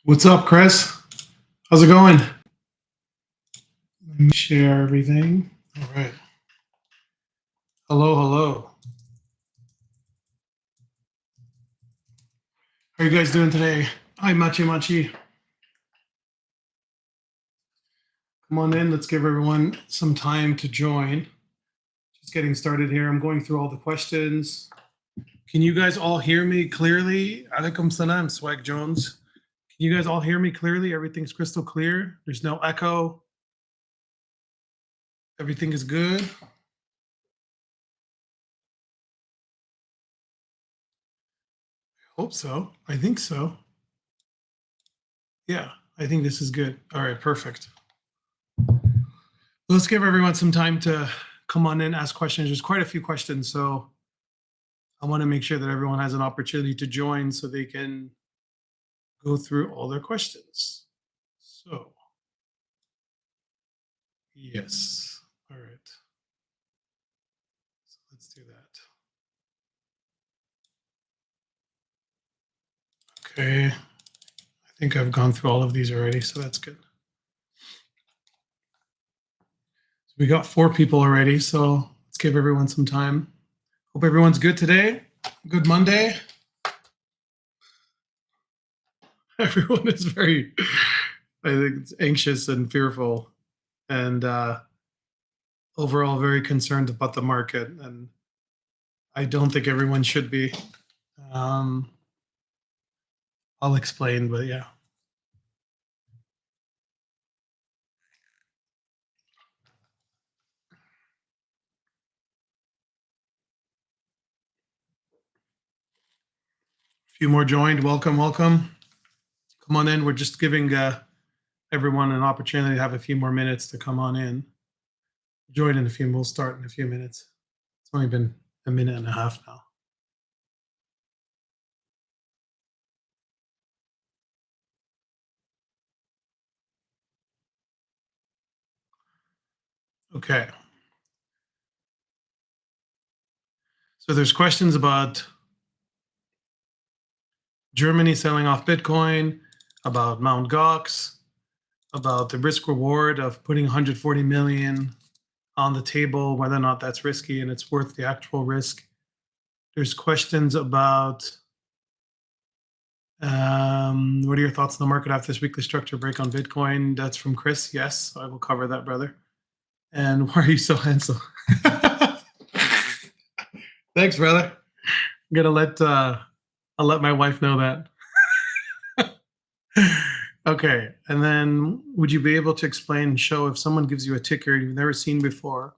What's up, Chris? How's it going? Let me share everything. All right. Hello, hello. How are you guys doing today? Hi, Machi Machi. Come on in. Let's give everyone some time to join. Just getting started here. I'm going through all the questions. Can you guys all hear me clearly? Alaikum salam, Swag Jones. Can you guys all hear me clearly? Everything's crystal clear. There's no echo. Everything is good. Hope so. I think so. Yeah, I think this is good. All right, perfect. Let's give everyone some time to come on in, ask questions. There's quite a few questions, so I want to make sure that everyone has an opportunity to join so they can go through all their questions. So, yes. All right. So let's do that. Okay. I think I've gone through all of these already, so that's good. So we got 4 people already, so let's give everyone some time. Hope everyone's good today. Good Monday. Everyone is very, I think, it's anxious and fearful, and overall very concerned about the market. And I don't think everyone should be. I'll explain, but yeah. A few more joined. Welcome, welcome. Come on in. We're just giving everyone an opportunity to have a few more minutes to come on in. Join in a few. We'll start in a few minutes. It's only been a minute and a half now. Okay. So there's questions about Germany selling off Bitcoin, about Mt. Gox, about the risk reward of putting 140 million on the table, whether or not that's risky and it's worth the actual risk. There's questions about what are your thoughts on the market after this weekly structure break on Bitcoin? That's from Chris. Yes, I will cover that, brother. And why are you so handsome? Thanks, brother. I'm gonna I'll let my wife know that. Okay, and then would you be able to explain and show if someone gives you a ticker you've never seen before,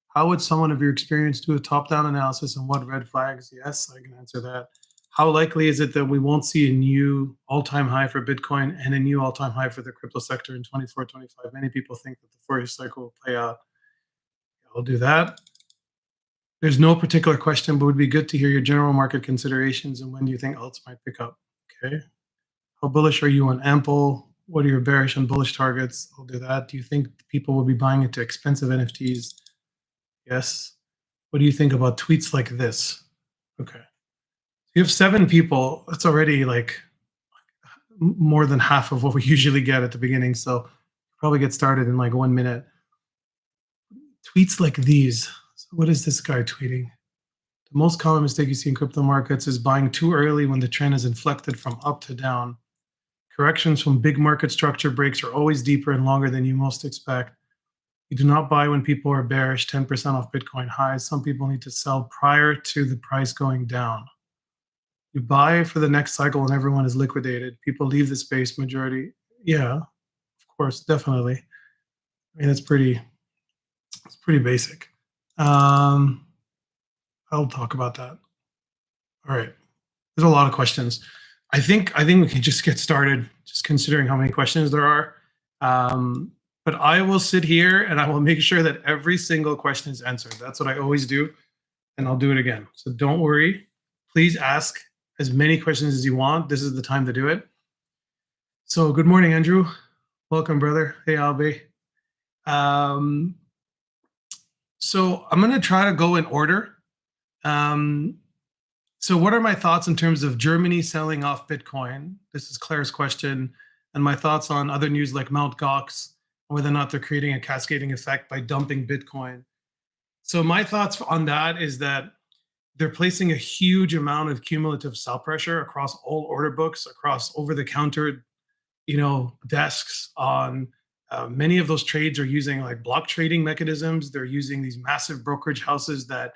how would someone of your experience do a top-down analysis and what red flags? Yes, I can answer that. How likely is it that we won't see a new all-time high for Bitcoin and a new all-time high for the crypto sector in 24, 25? Many people think that the Fourier cycle will play out. I'll do that. There's no particular question, but it would be good to hear your general market considerations and when do you think alts might pick up? Okay. How bullish are you on AMPL? What are your bearish and bullish targets? I'll do that. Do you think people will be buying into expensive NFTs? Yes. What do you think about tweets like this? Okay. You have 7 people. That's already like more than half of what we usually get at the beginning. So probably get started in like 1 minute. Tweets like these. So what is this guy tweeting? The most common mistake you see in crypto markets is buying too early when the trend is inflected from up to down. Corrections from big market structure breaks are always deeper and longer than you most expect. You do not buy when people are bearish, 10% off Bitcoin highs. Some people need to sell prior to the price going down. You buy for the next cycle when everyone is liquidated. People leave the space majority. Yeah, of course, definitely. I mean, it's pretty basic. I'll talk about that. All right. There's a lot of questions. I think we can just get started, just considering how many questions there are. But I will sit here and I will make sure that every single question is answered. That's what I always do, and I'll do it again. So don't worry. Please ask as many questions as you want. This is the time to do it. So good morning, Andrew. Welcome, brother. Hey, Albe. So I'm going to try to go in order. So what are my thoughts in terms of Germany selling off Bitcoin? This is Claire's question. And my thoughts on other news like Mt. Gox, whether or not they're creating a cascading effect by dumping Bitcoin. So my thoughts on that is that they're placing a huge amount of cumulative sell pressure across all order books, across over-the-counter, desks. On many of those trades are using like block trading mechanisms. They're using these massive brokerage houses that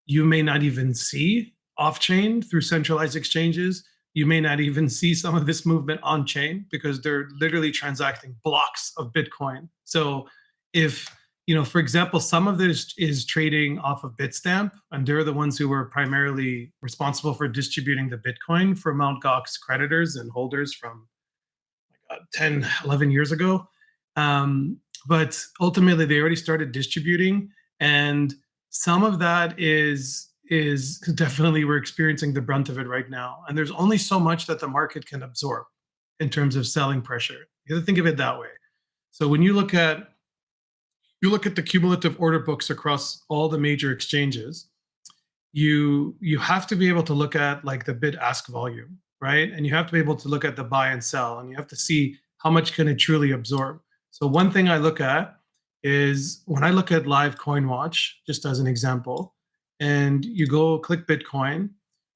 you may not even see off chain through centralized exchanges. You may not even see some of this movement on chain because they're literally transacting blocks of Bitcoin. So if, for example, some of this is trading off of Bitstamp, and they're the ones who were primarily responsible for distributing the Bitcoin for Mt. Gox creditors and holders from 10, 11 years ago. But ultimately, they already started distributing, and some of that is definitely, we're experiencing the brunt of it right now. And there's only so much that the market can absorb in terms of selling pressure. You have to think of it that way. So when you look at the cumulative order books across all the major exchanges, you have to be able to look at like the bid ask volume, right? And you have to be able to look at the buy and sell, and you have to see how much can it truly absorb. So one thing I look at is when I look at live coin watch, just as an example, and you go click Bitcoin,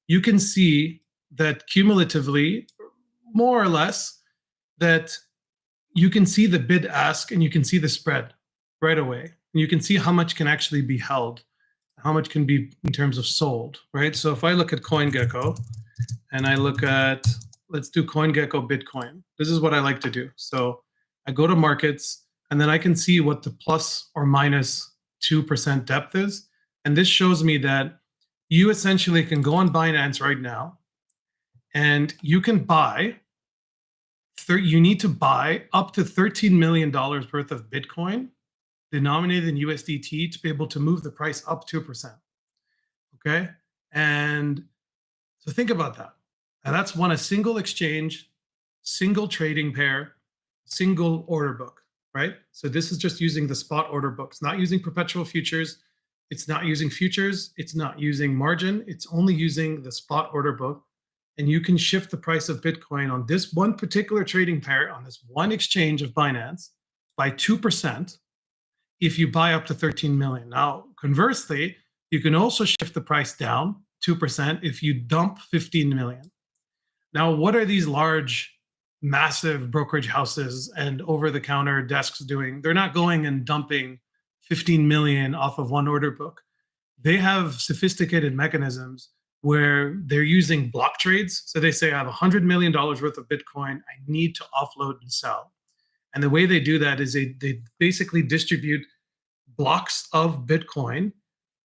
you can see that cumulatively, more or less, that you can see the bid ask and you can see the spread right away. And you can see how much can actually be held, how much can be in terms of sold, right? So if I look at CoinGecko and I look at, let's do CoinGecko Bitcoin. This is what I like to do. So I go to markets, and then I can see what the plus or minus 2% depth is. And this shows me that you essentially can go on Binance right now, and you can buy, you need to buy up to $13 million worth of Bitcoin denominated in USDT to be able to move the price up 2%. Okay? And so think about that. And that's a single exchange, single trading pair, single order book, right? So this is just using the spot order books, not using perpetual futures. It's not using futures. It's not using margin. It's only using the spot order book. And you can shift the price of Bitcoin on this one particular trading pair on this one exchange of Binance by 2% if you buy up to 13 million. Now, conversely, you can also shift the price down 2% if you dump 15 million. Now, what are these large, massive brokerage houses and over-the-counter desks doing? They're not going and dumping 15 million off of one order book. They have sophisticated mechanisms where they're using block trades. So they say, I have $100 million worth of Bitcoin. I need to offload and sell. And the way they do that is they basically distribute blocks of Bitcoin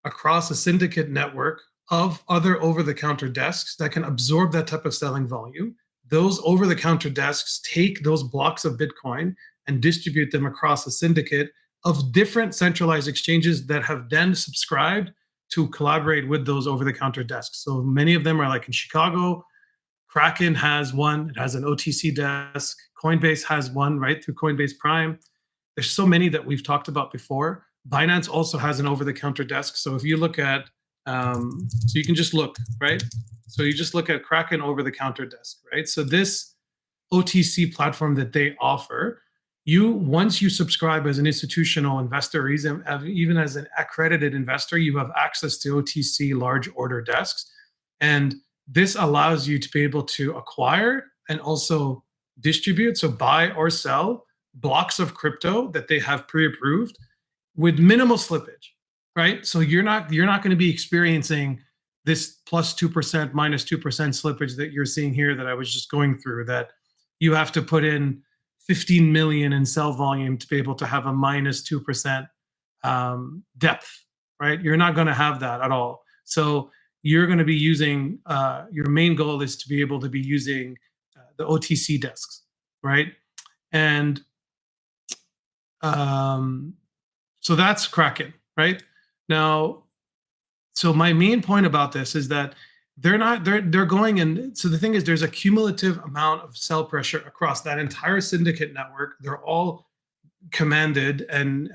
across a syndicate network of other over-the-counter desks that can absorb that type of selling volume. Those over-the-counter desks take those blocks of Bitcoin and distribute them across a syndicate of different centralized exchanges that have then subscribed to collaborate with those over-the-counter desks. So many of them are like in Chicago. Kraken has one. It has an OTC desk. Coinbase has one, right, through Coinbase Prime. There's so many that we've talked about before. Binance also has an over-the-counter desk. So if you look at, so you can just look, right? So you just look at Kraken over-the-counter desk, right? So this OTC platform that they offer, once you subscribe as an institutional investor, or even as an accredited investor, you have access to OTC large order desks. And this allows you to be able to acquire and also distribute, so buy or sell blocks of crypto that they have pre-approved with minimal slippage, right? So you're not going to be experiencing this plus 2%, minus 2% slippage that you're seeing here that I was just going through, that you have to put in 15 million in sell volume to be able to have a minus 2% depth, right? You're not going to have that at all. So you're going to be using, your main goal is to be able to be using the OTC desks, right? And so that's Kraken, right? Now, so my main point about this is that they're going, and so the thing is, there's a cumulative amount of sell pressure across that entire syndicate network. They're all commanded and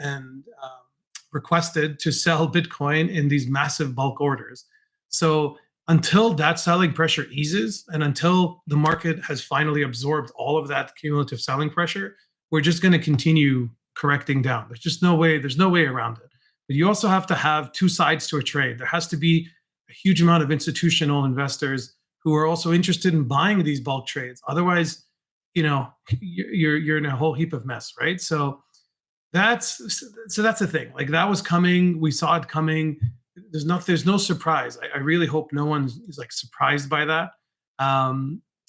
requested to sell Bitcoin in these massive bulk orders. So until that selling pressure eases and until the market has finally absorbed all of that cumulative selling pressure, we're just going to continue correcting down. There's no way around it. But you also have to have two sides to a trade. There has to be a huge amount of institutional investors who are also interested in buying these bulk trades. Otherwise, you're in a whole heap of mess, right? So that's the thing. Like, that was coming. We saw it coming. There's no surprise. I really hope no one is like surprised by that.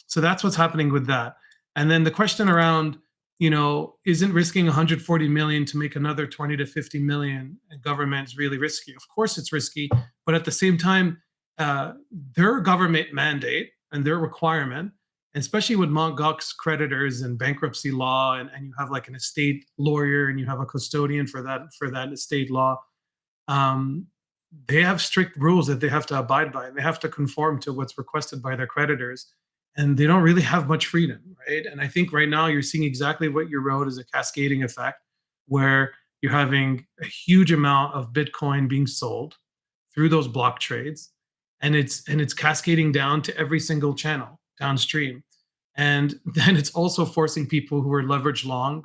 So that's what's happening with that. And then the question around, isn't risking 140 million to make another 20 to 50 million in government is really risky? Of course it's risky, but at the same time, their government mandate and their requirement, and especially with Mt. Gox creditors and bankruptcy law, and you have like an estate lawyer and you have a custodian for that estate law, they have strict rules that they have to abide by, and they have to conform to what's requested by their creditors, and they don't really have much freedom, right? And I think right now you're seeing exactly what you wrote as a cascading effect, where you're having a huge amount of Bitcoin being sold through those block trades, and it's cascading down to every single channel downstream. And then it's also forcing people who are leveraged long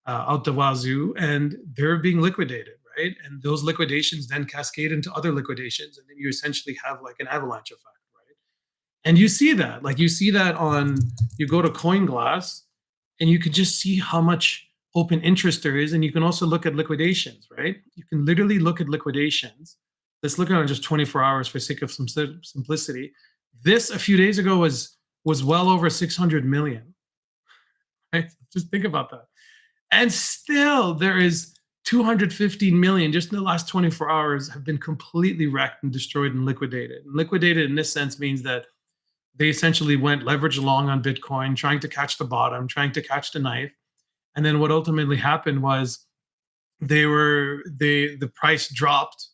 out the wazoo, and they're being liquidated, right? And those liquidations then cascade into other liquidations, and then you essentially have like an avalanche effect, right? And you see that on, you go to CoinGlass, and you could just see how much open interest there is, and you can also look at liquidations, right? You can literally look at liquidations. Let's look at it on just 24 hours for sake of some simplicity. This a few days ago was well over 600 million, right? Just think about that. And still there is 215 million just in the last 24 hours have been completely wrecked and destroyed and liquidated. And liquidated in this sense means that they essentially went leverage long on Bitcoin, trying to catch the bottom, trying to catch the knife. And then what ultimately happened was the price dropped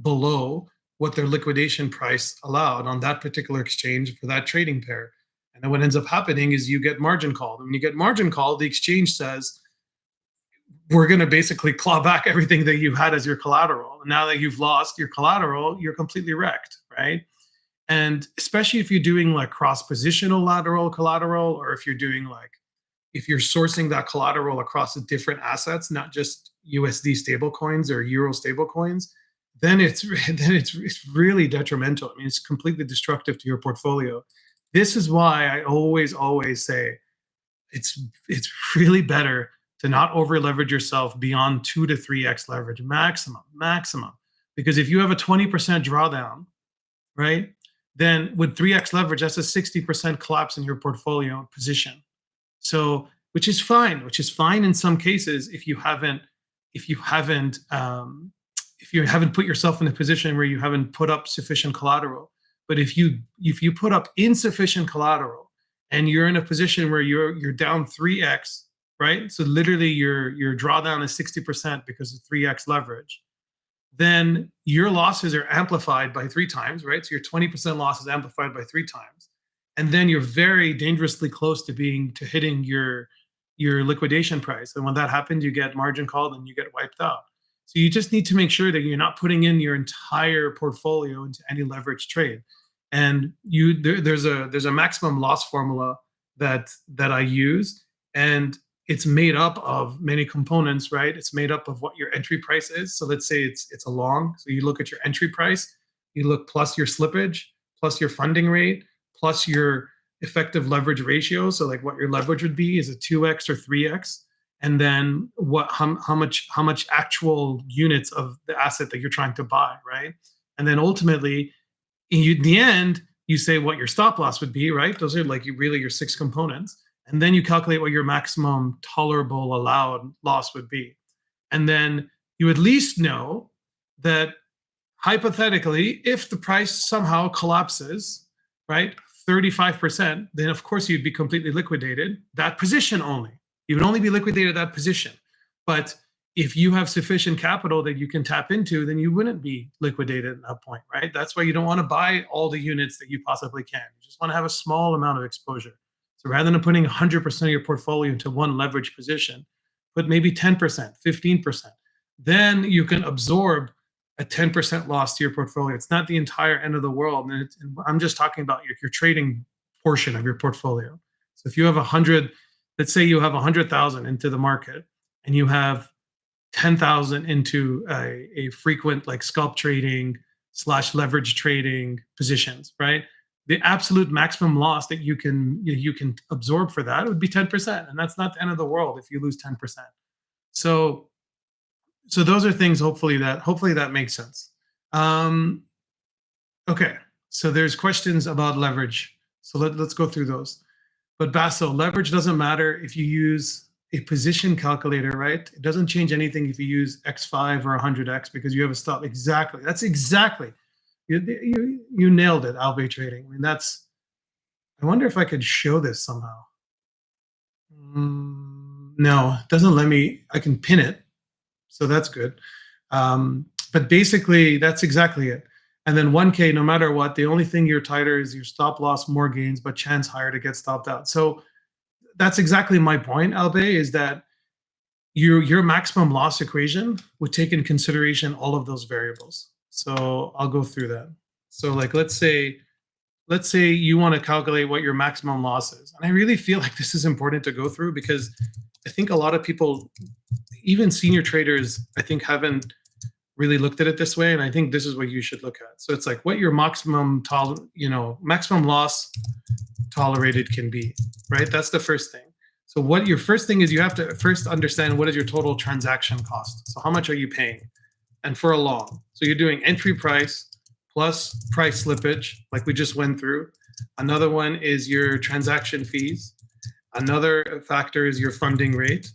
below what their liquidation price allowed on that particular exchange for that trading pair. And then what ends up happening is you get margin called. And when you get margin called, the exchange says, we're going to basically claw back everything that you had as your collateral. And now that you've lost your collateral, you're completely wrecked, right? And especially if you're doing like cross-positional lateral collateral, or if you're sourcing that collateral across the different assets, not just USD stablecoins or Euro stablecoins, then it's really detrimental. I mean, it's completely destructive to your portfolio. This is why I always say it's really better to not over leverage yourself beyond 2 to 3x leverage maximum. Because if you have a 20% drawdown, right, then with 3x leverage, that's a 60% collapse in your portfolio position. So, which is fine in some cases if you haven't put yourself in a position where you haven't put up sufficient collateral. But if you put up insufficient collateral and you're in a position where you're down 3x, right? So literally your drawdown is 60% because of 3x leverage. Then your losses are amplified by 3 times, right? So your 20% loss is amplified by 3 times. And then you're very dangerously close to hitting your liquidation price. And when that happens, you get margin called and you get wiped out. So you just need to make sure that you're not putting in your entire portfolio into any leverage trade. And there's a maximum loss formula that I use, and it's made up of many components, right? It's made up of what your entry price is. So let's say it's a long. So you look at your entry price, you look plus your slippage, plus your funding rate, plus your effective leverage ratio. So like what your leverage would be is a 2x or 3x. And then how much actual units of the asset that you're trying to buy, right? And then ultimately, in the end, you say what your stop loss would be, right? Those are like your 6 components. And then you calculate what your maximum tolerable allowed loss would be. And then you at least know that hypothetically, if the price somehow collapses, right, 35%, then of course you'd be completely liquidated, that position only. You would only be liquidated that position. But if you have sufficient capital that you can tap into, then you wouldn't be liquidated at that point, right? That's why you don't want to buy all the units that you possibly can. You just want to have a small amount of exposure. So rather than putting 100% of your portfolio into one leverage position, put maybe 10%, 15%. Then you can absorb a 10% loss to your portfolio. It's not the entire end of the world. And I'm just talking about your trading portion of your portfolio. So if you have 100, let's say you have 100,000 into the market and you have 10,000 into a frequent like scalp trading / leverage trading positions, right? The absolute maximum loss that you can absorb for that would be 10%, and that's not the end of the world if you lose 10%. So those are things hopefully that makes sense. Okay, so there's questions about leverage. So let's go through those. But Basso, leverage doesn't matter if you use a position calculator, right? It doesn't change anything if you use X5 or 100X because you have a stop. Exactly. That's exactly. You nailed it, Albe Trading. I mean, I wonder if I could show this somehow. No, it doesn't let me. I can pin it. So that's good. But basically, that's exactly it. And then 1K, no matter what, the only thing you're tighter is your stop loss, more gains, but chance higher to get stopped out. So that's exactly my point, Albe, is that your maximum loss equation would take in consideration all of those variables. So I'll go through that. So like, let's say you want to calculate what your maximum loss is. And I really feel like this is important to go through because I think a lot of people, even senior traders, I think haven't really looked at it this way. And I think this is what you should look at. So it's like what your maximum loss tolerated can be, right? That's the first thing. So what your first thing is, you have to first understand what is your total transaction cost. So how much are you paying? And for a long. So you're doing entry price plus price slippage, like we just went through. Another one is your transaction fees. Another factor is your funding rate.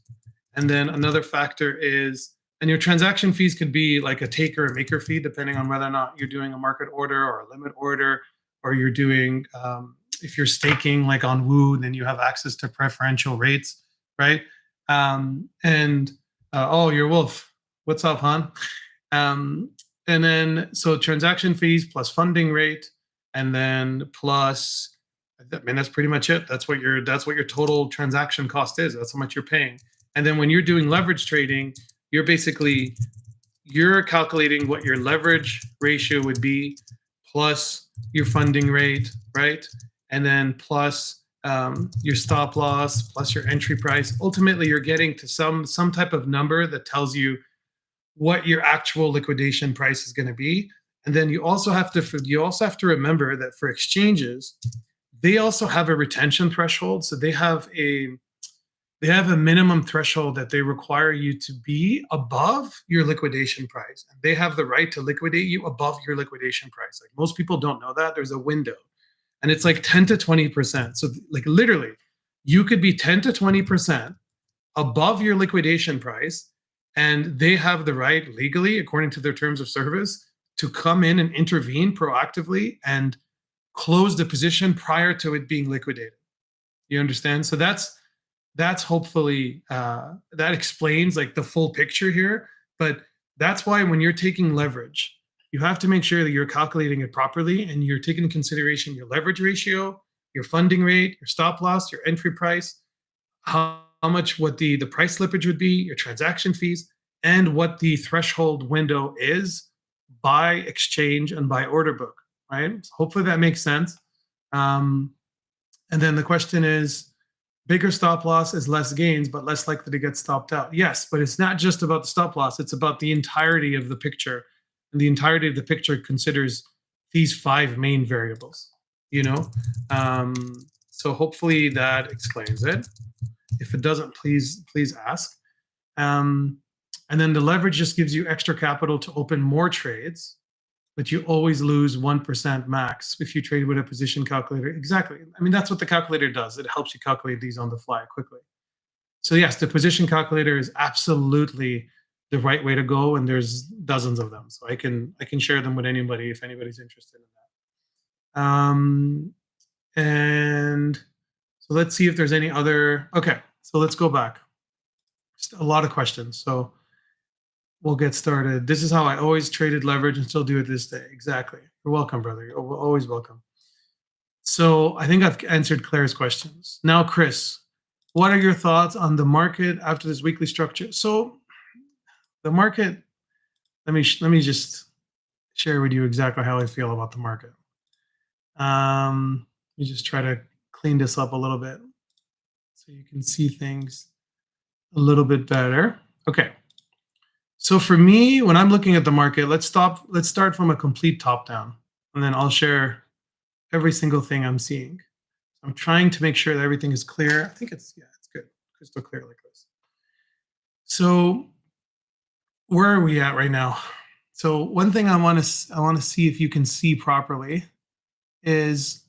And then another factor is, and your transaction fees could be like a take or a maker fee, depending on whether or not you're doing a market order or a limit order, or you're doing, if you're staking like on Woo, then you have access to preferential rates, right? Oh, you're Wolf. What's up, Han? And then, so transaction fees plus funding rate, and then plus, I mean, that's pretty much it. That's what your total transaction cost is. That's how much you're paying. And then when you're doing leverage trading, you're calculating what your leverage ratio would be plus your funding rate, right? And then plus your stop loss plus your entry price. Ultimately, you're getting to some type of number that tells you what your actual liquidation price is going to be. And then you also have to remember that for exchanges, they also have a retention threshold. So they have a minimum threshold that they require you to be above your liquidation price. And they have the right to liquidate you above your liquidation price. Like most people don't know that. There's a window. And it's like 10 to 20%. So like literally, you could be 10 to 20% above your liquidation price. And they have the right legally, according to their terms of service, to come in and intervene proactively and close the position prior to it being liquidated. You understand? So that's hopefully, that explains like the full picture here. But that's why when you're taking leverage, you have to make sure that you're calculating it properly and you're taking into consideration your leverage ratio, your funding rate, your stop loss, your entry price, how much what the price slippage would be, your transaction fees, and what the threshold window is by exchange and by order book, right? So hopefully that makes sense. And then the question is, bigger stop loss is less gains, but less likely to get stopped out. Yes, but it's not just about the stop loss. It's about the entirety of the picture. And the entirety of the picture considers these 5 main variables, So hopefully that explains it. If it doesn't, please ask. And then the leverage just gives you extra capital to open more trades, but you always lose 1% max if you trade with a position calculator. Exactly. I mean, that's what the calculator does. It helps you calculate these on the fly quickly. So yes, the position calculator is absolutely the right way to go, and there's dozens of them. So I can share them with anybody if anybody's interested in that. And so let's see if there's any other. Okay, so let's go back. Just a lot of questions. So we'll get started. This is how I always traded leverage and still do it this day. Exactly. You're welcome, brother. You're always welcome. So I think I've answered Claire's questions. Now, Chris, what are your thoughts on the market after this weekly structure? So the market, let me just share with you exactly how I feel about the market. Let me just try to clean this up a little bit so you can see things a little bit better. Okay. So for me, when I'm looking at the market, let's start from a complete top down, and then I'll share every single thing I'm seeing. I'm trying to make sure that everything is clear. I think it's good. Crystal clear like this. So where are we at right now? So one thing I want to see if you can see properly is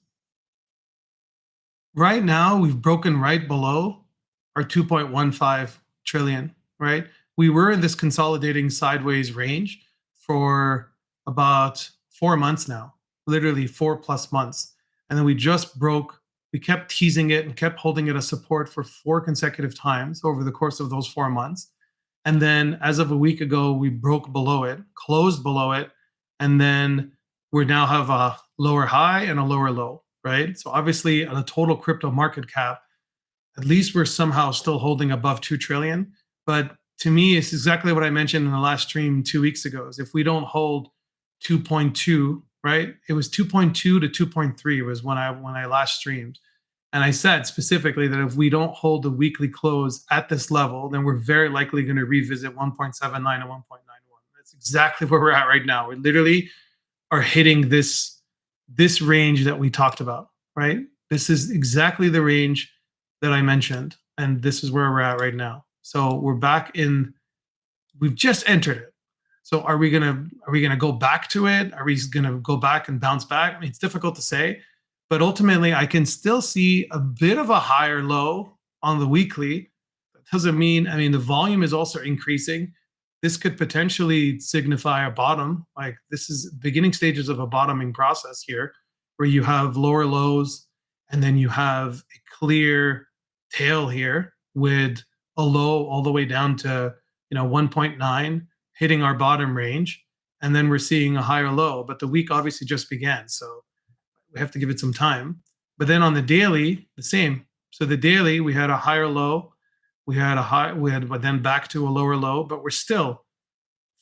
right now we've broken right below our 2.15 trillion, right? We were in this consolidating sideways range for about 4 months now, literally 4+ months. And then we just broke, we kept teasing it and kept holding it as support for 4 consecutive times over the course of those 4 months. And then as of a week ago, we broke below it, closed below it, and then we now have a lower high and a lower low, right? So obviously on a total crypto market cap, at least we're somehow still holding above 2 trillion. But to me, it's exactly what I mentioned in the last stream 2 weeks ago. Is if we don't hold 2.2, right? It was 2.2 to 2.3 was when I last streamed. And I said specifically that if we don't hold the weekly close at this level, then we're very likely going to revisit 1.79 and 1.91. That's exactly where we're at right now. We literally are hitting this range that we talked about, right? This is exactly the range that I mentioned, and this is where we're at right now. So we're back in. We've just entered it. So are we gonna go back to it? Are we gonna go back and bounce back? I mean, it's difficult to say, but ultimately, I can still see a bit of a higher low on the weekly. That doesn't mean. I mean, the volume is also increasing. This could potentially signify a bottom. Like this is beginning stages of a bottoming process here, where you have lower lows and then you have a clear tail here with a low all the way down to 1.9 hitting our bottom range, and then we're seeing a higher low. But the week obviously just began, so we have to give it some time. But then on the daily, the same. So the daily, we had a higher low, we had a high, we had, but then back to a lower low. But we're still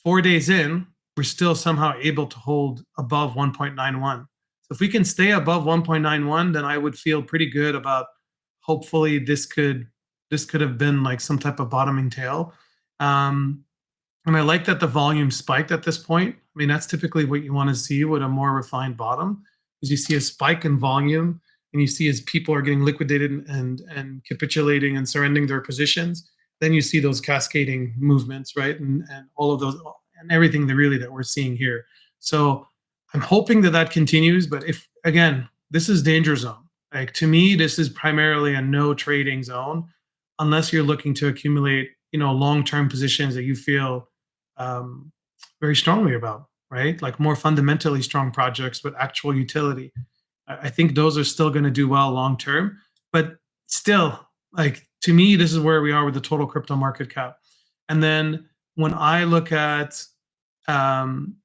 4 days in, we're still somehow able to hold above 1.91. So if we can stay above 1.91, then I would feel pretty good about. Hopefully, this could have been like some type of bottoming tail. Um, and I like that the volume spiked at this point. I mean, that's typically what you want to see with a more refined bottom, is you see a spike in volume, and you see as people are getting liquidated and capitulating and surrendering their positions. Then you see those cascading movements, right? And all of those and everything that we're seeing here. So I'm hoping that that continues. But if again, this is danger zone. Like to me, this is primarily a no trading zone, unless you're looking to accumulate, long-term positions that you feel um, very strongly about, right? Like more fundamentally strong projects with actual utility. I think those are still going to do well long term, but still, like to me, this is where we are with the total crypto market cap. And then when I look at, um,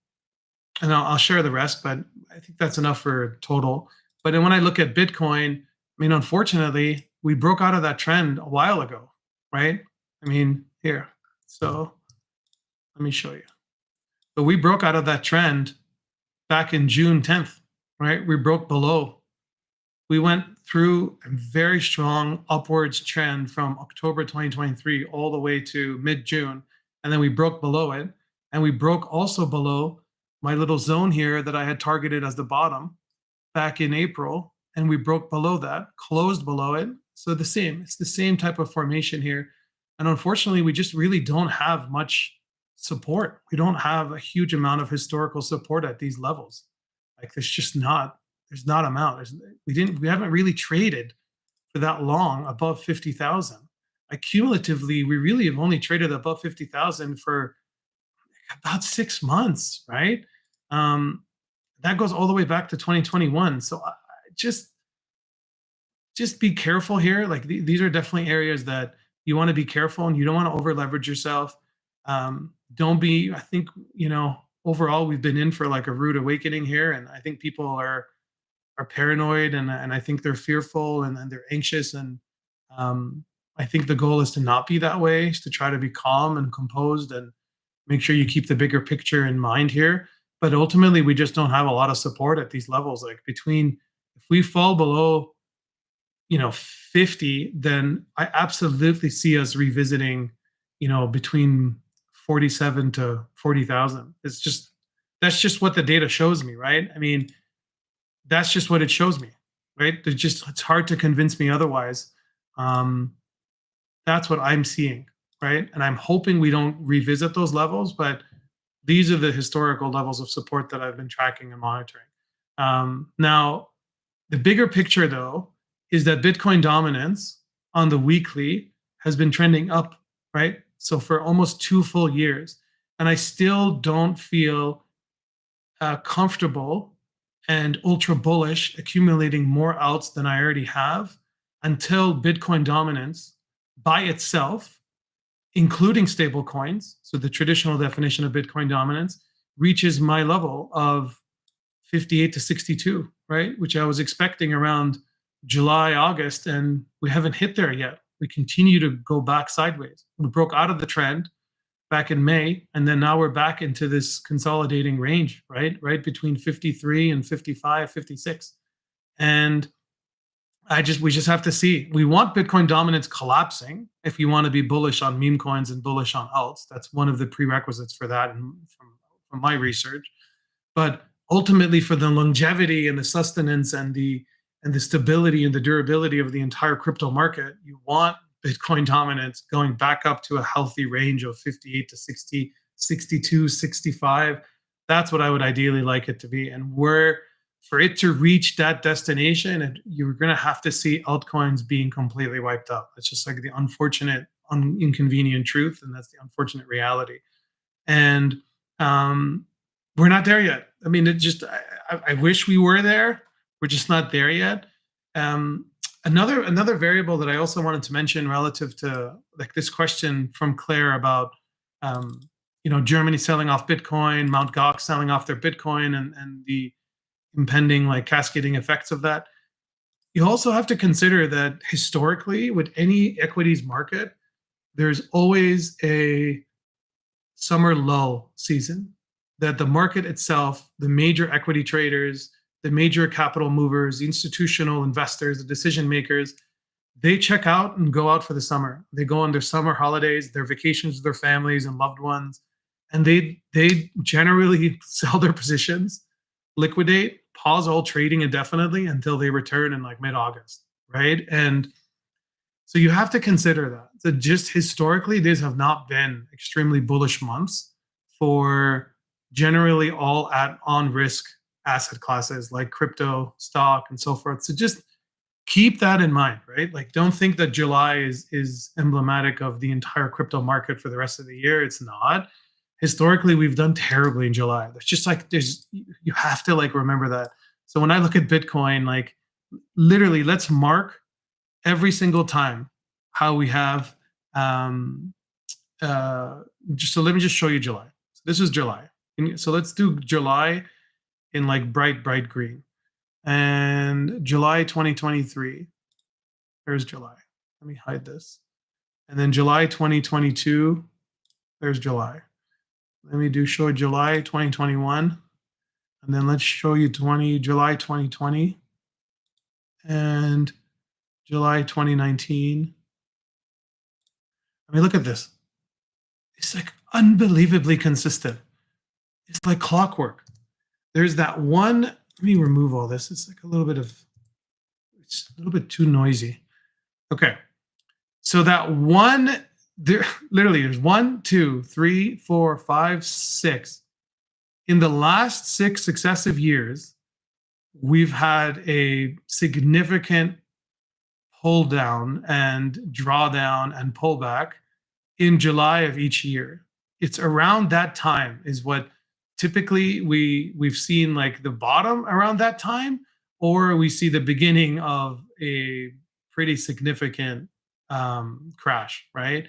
and I'll share the rest, but I think that's enough for total. But then when I look at Bitcoin, I mean, unfortunately, we broke out of that trend a while ago, right? I mean, here. So let me show you. But we broke out of that trend back in June 10th, right? We broke below. We went through a very strong upwards trend from October 2023 all the way to mid-June, and then we broke below it. And we broke also below my little zone here that I had targeted as the bottom back in April, and we broke below that, closed below it. So it's the same type of formation here. And unfortunately, we just really don't have much support. We don't have a huge amount of historical support at these levels. Like there's not amount. We haven't really traded for that long above 50,000. Like cumulatively, we really have only traded above 50,000 for about 6 months, right? Um, that goes all the way back to 2021. So just be careful here. Like these are definitely areas that you want to be careful, and you don't want to over leverage yourself. Don't be. I think overall we've been in for like a rude awakening here, and I think people are paranoid, and I think they're fearful, and they're anxious, and um, I think the goal is to not be that way, is to try to be calm and composed and make sure you keep the bigger picture in mind here. but ultimately we just don't have a lot of support at these levels. Like between, if we fall below 50, then I absolutely see us revisiting, between 47 to 40,000. That's just what the data shows me, right? I mean, that's just what it shows me, right? It's hard to convince me otherwise. Um, that's what I'm seeing, right? And I'm hoping we don't revisit those levels, but these are the historical levels of support that I've been tracking and monitoring. Now, the bigger picture, though, is that Bitcoin dominance on the weekly has been trending up, right? So for almost 2 full years. And I still don't feel comfortable and ultra bullish accumulating more alts than I already have until Bitcoin dominance by itself, including stable coins, so the traditional definition of Bitcoin dominance, reaches my level of 58 to 62, right? Which I was expecting around July, August, and we haven't hit there yet. We continue to go back sideways. We broke out of the trend back in May, and then now we're back into this consolidating range, right? Right between 53 and 55, 56. And we just have to see. We want Bitcoin dominance collapsing if you want to be bullish on meme coins and bullish on alts. That's one of the prerequisites for that, and from my research. But ultimately, for the longevity and the sustenance and the stability and the durability of the entire crypto market, you want Bitcoin dominance going back up to a healthy range of 58 to 60, 62, 65. That's what I would ideally like it to be. And for it to reach that destination, you're going to have to see altcoins being completely wiped out. It's just like the unfortunate, inconvenient truth, and that's the unfortunate reality. And we're not there yet. I mean, I wish we were there. We're just not there yet. Another variable that I also wanted to mention relative to like this question from Claire about Germany selling off Bitcoin, Mt. Gox selling off their Bitcoin, and the impending like cascading effects of that. You also have to consider that historically, with any equities market, there's always a summer lull season that the market itself, the major equity traders, the major capital movers, the institutional investors, the decision makers, they check out and go out for the summer. They go on their summer holidays, their vacations with their families and loved ones, and they generally sell their positions, liquidate, pause all trading indefinitely until they return in like mid-August, right? And so you have to consider that. So just historically, these have not been extremely bullish months for generally all on risk asset classes like crypto, stock, and so forth. So just keep that in mind, right? Like, don't think that July is emblematic of the entire crypto market for the rest of the year. It's not. Historically, we've done terribly in July. You have to like remember that. So when I look at Bitcoin, like literally, let's mark every single time how we have. So let me just show you July. So this is July. So let's do July in like bright green. And July 2023, there's July. Let me hide this. And then July 2022, there's July. Let me show July 2021. And then let's show you July 2020 and July 2019. I mean, look at this. It's like unbelievably consistent. It's like clockwork. There's that one. Let me remove all this. It's like it's a little bit too noisy. Okay. So that one, there's 1, 2, 3, 4, 5, 6. In the last 6 successive years, we've had a significant pull down and drawdown and pullback in July of each year. It's around that time is what typically we've seen like the bottom around that time, or we see the beginning of a pretty significant crash, right?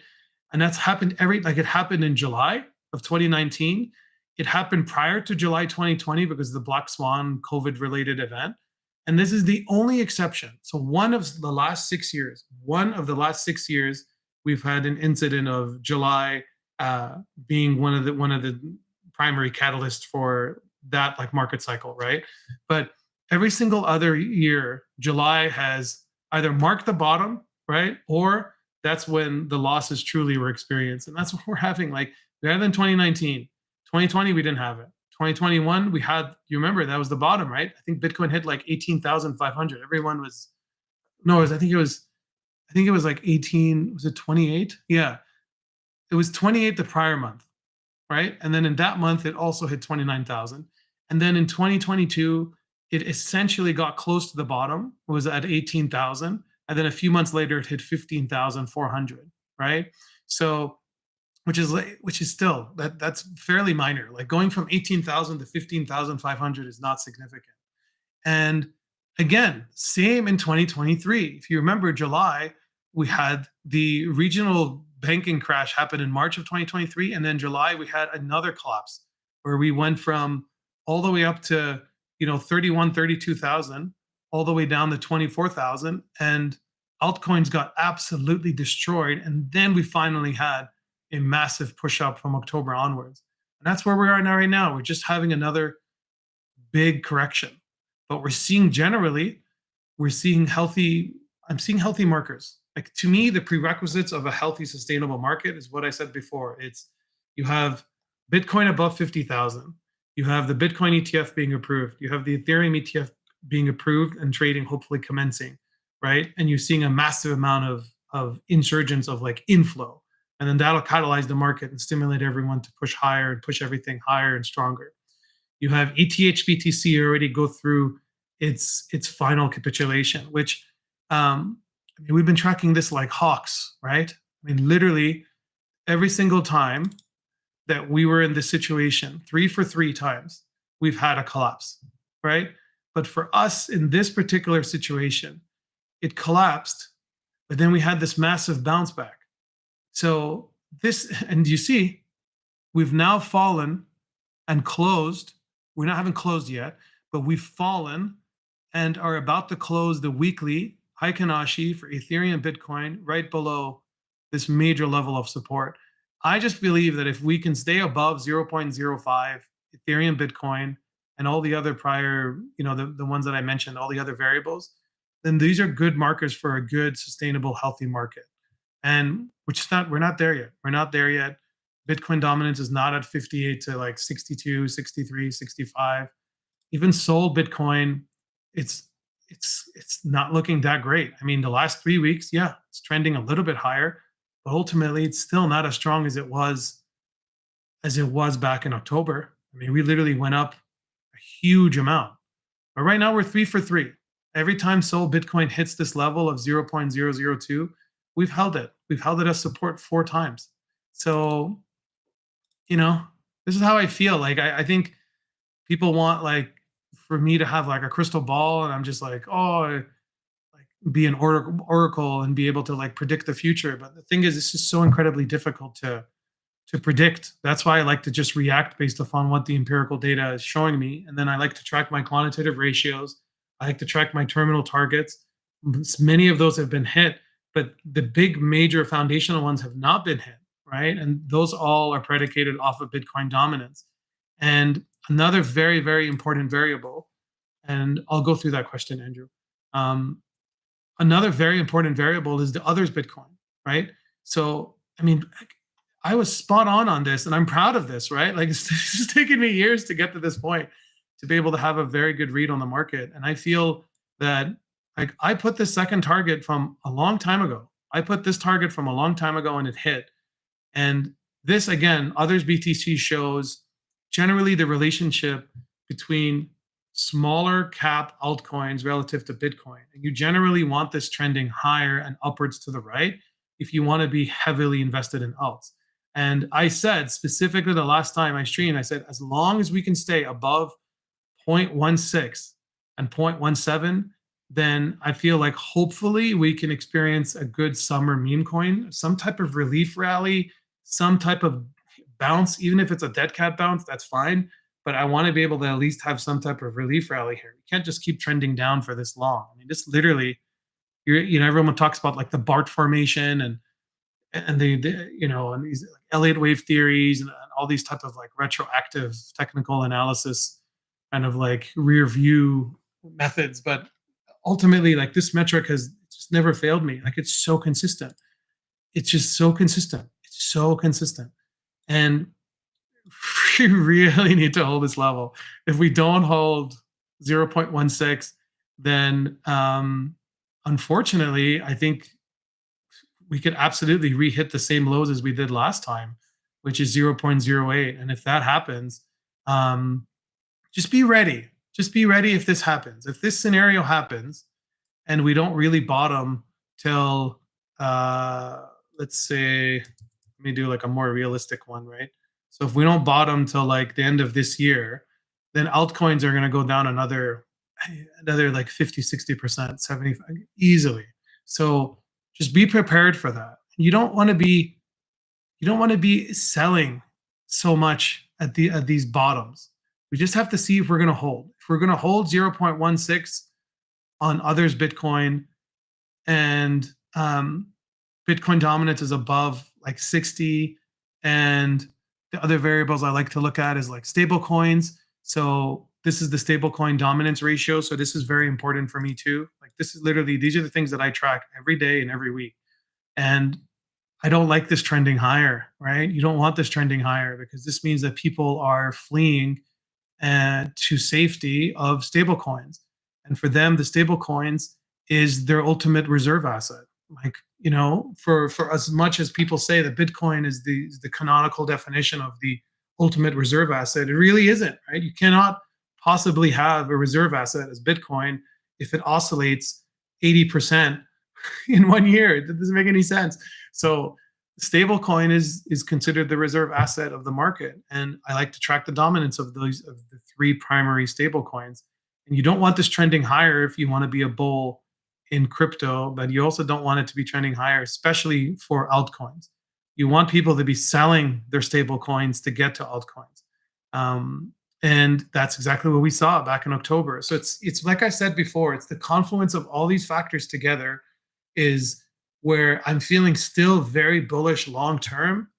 And that's happened it happened in July of 2019. It happened prior to July 2020 because of the Black Swan COVID related event. And this is the only exception. So one of the last 6 years, we've had an incident of July being one of the primary catalysts for that like market cycle, right? But every single other year, July has either marked the bottom, right? Or that's when the losses truly were experienced. And that's what we're having. Like better than 2019. 2020, we didn't have it. 2021, we had, you remember that was the bottom, right? I think Bitcoin hit like 18,500. Everyone was, no, it was, I think it was like 18, was it 28? Yeah. It was 28 the prior month, right? And then in that month, it also hit 29,000. And then in 2022, it essentially got close to the bottom, it was at 18,000. And then a few months later, it hit 15,400, right? So, which is still that's fairly minor. Like going from 18,000 to 15,500 is not significant. And again, same in 2023. If you remember July, we had the regional banking crash happen in March of 2023. And then July, we had another collapse where we went from all the way up to, 31, 32,000, all the way down to 24,000. And altcoins got absolutely destroyed. And then we finally had a massive push up from October onwards. And that's where we are now, right now. We're just having another big correction. But we're seeing generally, we're seeing healthy, I'm seeing healthy markers. Like to me, the prerequisites of a healthy, sustainable market is what I said before. It's you have Bitcoin above 50,000. You have the Bitcoin ETF being approved. You have the Ethereum ETF being approved and trading, hopefully commencing, right? And you're seeing a massive amount of insurgence of like inflow. And then that'll catalyze the market and stimulate everyone to push higher and push everything higher and stronger. You have ETH already go through its final capitulation, which I mean, we've been tracking this like hawks, right? I mean, literally every single time that we were in this situation, 3 for 3 times, we've had a collapse, right? But for us in this particular situation, it collapsed, but then we had this massive bounce back. So this, and you see, we've now fallen and closed. We haven't closed yet, but we've fallen and are about to close the weekly Heikinashi for Ethereum Bitcoin right below this major level of support. I just believe that if we can stay above 0.05 Ethereum Bitcoin and all the other prior, the ones that I mentioned, all the other variables, then these are good markers for a good, sustainable, healthy market. And we're not there yet. We're not there yet. Bitcoin dominance is not at 58 to like 62, 63, 65. Even Sol Bitcoin, it's not looking that great. I mean, the last 3 weeks, yeah, it's trending a little bit higher, but ultimately it's still not as strong as it was back in October. I mean, we literally went up a huge amount. But right now we're 3 for 3. Every time Sol Bitcoin hits this level of 0.002, we've held it. We've held it as support 4 times. So, this is how I feel. Like I think people want like for me to have like a crystal ball, and I'm just like, oh, like be an oracle and be able to like predict the future. But the thing is, it's just so incredibly difficult to predict. That's why I like to just react based upon what the empirical data is showing me, and then I like to track my quantitative ratios. I like to track my terminal targets. Many of those have been hit, but the big major foundational ones have not been hit, right? And those all are predicated off of Bitcoin dominance. And another very, very important variable, and I'll go through that question, Andrew. Another very important variable is the others Bitcoin, right? So, I mean, I was spot on this, and I'm proud of this, right? Like it's just taken me years to get to this point to be able to have a very good read on the market. And I feel that like I put this second target from a long time ago. I put this target from a long time ago and it hit. And this again, others BTC shows generally the relationship between smaller cap altcoins relative to Bitcoin. And you generally want this trending higher and upwards to the right if you want to be heavily invested in alts. And I said specifically the last time I streamed, I said, as long as we can stay above 0.16 and 0.17, then I feel like hopefully we can experience a good summer meme coin, some type of relief rally, some type of bounce, even if it's a dead cat bounce, that's fine. But I want to be able to at least have some type of relief rally here. You can't just keep trending down for this long. I mean, this literally, everyone talks about like the BART formation and and these Elliott wave theories and all these type of like retroactive technical analysis kind of like rear view methods, but ultimately, like, this metric has just never failed me. Like, it's so consistent. It's just so consistent. It's so consistent. And we really need to hold this level. If we don't hold 0.16, then unfortunately, I think we could absolutely re-hit the same lows as we did last time, which is 0.08. And if that happens, um, just be ready. Just be ready if this happens. If this scenario happens and we don't really bottom till, let's say, let me do like a more realistic one, right? So if we don't bottom till like the end of this year, then altcoins are going to go down another like 50, 60%, 75 easily. So just be prepared for that. You don't want to be selling so much at these bottoms. We just have to see if we're going to hold. If we're going to hold 0.16 on others Bitcoin, and Bitcoin dominance is above like 60, and the other variables I like to look at is like stable coins. So this is the stable coin dominance ratio. So this is very important for me too. Like, this is literally, these are the things that I track every day and every week. And I don't like this trending higher, right? You don't want this trending higher, because this means that people are fleeing to safety of stable coins. And for them, the stable coins is their ultimate reserve asset. Like, for as much as people say that Bitcoin is the canonical definition of the ultimate reserve asset, it really isn't, right? You cannot possibly have a reserve asset as Bitcoin if it oscillates 80% in 1 year. It doesn't make any sense. So stablecoin is considered the reserve asset of the market, and I like to track the dominance of the three primary stablecoins. And you don't want this trending higher if you want to be a bull in crypto, but you also don't want it to be trending higher, especially for altcoins. You want people to be selling their stable coins to get to altcoins. And that's exactly what we saw back in October. So it's like I said before, it's the confluence of all these factors together is where I'm feeling still very bullish long term,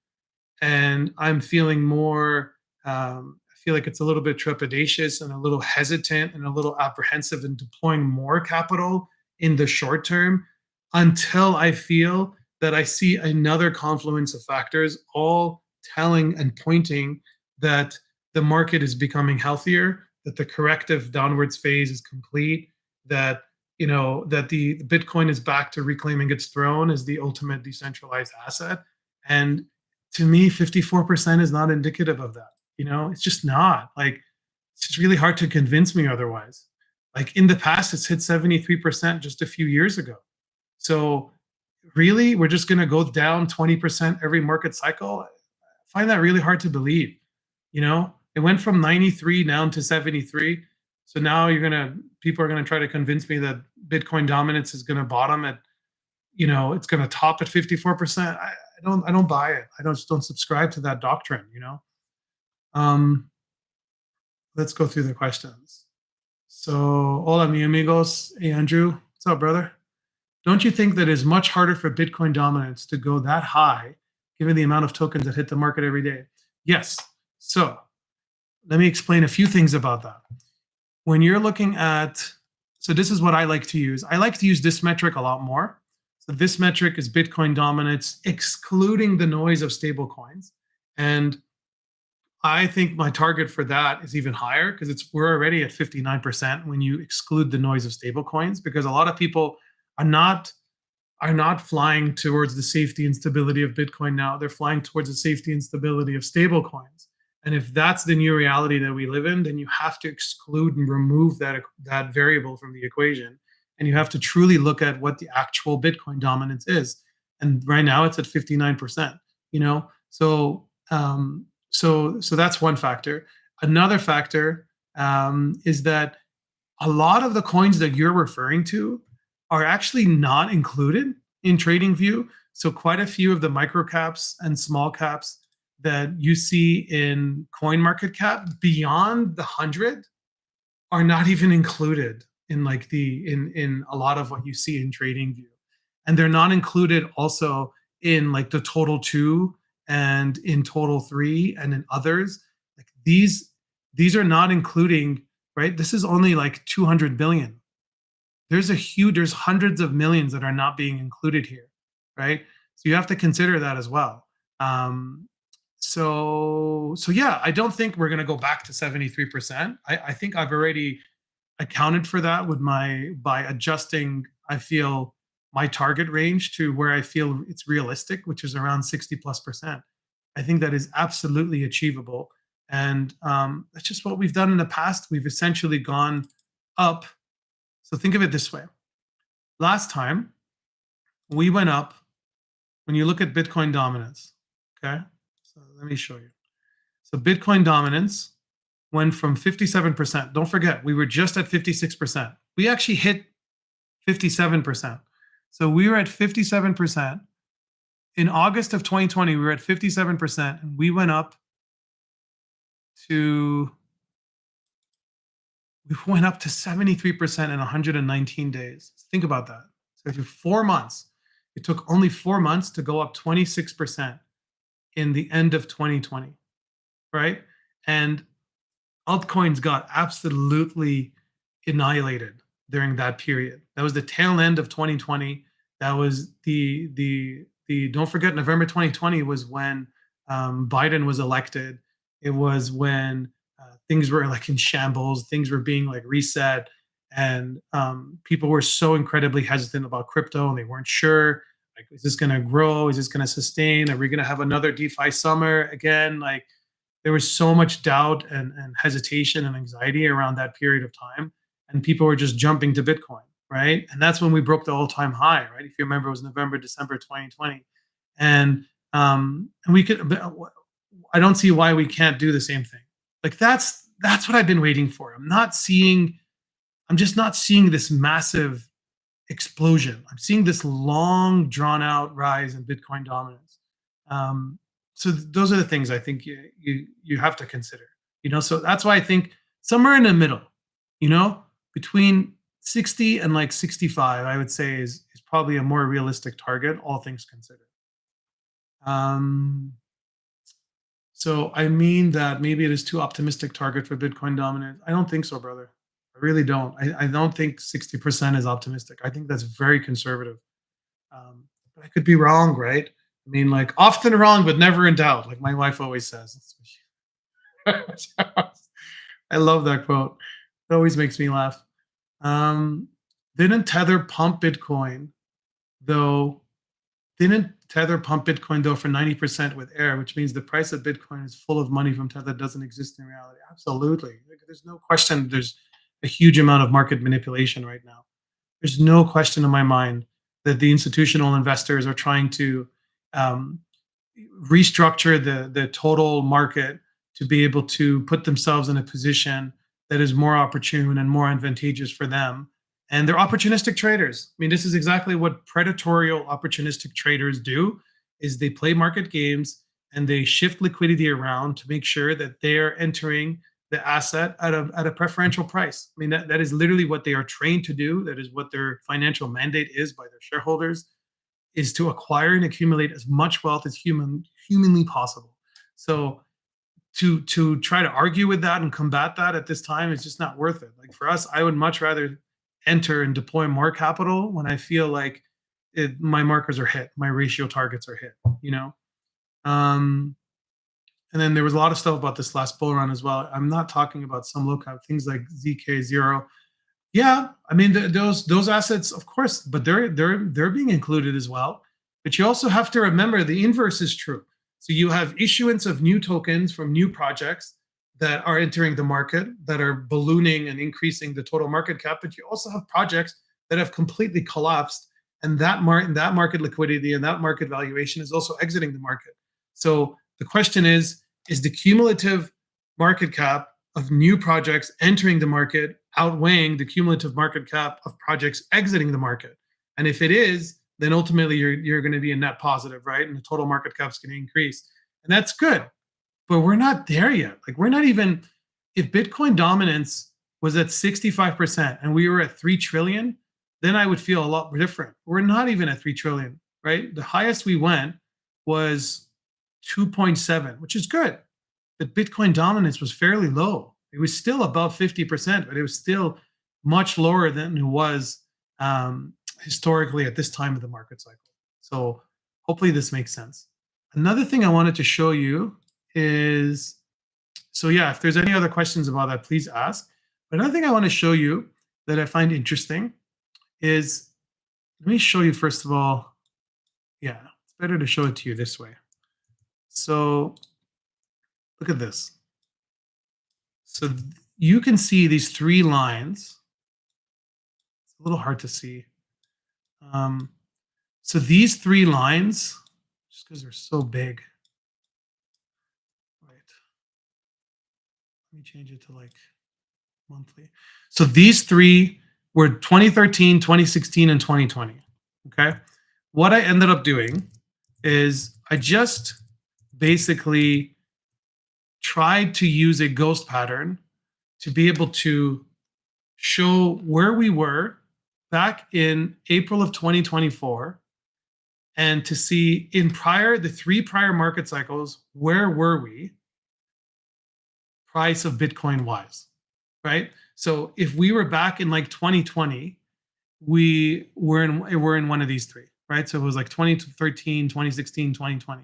and I'm feeling more. I feel like it's a little bit trepidatious and a little hesitant and a little apprehensive in deploying more capital in the short term, until I feel that I see another confluence of factors all telling and pointing that the market is becoming healthier, that the corrective downwards phase is complete, that that the Bitcoin is back to reclaiming its throne as the ultimate decentralized asset. And to me, 54% is not indicative of that. It's just not. Like, it's just really hard to convince me otherwise. Like, in the past, it's hit 73% just a few years ago. So really, we're just going to go down 20% every market cycle? I find that really hard to believe. It went from 93 down to 73. So now people are going to try to convince me that Bitcoin dominance is going to bottom at, it's going to top at 54%. I don't buy it. I don't subscribe to that doctrine. Let's go through the questions. So, hola, mi amigos. Hey, Andrew. What's up, brother? Don't you think that it's much harder for Bitcoin dominance to go that high, given the amount of tokens that hit the market every day? Yes. So let me explain a few things about that. When you're looking at, so this is what I like to use. I like to use this metric a lot more. So this metric is Bitcoin dominance, excluding the noise of stable coins. And I think my target for that is even higher, because we're already at 59% when you exclude the noise of stable coins, because a lot of people are not flying towards the safety and stability of Bitcoin now. They're flying towards the safety and stability of stable coins. And if that's the new reality that we live in, then you have to exclude and remove that variable from the equation. And you have to truly look at what the actual Bitcoin dominance is. And right now it's at 59%, So that's one factor. Another factor is that a lot of the coins that you're referring to are actually not included in TradingView. So quite a few of the micro caps and small caps that you see in CoinMarketCap beyond the 100 are not even included in in a lot of what you see in TradingView. And they're not included also in like the total 2 and in total 3 and in others. Like these are not including right? This is only like 200 billion. There's hundreds of millions that are not being included here, right? So you have to consider that as well. Um, so yeah, I don't think we're going to go back to 73%. I think I've already accounted for that with my by adjusting, I feel, my target range to where I feel it's realistic, which is around 60 plus percent. I think that is absolutely achievable. And that's just what we've done in the past. We've essentially gone up. So think of it this way. Last time we went up, when you look at Bitcoin dominance, okay? So let me show you. So Bitcoin dominance went from 57%. Don't forget, we were just at 56%. We actually hit 57%. So we were at 57%. In August of 2020, we were at 57%, and we went up to 73% in 119 days. Think about that. So for 4 months, it took only 4 months to go up 26% in the end of 2020, right? And altcoins got absolutely annihilated during that period. That was the tail end of 2020. That was the don't forget, November 2020 was when Biden was elected. It was when things were like in shambles, things were being like reset, and people were so incredibly hesitant about crypto, and they weren't sure, like, is this going to grow? Is this going to sustain? Are we going to have another DeFi summer again? Like, there was so much doubt and hesitation and anxiety around that period of time, and people were just jumping to Bitcoin, right? And that's when we broke the all-time high, right? If you remember, it was November, December 2020, and we could. I don't see why we can't do the same thing. Like, that's what I've been waiting for. I'm just not seeing this massive explosion. I'm seeing this long, drawn out rise in Bitcoin dominance. So those are the things I think you have to consider. So that's why I think somewhere in the middle, between 60 and like 65, I would say is probably a more realistic target, all things considered. Um, so I mean that maybe it is too optimistic target for Bitcoin dominance. I don't think so, brother. I really don't. I don't think 60% is optimistic. I think that's very conservative. But I could be wrong, right? I mean, like, often wrong, but never in doubt, like my wife always says. I love that quote. It always makes me laugh. Um, didn't Tether pump Bitcoin though? Didn't Tether pump Bitcoin though for 90% with air, which means the price of Bitcoin is full of money from Tether doesn't exist in reality. Absolutely. Like, there's no question there's a huge amount of market manipulation right now. There's no question in my mind that the institutional investors are trying to um, restructure the total market to be able to put themselves in a position that is more opportune and more advantageous for them. And they're opportunistic traders. I mean, this is exactly what predatory opportunistic traders do: is they play market games and they shift liquidity around to make sure that they're entering the asset at a preferential price. I mean, that is literally what they are trained to do. That is what their financial mandate is by their shareholders, is to acquire and accumulate as much wealth as humanly possible. So to try to argue with that and combat that at this time is just not worth it. Like, for us, I would much rather enter and deploy more capital when I feel like my markers are hit, my ratio targets are hit. Um, and then there was a lot of stuff about this last bull run as well. I'm not talking about some lookup things like ZK0. Yeah, I mean, those assets, of course, but they're being included as well. But you also have to remember the inverse is true. So you have issuance of new tokens from new projects that are entering the market, that are ballooning and increasing the total market cap. But you also have projects that have completely collapsed, and that market liquidity and that market valuation is also exiting the market. So the question is the cumulative market cap of new projects entering the market outweighing the cumulative market cap of projects exiting the market? And if it is, then ultimately you're going to be a net positive, right? And the total market cap is going to increase. And that's good. But we're not there yet. Like, we're not even, if Bitcoin dominance was at 65% and we were at 3 trillion, then I would feel a lot different. We're not even at 3 trillion, right? The highest we went was 2.7, which is good. But Bitcoin dominance was fairly low. It was still above 50%, but it was still much lower than it was historically at this time of the market cycle. So hopefully this makes sense. Another thing I wanted to show you is, so yeah, if there's any other questions about that, please ask. But another thing I want to show you that I find interesting is, let me show you first of all, yeah, it's better to show it to you this way. So look at this. So you can see these three lines. It's a little hard to see. So these three lines, just because they're so big, right? Let me change it to like monthly. So these three were 2013, 2016, and 2020. Okay. What I ended up doing is I just basically tried to use a ghost pattern to be able to show where we were back in April of 2024 and to see in the three prior market cycles, where were we price of Bitcoin wise, right? So if we were back in like 2020, we're in one of these three, right? So it was like 2013, 2016, 2020.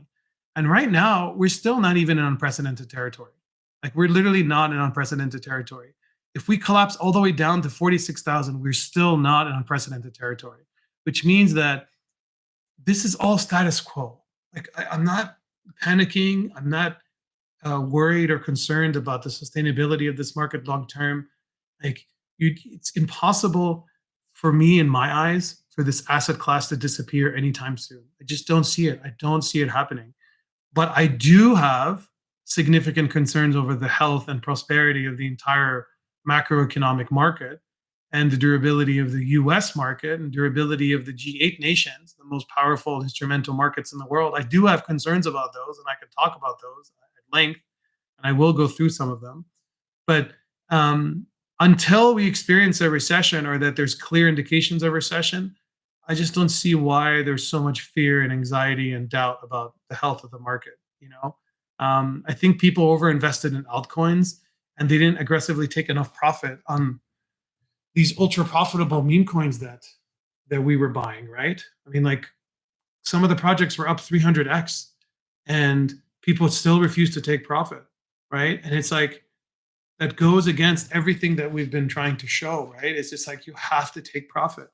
And right now, we're still not even in unprecedented territory. Like we're literally not in unprecedented territory. If we collapse all the way down to 46,000, we're still not in unprecedented territory, which means that this is all status quo. Like I'm not panicking. I'm not worried or concerned about the sustainability of this market long term. Like it's impossible for me, in my eyes, for this asset class to disappear anytime soon. I just don't see it. I don't see it happening. But I do have significant concerns over the health and prosperity of the entire macroeconomic market and the durability of the US market and durability of the G8 nations, the most powerful instrumental markets in the world. I do have concerns about those, and I can talk about those at length, and I will go through some of them. But until we experience a recession or that there's clear indications of recession, I just don't see why there's so much fear and anxiety and doubt about the health of the market. I think people overinvested in altcoins and they didn't aggressively take enough profit on these ultra profitable meme coins that we were buying, right? I mean, like some of the projects were up 300x and people still refuse to take profit, right? And it's like, that goes against everything that we've been trying to show, right? It's just like you have to take profit.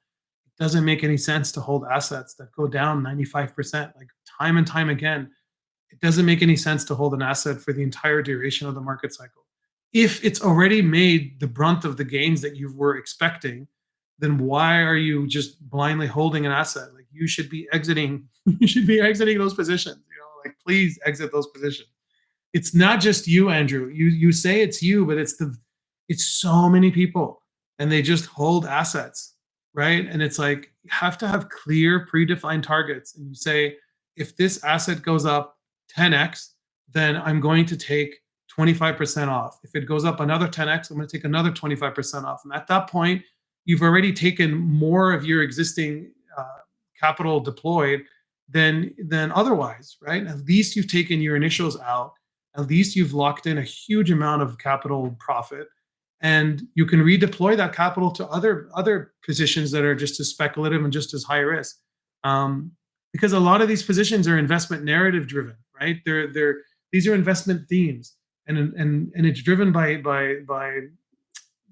It doesn't make any sense to hold assets that go down 95%, like time and time again. It doesn't make any sense to hold an asset for the entire duration of the market cycle. If it's already made the brunt of the gains that you were expecting, then why are you just blindly holding an asset? Like you should be exiting, you should be exiting those positions, like please exit those positions. It's not just you, Andrew. You say it's you, but it's so many people, and they just hold assets, right? And it's like you have to have clear, predefined targets, and you say, if this asset goes up 10x, then I'm going to take 25% off. If it goes up another 10x, I'm going to take another 25% off. And at that point, you've already taken more of your existing capital deployed than otherwise, right? At least you've taken your initials out. At least you've locked in a huge amount of capital profit, and you can redeploy that capital to other positions that are just as speculative and just as high risk. Because a lot of these positions are investment narrative driven, right? These are investment themes, and it's driven by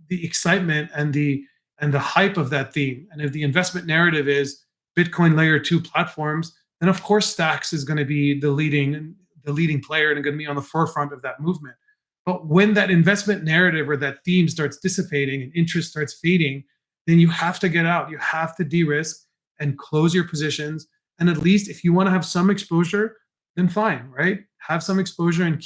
the excitement and the hype of that theme. And if the investment narrative is Bitcoin layer 2 platforms, then of course Stacks is going to be the leading player and going to be on the forefront of that movement. But when that investment narrative or that theme starts dissipating and interest starts fading, then you have to get out. You have to de-risk and close your positions. And at least if you want to have some exposure, then fine, right? Have some exposure and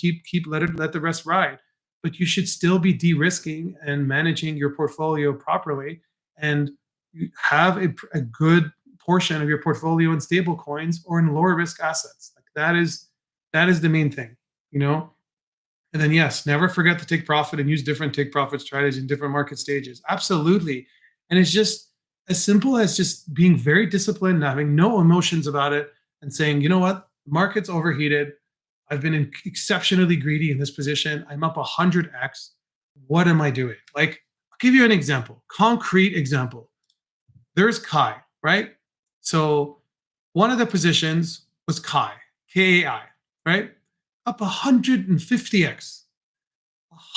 let the rest ride. But you should still be de-risking and managing your portfolio properly, and have a good portion of your portfolio in stable coins or in lower risk assets. Like that is the main thing, And then yes, never forget to take profit and use different take profit strategies in different market stages. Absolutely. And it's just as simple as just being very disciplined and having no emotions about it and saying, you know what, the market's overheated. I've been exceptionally greedy in this position. I'm up 100x. what am I doing? Like, I'll give you an example, concrete example. There's Kai, right? So one of the positions was Kai, Kai, right? Up 150x,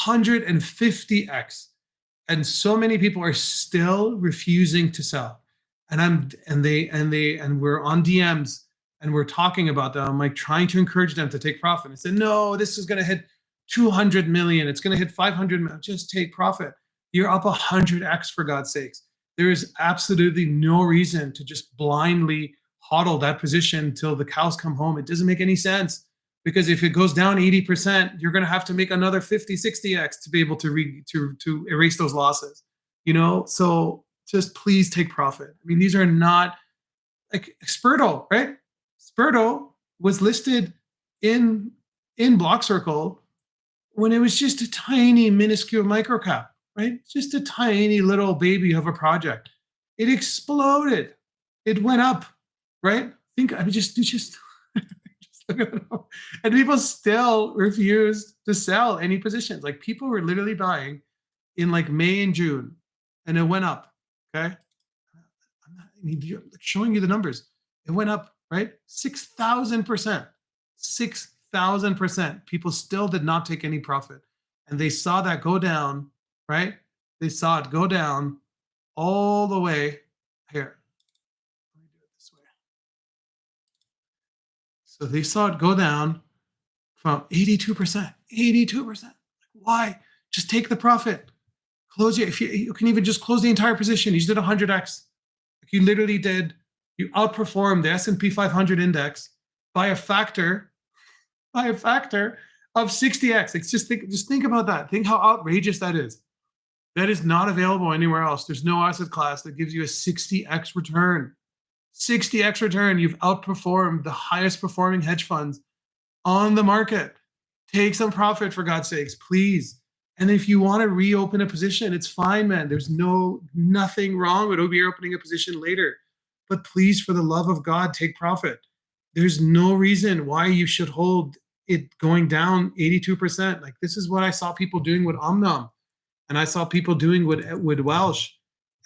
150x. And so many people are still refusing to sell. And we're on DMs and we're talking about them. I'm like trying to encourage them to take profit. I said, no, this is going to hit 200 million. It's going to hit 500 million. Just take profit. You're up 100x for God's sakes. There is absolutely no reason to just blindly hodl that position till the cows come home. It doesn't make any sense, because if it goes down 80%, you're going to have to make another 50, 60x to be able to erase those losses. So just please take profit. I mean, these are not like Spurtle, right? Spurtle was listed in Blockcircle when it was just a tiny, minuscule microcap, right? Just a tiny little baby of a project. It exploded. It went up, right? Just look at it. And people still refused to sell any positions. Like, people were literally buying in like May and June, and it went up. Okay, I'm showing you the numbers. It went up, right? 6,000%. 6,000%. People still did not take any profit, and they saw that go down, right? They saw it go down all the way here. Let me do it this way. So they saw it go down from 82%. 82%. Why? Just take the profit. Close it. If you can even just close the entire position. You did 100x. Like, you literally did. You outperformed the S&P 500 index by a factor of 60x. Like, just think about that. Think how outrageous that is. That is not available anywhere else. There's no asset class that gives you a 60x return. 60x return. You've outperformed the highest performing hedge funds on the market. Take some profit, for God's sakes, please. And if you want to reopen a position, it's fine, man. There's nothing wrong with reopening a position later. But please, for the love of God, take profit. There's no reason why you should hold it going down 82%. Like, this is what I saw people doing with Omnom, and I saw people doing with Welsh.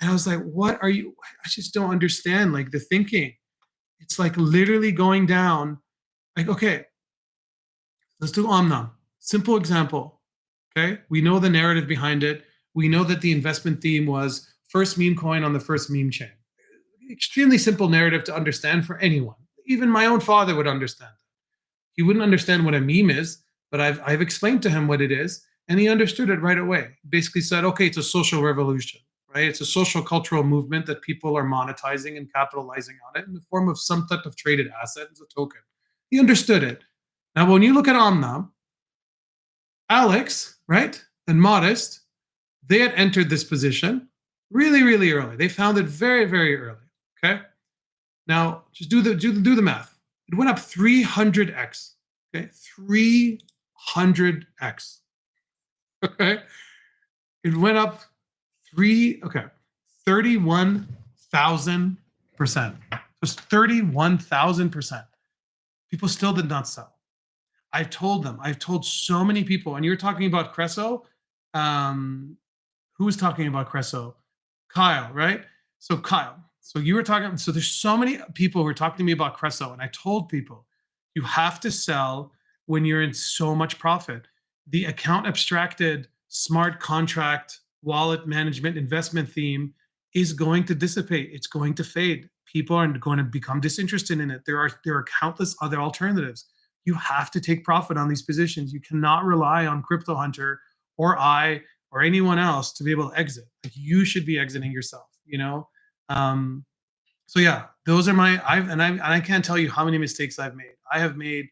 And I was like, what are you? I just don't understand, like, the thinking. It's like literally going down. Like, okay, let's do Omnom. Simple example. Okay, we know the narrative behind it. We know that the investment theme was first meme coin on the first meme chain. Extremely simple narrative to understand for anyone. Even my own father would understand. He wouldn't understand what a meme is, but I've explained to him what it is, and he understood it right away. Basically said, okay, it's a social revolution, right? It's a social cultural movement that people are monetizing and capitalizing on it in the form of some type of traded asset as a token. He understood it. Now, when you look at Omnom, Alex, right, and Modest, they had entered this position really, really early. They found it very, very early. Okay. Now, just do the math. It went up 300x. Okay, 300x. Okay, it went up 31,000%. Just 31,000%. People still did not sell. I've told so many people, and you're talking about Cresso. Who was talking about Cresso? Kyle, right? So Kyle, so you were talking, so there's so many people who are talking to me about Cresso, and I told people, you have to sell when you're in so much profit. The account abstracted smart contract wallet management investment theme is going to dissipate. It's going to fade. People are going to become disinterested in it. There are countless other alternatives. You have to take profit on these positions. You cannot rely on Crypto Hunter or I or anyone else to be able to exit. Like, you should be exiting yourself, So yeah, those are I can't tell you how many mistakes I've made. I have made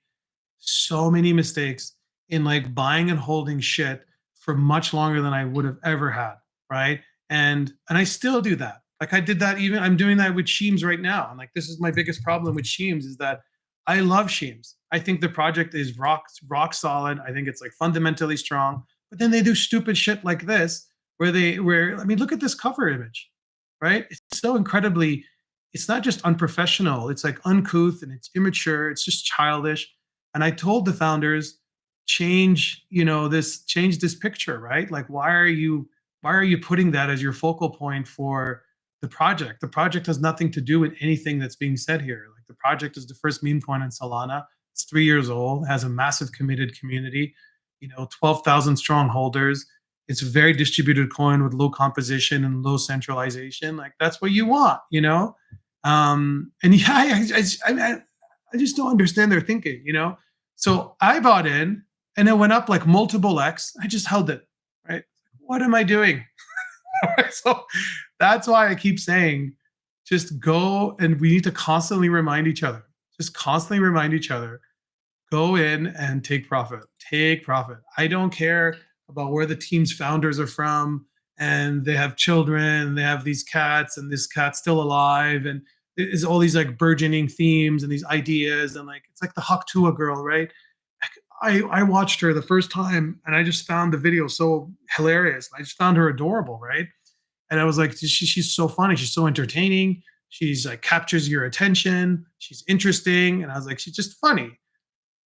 so many mistakes in like buying and holding shit for much longer than I would have ever had, right? And I still do that. Like, I did that, I'm doing that with Sheems right now. And like, this is my biggest problem with Sheems, is that I love Sheems. I think the project is rock solid. I think it's like fundamentally strong. But then they do stupid shit like this, where look at this cover image, right? It's so incredibly, it's not just unprofessional. It's like uncouth and it's immature. It's just childish. And I told the founders, change, change this picture, right? Like, why are you putting that as your focal point for the project? The project has nothing to do with anything that's being said here. Like, the project is the first meme coin in Solana. It's 3 years old, has a massive committed community, 12,000 strong holders. It's a very distributed coin with low composition and low centralization. Like, that's what you want. And yeah, I just don't understand their thinking. So I bought in, and it went up like multiple X. I just held it, right? What am I doing? So that's why I keep saying, just go, and we need to constantly remind each other. Just constantly remind each other. Go in and take profit. Take profit. I don't care about where the team's founders are from, and they have children, they have these cats, and this cat's still alive, and is all these like burgeoning themes and these ideas, and like it's like the Haktua girl, right? I watched her the first time, and I just found the video so hilarious. I just found her adorable, right? And I was like, she's so funny, she's so entertaining, she's like captures your attention, she's interesting, and I was like, she's just funny.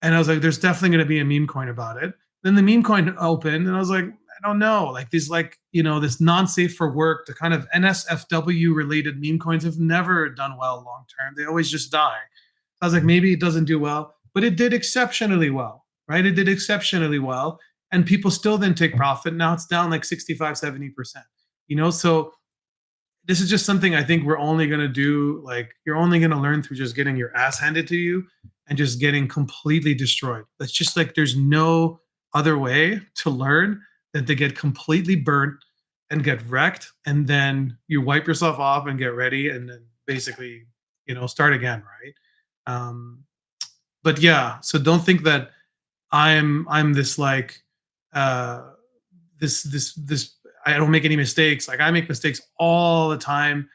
And I was like, there's definitely going to be a meme coin about it. Then the meme coin opened, and I was like, I don't know. Like these, like, this non-safe for work, the kind of NSFW related meme coins have never done well long term. They always just die. I was like, maybe it doesn't do well, but it did exceptionally well, right? It did exceptionally well. And people still didn't take profit. Now it's down like 65, 70%. So this is just something I think we're only going to do. Like, you're only going to learn through just getting your ass handed to you and just getting completely destroyed. That's just like, there's no other way to learn than to get completely burnt and get wrecked. And then you wipe yourself off and get ready, and then basically, start again. Right. But yeah, so don't think that I'm this like, this I don't make any mistakes. Like, I make mistakes all the time,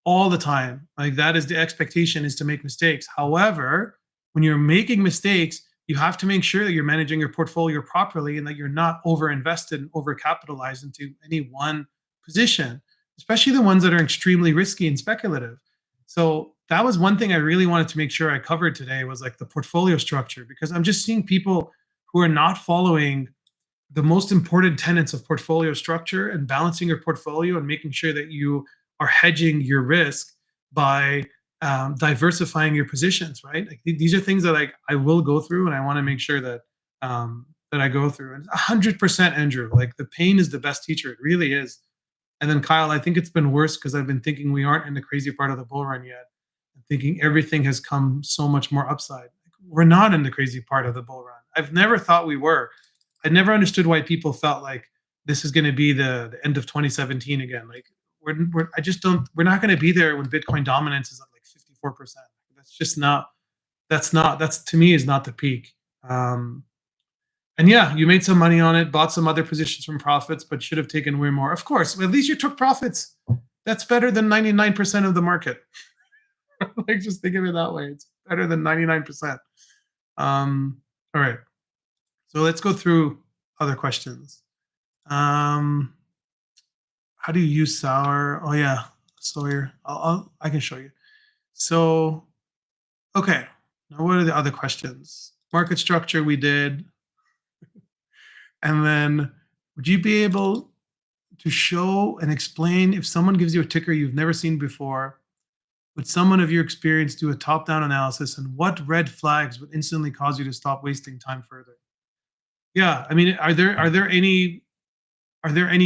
all the time. Like, that is the expectation, is to make mistakes. However, when you're making mistakes, you have to make sure that you're managing your portfolio properly, and that you're not over invested and over capitalized into any one position, especially the ones that are extremely risky and speculative. So that was one thing I really wanted to make sure I covered today, was like the portfolio structure, because I'm just seeing people who are not following the most important tenets of portfolio structure and balancing your portfolio and making sure that you are hedging your risk by diversifying your positions, right? Like, these are things that I will go through, and I want to make sure that that I go through. And 100%, Andrew, like, the pain is the best teacher. It really is. And then Kyle, I think it's been worse because I've been thinking we aren't in the crazy part of the bull run yet. I'm thinking everything has come so much more upside. We're not in the crazy part of the bull run. I've never thought we were. I never understood why people felt like this is going to be the end of 2017 again. Like, I just don't, we're not going to be there when Bitcoin dominance is at like 54%. That's just not, that's to me is not the peak. And yeah, you made some money on it, bought some other positions from profits, but should have taken way more. Of course, at least you took profits. That's better than 99% of the market. Like, just think of it that way. It's better than 99%. All right. So let's go through other questions. How do you use Sower? Oh yeah, Sawyer. I can show you. So, okay. Now, what are the other questions? Market structure we did. And then, would you be able to show and explain, if someone gives you a ticker you've never seen before, would someone of your experience do a top-down analysis, and what red flags would instantly cause you to stop wasting time further? Yeah, I mean, are there any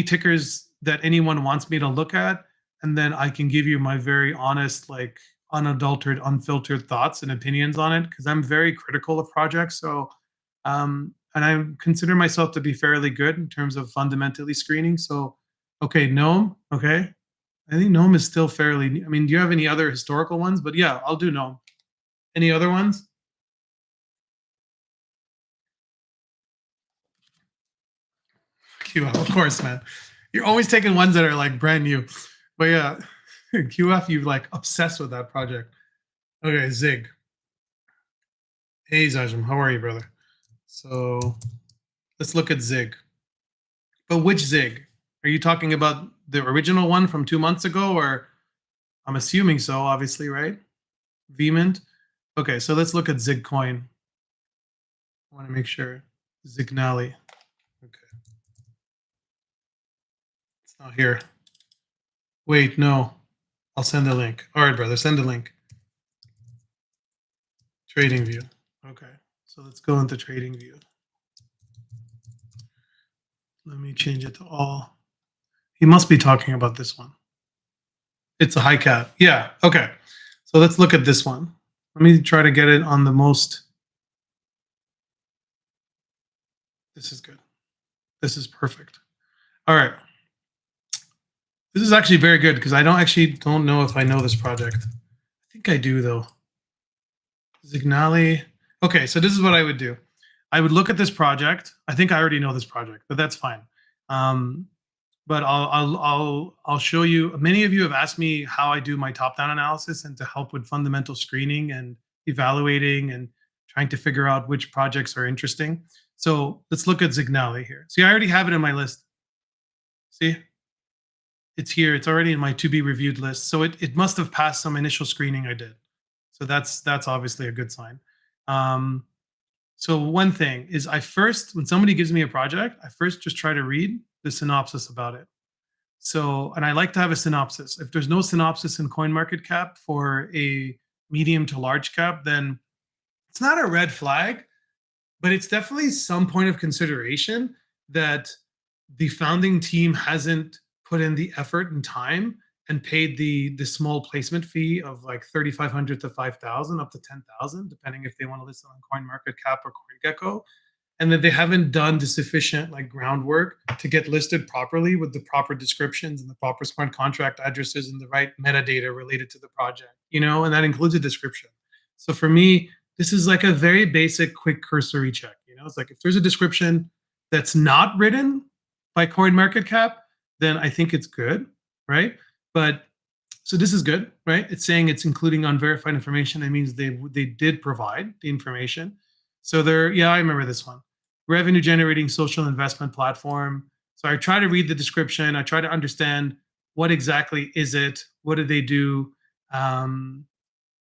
tickers that anyone wants me to look at, and then I can give you my very honest, like, unadulterated, unfiltered thoughts and opinions on it, because I'm very critical of projects. So, and I consider myself to be fairly good in terms of fundamentally screening. So, okay, Gnome. Okay, I think Gnome is still fairly. I mean, do you have any other historical ones? But yeah, I'll do Gnome. Any other ones? QF, of course, man. You're always taking ones that are like brand new. But yeah, QF, you like obsessed with that project. Okay, Zig. Hey, Zajum, how are you, brother? So let's look at Zig. But which Zig? Are you talking about the original one from 2 months ago, or I'm assuming so, obviously, right? Vement. Okay, so let's look at Zig coin. I want to make sure. Zignali. Okay, it's not here. Wait, no. I'll send a link. All right, brother, send a link. Trading view. Okay, so let's go into trading view. Let me change it to all. He must be talking about this one. It's a high cap. Yeah, okay. So let's look at this one. Let me try to get it on the most. This is good. This is perfect. All right. This is actually very good because I don't know if I know this project. I think I do though. Zignali. Okay, so this is what I would do. I would look at this project. I think I already know this project, but that's fine. But I'll show you. Many of you have asked me how I do my top-down analysis and to help with fundamental screening and evaluating and trying to figure out which projects are interesting. So let's look at Zignali here. See, I already have it in my list. See, it's here. It's already in my to be reviewed list. So it must have passed some initial screening I did. So that's obviously a good sign. So one thing is when somebody gives me a project, I first just try to read the synopsis about it. So, and I like to have a synopsis. If there's no synopsis in CoinMarketCap for a medium to large cap, then it's not a red flag, but it's definitely some point of consideration that the founding team hasn't put in the effort and time and paid the small placement fee of like 3,500 to 5,000 up to 10,000, depending if they want to list on CoinMarketCap or CoinGecko, and that they haven't done the sufficient like groundwork to get listed properly with the proper descriptions and the proper smart contract addresses and the right metadata related to the project, and that includes a description. So for me, this is like a very basic, quick cursory check. It's like if there's a description that's not written by CoinMarketCap, then I think it's good, right? But so this is good, right? It's saying it's including unverified information. That means they did provide the information. So I remember this one. Revenue generating social investment platform. So I try to read the description. I try to understand what exactly is it? What do they do? And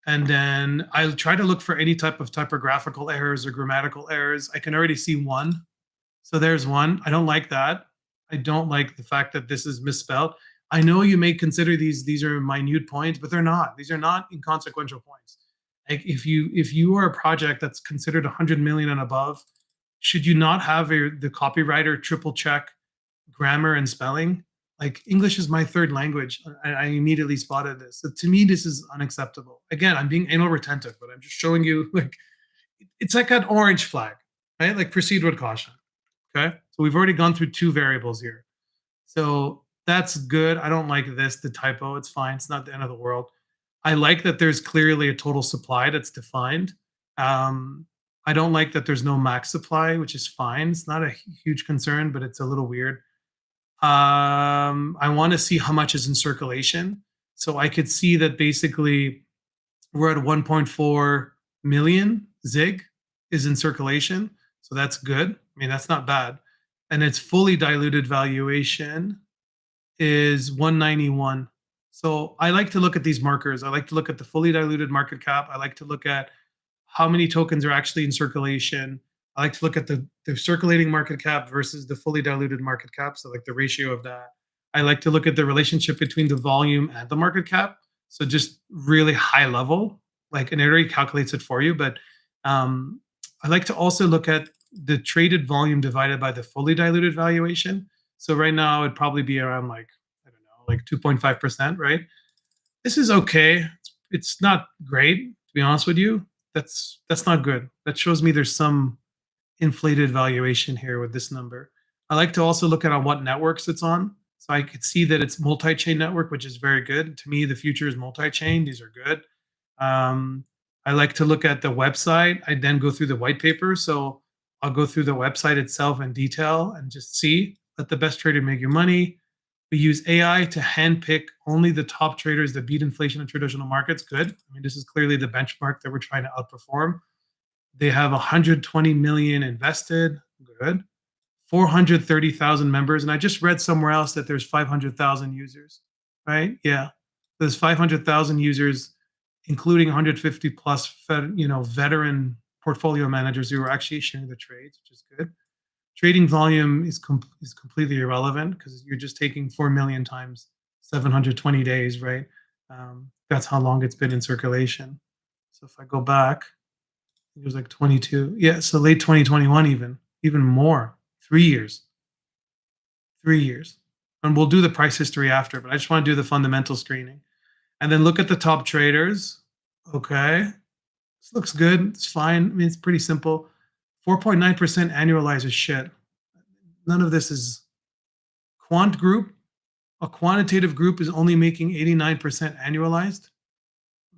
then I'll try to look for any type of typographical errors or grammatical errors. I can already see one. So there's one. I don't like that. I don't like the fact that this is misspelled. I know you may consider these are minute points, but they're not. These are not inconsequential points. Like if you are a project that's considered 100 million and above, should you not have the copywriter triple check grammar and spelling? Like English is my third language. I immediately spotted this. So to me, this is unacceptable. Again, I'm being anal retentive, but I'm just showing you like it's like an orange flag, right? Like proceed with caution. Okay. So we've already gone through two variables here. So that's good. I don't like the typo. It's fine. It's not the end of the world. I like that there's clearly a total supply that's defined. I don't like that there's no max supply, which is fine. It's not a huge concern, but it's a little weird. I want to see how much is in circulation. So I could see that basically we're at 1.4 million ZIG is in circulation. So that's good. I mean, that's not bad. And its fully diluted valuation is 191. So I like to look at these markers. I like to look at the fully diluted market cap. I like to look at how many tokens are actually in circulation. I like to look at the circulating market cap versus the fully diluted market cap. So like the ratio of that. I like to look at the relationship between the volume and the market cap. So just really high level, like, and it already calculates it for you. But I like to also look at the traded volume divided by the fully diluted valuation. So right now it'd probably be around like, I don't know, like 2.5%, right? This is okay. It's not great, to be honest with you. That's not good. That shows me there's some inflated valuation here with this number. I like to also look at on what networks it's on. So I could see that it's multi-chain network, which is very good. To me, the future is multi-chain. These are good. I like to look at the website. I then go through the white paper. So I'll go through the website itself in detail and just see, let the best trader make your money. We use AI to handpick only the top traders that beat inflation in traditional markets. Good. I mean, this is clearly the benchmark that we're trying to outperform. They have 120 million invested. Good. 430,000 members. And I just read somewhere else that there's 500,000 users, right? Yeah. There's 500,000 users, including 150 plus, veteran portfolio managers who are actually issuing the trades, which is good. Trading volume is completely irrelevant because you're just taking 4 million times 720 days, right? That's how long it's been in circulation. So if I go back, it was like 22. Yeah, so late 2021, even more, 3 years, 3 years. And we'll do the price history after, but I just want to do the fundamental screening. And then look at the top traders. Okay, this looks good. It's fine. I mean, it's pretty simple. 4.9% annualized is shit. None of this is quant group. A quantitative group is only making 89% annualized.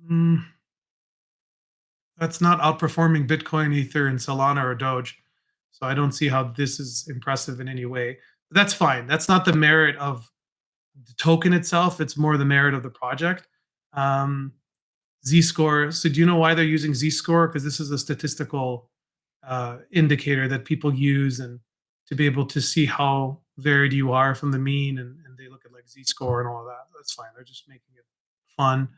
Mm, that's not outperforming Bitcoin, Ether, and Solana or Doge. So I don't see how this is impressive in any way. But that's fine. That's not the merit of the token itself. It's more the merit of the project. Um, Z-score. So do you know why they're using Z-score? Because this is a statistical indicator that people use and to be able to see how varied you are from the mean, and they look at like Z-score and all of that. That's fine. They're just making it fun.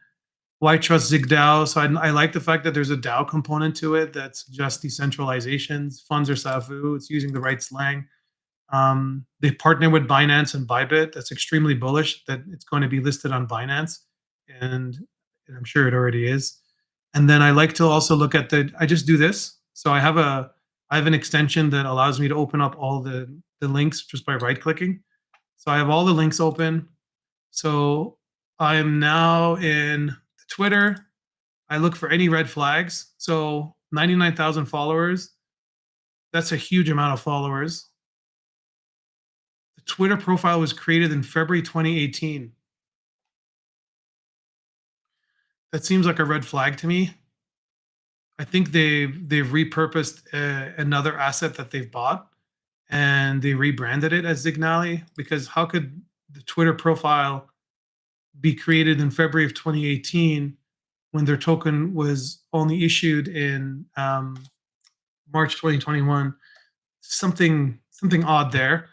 Why trust Zigdao? So I like the fact that there's a DAO component to it that suggests decentralizations. Funds are Safu. It's using the right slang. They partner with Binance and Bybit. That's extremely bullish that it's going to be listed on Binance, and, and I'm sure it already is. And then I like to also look at I just do this. So I have an extension that allows me to open up all the links just by right clicking. So I have all the links open. So I am now in Twitter. I look for any red flags. So 99,000 followers. That's a huge amount of followers. The Twitter profile was created in February 2018. That seems like a red flag to me. I think they've repurposed another asset that they've bought and they rebranded it as Zignal, because how could the Twitter profile be created in February of 2018 when their token was only issued in March 2021? Something odd there.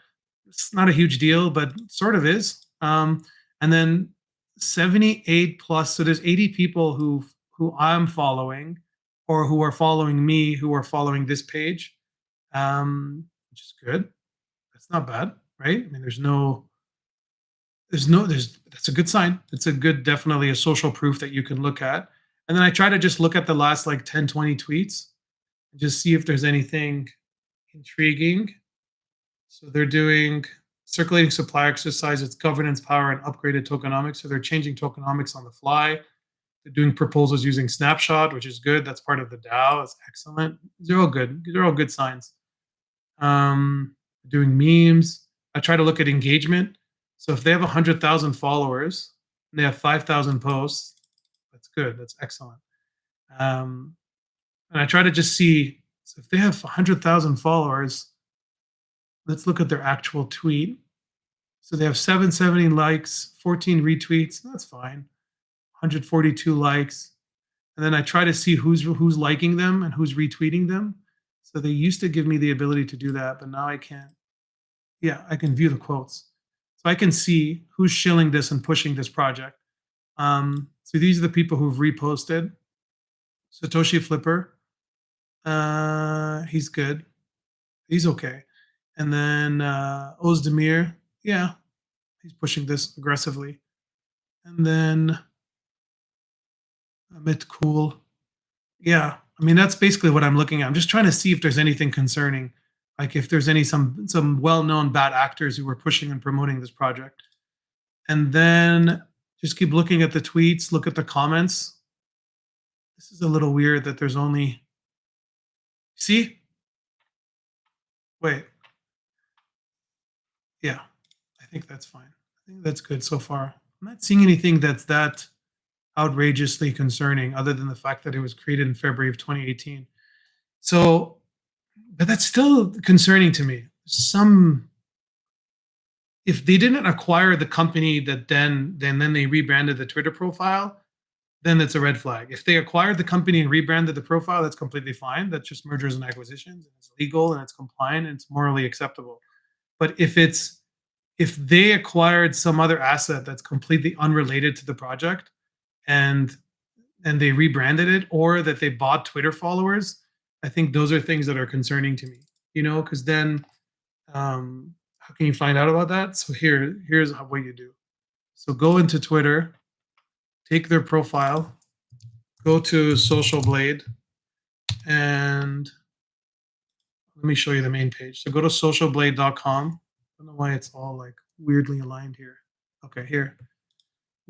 It's not a huge deal, but sort of is. And then 78 plus. So there's 80 people who I'm following, or who are following me, who are following this page, which is good. That's not bad, right? I mean, there's that's a good sign. It's a good, definitely a social proof that you can look at. And then I try to just look at the last like 10, 20 tweets and just see if there's anything intriguing. So they're doing circulating supply exercise, its governance power, and upgraded tokenomics. So they're changing tokenomics on the fly. They're doing proposals using Snapshot, which is good. That's part of the DAO. It's excellent. They're all good. They're all good signs. Doing memes. I try to look at engagement. So if they have 100,000 followers and they have 5,000 posts, that's good. That's excellent. And I try to just see, so if they have 100,000 followers, let's look at their actual tweet. So they have 770 likes, 14 retweets. That's fine. 142 likes. And then I try to see who's liking them and who's retweeting them. So they used to give me the ability to do that, but now I can't. Yeah, I can view the quotes. So I can see who's shilling this and pushing this project. So these are the people who've reposted. Satoshi Flipper. He's good. He's okay. And then Ozdemir. Yeah, he's pushing this aggressively. And then Amit Cool. Yeah, I mean, that's basically what I'm looking at. I'm just trying to see if there's anything concerning, like if there's some well-known bad actors who are pushing and promoting this project. And then just keep looking at the tweets, look at the comments. This is a little weird that there's only, see? Wait. Yeah, I think that's fine. I think that's good so far. I'm not seeing anything that's that outrageously concerning other than the fact that it was created in February of 2018. So, but that's still concerning to me. If they didn't acquire the company that then they rebranded the Twitter profile, then it's a red flag. If they acquired the company and rebranded the profile, that's completely fine. That's just mergers and acquisitions, and it's legal and it's compliant and it's morally acceptable. But if they acquired some other asset that's completely unrelated to the project and they rebranded it, or that they bought Twitter followers, I think those are things that are concerning to me, because then How can you find out about that? So here's what you do. So go into Twitter, take their profile, go to SocialBlade, and let me show you the main page. So go to socialblade.com. I don't know why it's all like weirdly aligned here. Okay, here.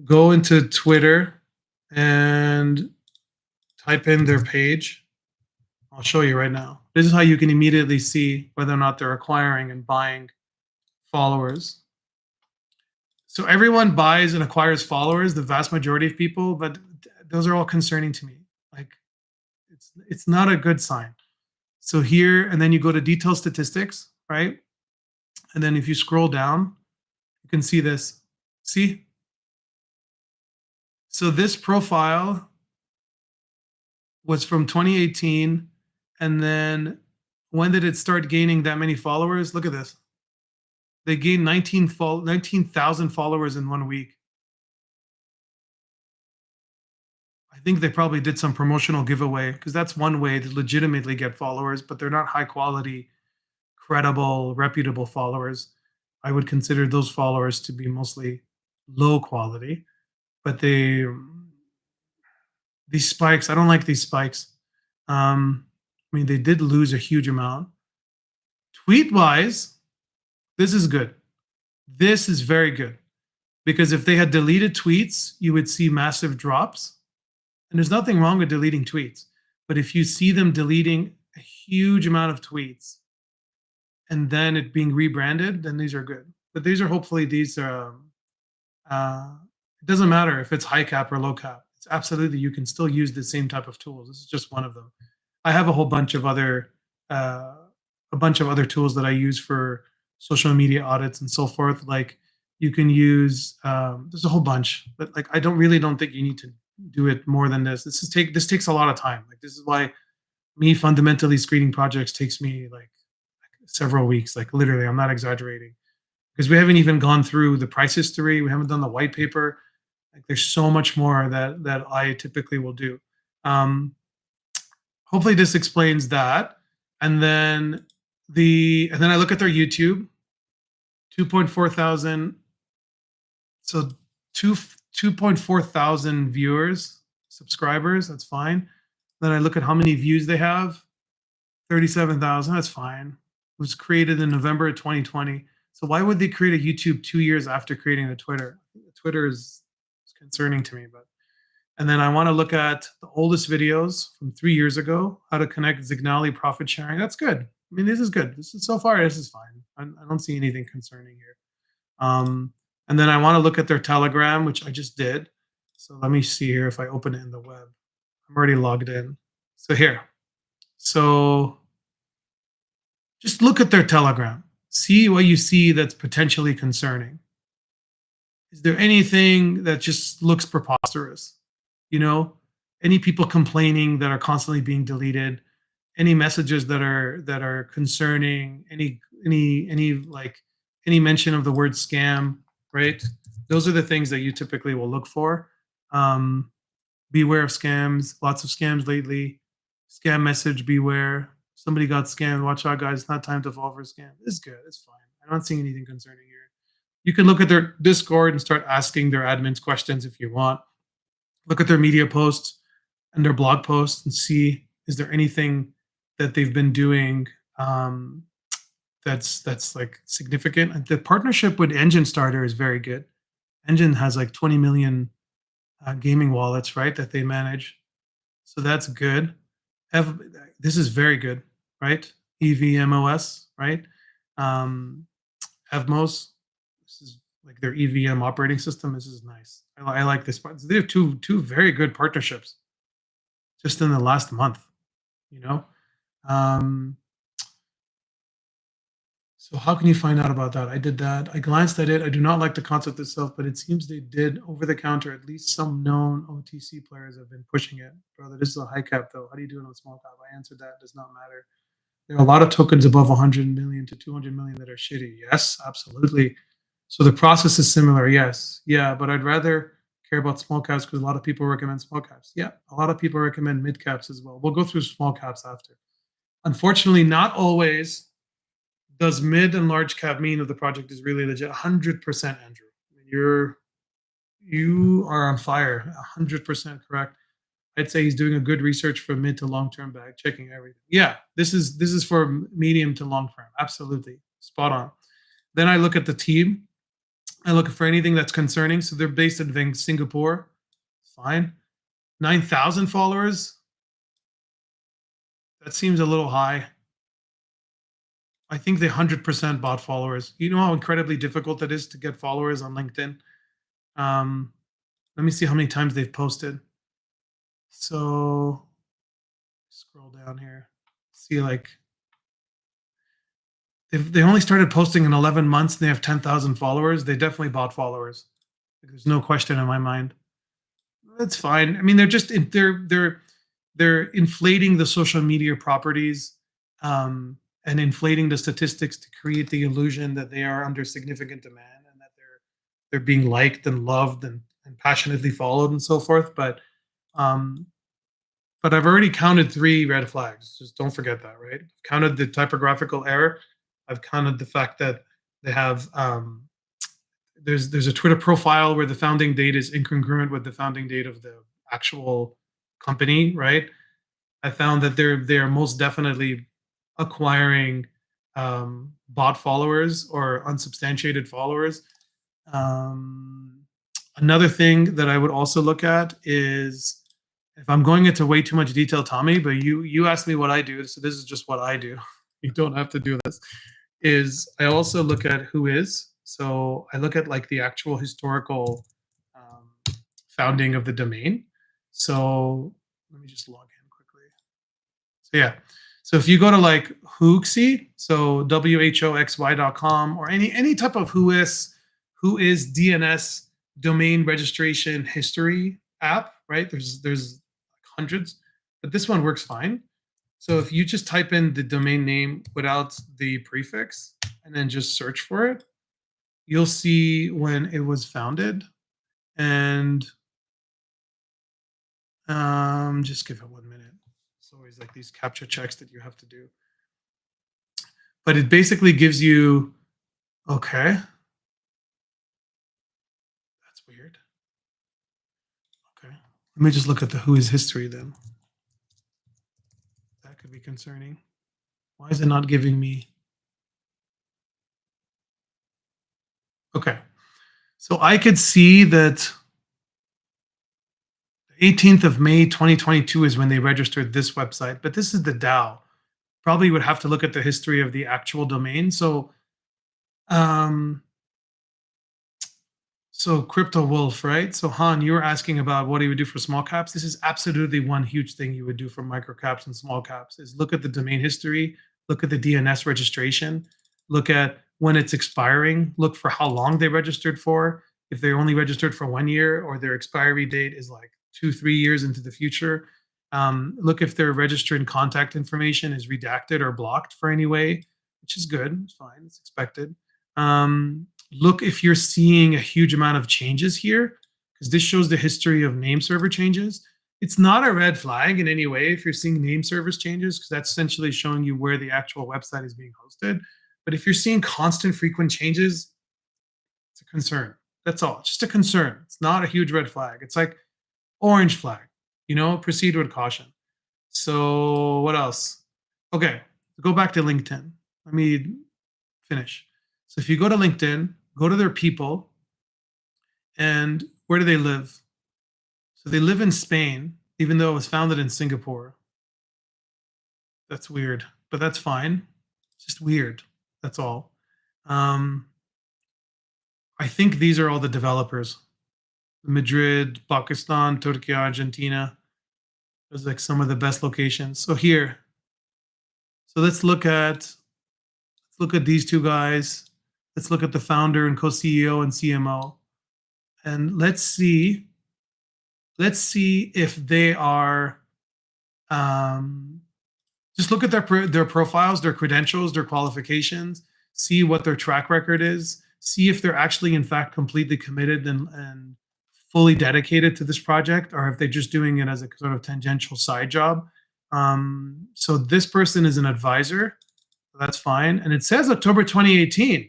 Go into Twitter and type in their page. I'll show you right now. This is how you can immediately see whether or not they're acquiring and buying followers. So everyone buys and acquires followers, the vast majority of people, but those are all concerning to me. Like it's not a good sign. So here, and then you go to detailed statistics, right? And then if you scroll down, you can see this. See? So this profile was from 2018. And then when did it start gaining that many followers? Look at this. They gained 19,000 followers in 1 week. I think they probably did some promotional giveaway because that's one way to legitimately get followers, but they're not high quality, credible, reputable followers. I would consider those followers to be mostly low quality, but these spikes, I don't like these spikes. I mean, they did lose a huge amount. Tweet wise, this is good. This is very good because if they had deleted tweets, you would see massive drops. And there's nothing wrong with deleting tweets. But if you see them deleting a huge amount of tweets and then it being rebranded, then these are good. But these are hopefully it doesn't matter if it's high cap or low cap. It's absolutely, you can still use the same type of tools. This is just one of them. I have a whole bunch of other tools that I use for social media audits and so forth. Like you can use there's a whole bunch, but like I don't think you need to do it more than this. This takes a lot of time. Like this is why me fundamentally screening projects takes me like several weeks. Like literally, I'm not exaggerating because we haven't even gone through the price history. We haven't done the white paper. Like there's so much more that I typically will do. Hopefully this explains that. And then I look at their YouTube, 2.4 thousand. So 2.4 thousand viewers, subscribers, that's fine. Then I look at how many views they have, 37,000, that's fine. It was created in November of 2020. So why would they create a YouTube 2 years after creating the Twitter? Twitter is concerning to me, but and then I want to look at the oldest videos from 3 years ago, how to connect Zignal profit sharing. That's good. I mean, this is good. This is so far, this is fine. I don't see anything concerning here. And then I want to look at their Telegram, which I just did. So let me see here if I open it in the web. I'm already logged in. So here. So just look at their Telegram. See what you see that's potentially concerning. Is there anything that just looks preposterous? You know, any people complaining that are constantly being deleted, any messages that are concerning, any mention of the word scam, right? Those are the things that you typically will look for. Beware of scams. Lots of scams lately. Scam message, beware. Somebody got scammed. Watch out, guys. It's not time to fall for a scam. It's good. It's fine. I'm not seeing anything concerning here. You can look at their Discord and start asking their admins questions if you want. Look at their media posts and their blog posts and see, is there anything that they've been doing that's like significant. And the partnership with Engine Starter is very good. Engine has like 20 million gaming wallets, right, that they manage. So that's good. This is very good, right? EVMOS, right? Evmos. This is like their EVM operating system. This is nice. I like this part. They have two very good partnerships just in the last month, you know. So how can you find out about that? I did that. I glanced at it. I do not like the concept itself, but it seems they did over the counter. At least some known OTC players have been pushing it. Brother, this is a high cap though. How do you do it on small cap? I answered that. Does not matter. There are a lot of tokens above 100 million to 200 million that are shitty. Yes, absolutely. So the process is similar. Yes. Yeah, but I'd rather care about small caps because a lot of people recommend small caps. Yeah, a lot of people recommend mid caps as well. We'll go through small caps after. Unfortunately, not always Does mid and large cap mean that the project is really legit? 100%, Andrew. You are on fire. 100% correct. I'd say he's doing a good research for mid to long term bag, checking everything. Yeah, this is for medium to long term. Absolutely, spot on. Then I look at the team. I look for anything that's concerning. So they're based in Singapore. Fine. 9,000 followers. That seems a little high. I think they 100% bought followers. You know how incredibly difficult it is to get followers on LinkedIn. Um, Let me see how many times they've posted. So scroll down here. See, like they only started posting in 11 months and they have 10,000 followers. They definitely bought followers. There's no question in my mind. That's fine. I mean, they're inflating the social media properties, and inflating the statistics to create the illusion that they are under significant demand and that they're being liked and loved and passionately followed and so forth. Um, but I've already counted 3 red flags. Just don't forget that, right? I've counted the typographical error. I've counted the fact that they have there's a Twitter profile where the founding date is incongruent with the founding date of the actual company, right? I found that they are most definitely acquiring bot followers or unsubstantiated followers. Um, Another thing that I would also look at is if I'm going into way too much detail, Tommy, but you asked me what I do, so this is just what I do. You don't have to do this. Is I also look at who is. So I look at like the actual historical founding of the domain. So let me just log in quickly. So yeah. So if you go to like Hooxy, so whoxy.com or any type of who is DNS domain registration history app, right? There's hundreds, but this one works fine. So if you just type in the domain name without the prefix and then just search for it, you'll see when it was founded. And just give it 1 minute. It's always like these captcha checks that you have to do. But it basically gives you, okay. That's weird. Okay. Let me just look at the who is history then. That could be concerning. Why is it not giving me? Okay. So I could see that 18th of May 2022 is when they registered this website, but this is the DAO. Probably would have to look at the history of the actual domain. So Crypto Wolf, right? So Han, you were asking about what he would do for small caps. This is absolutely one huge thing you would do for micro caps and small caps is look at the domain history, look at the DNS registration, look at when it's expiring, look for how long they registered for. If they're only registered for 1 year or their expiry date is like 2-3 years into the future. Look if their registered contact information is redacted or blocked for any way, which is good. It's fine. It's expected. Look if you're seeing a huge amount of changes here, because this shows the history of name server changes. It's not a red flag in any way if you're seeing name servers changes, because that's essentially showing you where the actual website is being hosted. But if you're seeing constant frequent changes, it's a concern. That's all. It's just a concern. It's not a huge red flag. It's like orange flag, proceed with caution. So what else? Okay, go back to LinkedIn. Let me finish. So if you go to LinkedIn, go to their people, and where do they live? So they live in Spain, even though it was founded in Singapore. That's weird, but that's fine. It's just weird. That's all. I think these are all the developers. Madrid, Pakistan, Turkey, Argentina. Those are like some of the best locations. So here, so let's look at these two guys. Let's look at the founder and co-CEO and CMO, and let's see if they are. Just look at their profiles, their credentials, their qualifications. See what their track record is. See if they're actually, in fact, completely committed and fully dedicated to this project, or if they're just doing it as a sort of tangential side job. So this person is an advisor. That's fine. And it says October 2018.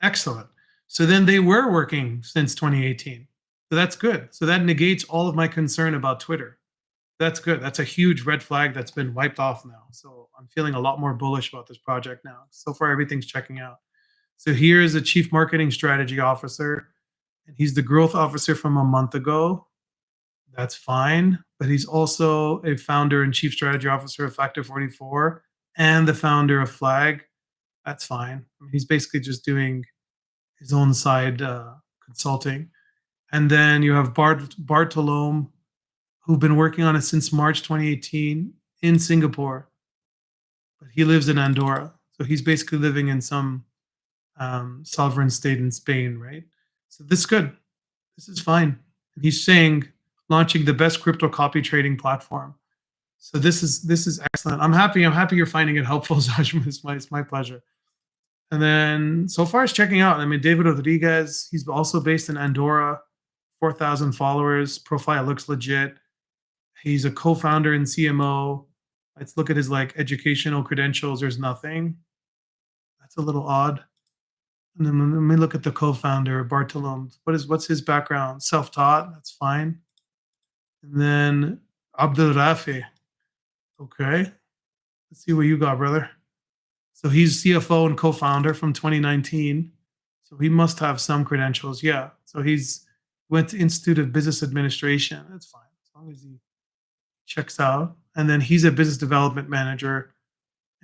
Excellent. So then they were working since 2018. So that's good. So that negates all of my concern about Twitter. That's good. That's a huge red flag that's been wiped off now. So I'm feeling a lot more bullish about this project now. So far, everything's checking out. So here is a chief marketing strategy officer, and he's the growth officer from a month ago. That's fine. But he's also a founder and chief strategy officer of Factor 44 and the founder of Flag. That's fine. I mean, he's basically just doing his own side consulting. And then you have Bartolome, who've been working on it since March 2018 in Singapore, but he lives in Andorra. So he's basically living in some sovereign state in Spain, right? So this is good. This is fine. And he's saying launching the best crypto copy trading platform. So this is excellent. I'm happy. I'm happy you're finding it helpful, Zajma. It's my pleasure. And then so far it's checking out. I mean, David Rodriguez, he's also based in Andorra, 4,000 followers. Profile looks legit. He's a co-founder and CMO. Let's look at his like educational credentials. There's nothing. That's a little odd. And then let me look at the co-founder, Bartolome. What's his background? Self-taught. That's fine. And then Abdul Rafi. Okay. Let's see what you got, brother. So he's CFO and co-founder from 2019. So he must have some credentials. Yeah. So he's went to Institute of Business Administration. That's fine. As long as he checks out. And then he's a business development manager.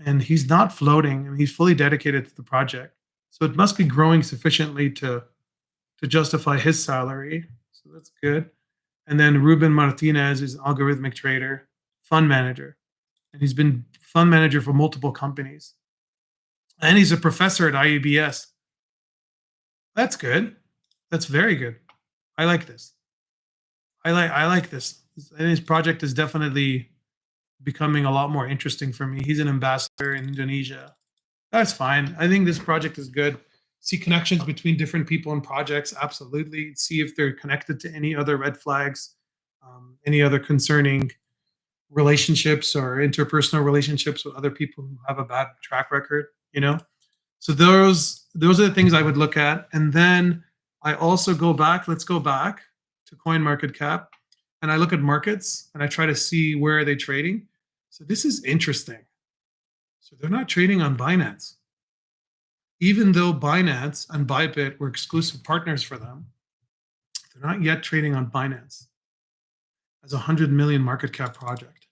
And he's not floating. I mean, he's fully dedicated to the project. So it must be growing sufficiently to justify his salary. So that's good. And then Ruben Martinez is an algorithmic trader, fund manager. And he's been fund manager for multiple companies. And he's a professor at IUBS. That's good. That's very good. I like this. I like this. And his project is definitely becoming a lot more interesting for me. He's an ambassador in Indonesia. That's fine. I think this project is good. See connections between different people and projects. Absolutely. See if they're connected to any other red flags, any other concerning relationships or interpersonal relationships with other people who have a bad track record, you know? So those are the things I would look at. And then I also go back, let's go back to CoinMarketCap, and I look at markets and I try to see where are they trading. So this is interesting. So they're not trading on Binance. Even though Binance and Bybit were exclusive partners for them, they're not yet trading on Binance as a 100 million market cap project.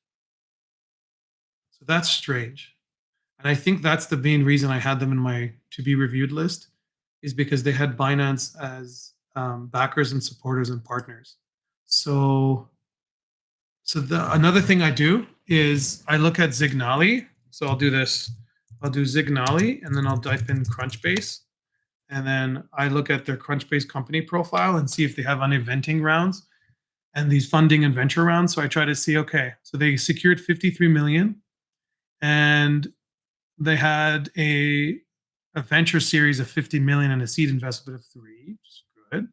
So that's strange. And I think that's the main reason I had them in my to be reviewed list, is because they had Binance as backers and supporters and partners. So another thing I do is I look at Zignal. So I'll do this. I'll do Zignal, and then I'll type in Crunchbase. And then I look at their Crunchbase company profile and see if they have any venting rounds and these funding and venture rounds. So I try to see, okay, so they secured 53 million and they had a venture series of 50 million and a seed investment of 3, which is good.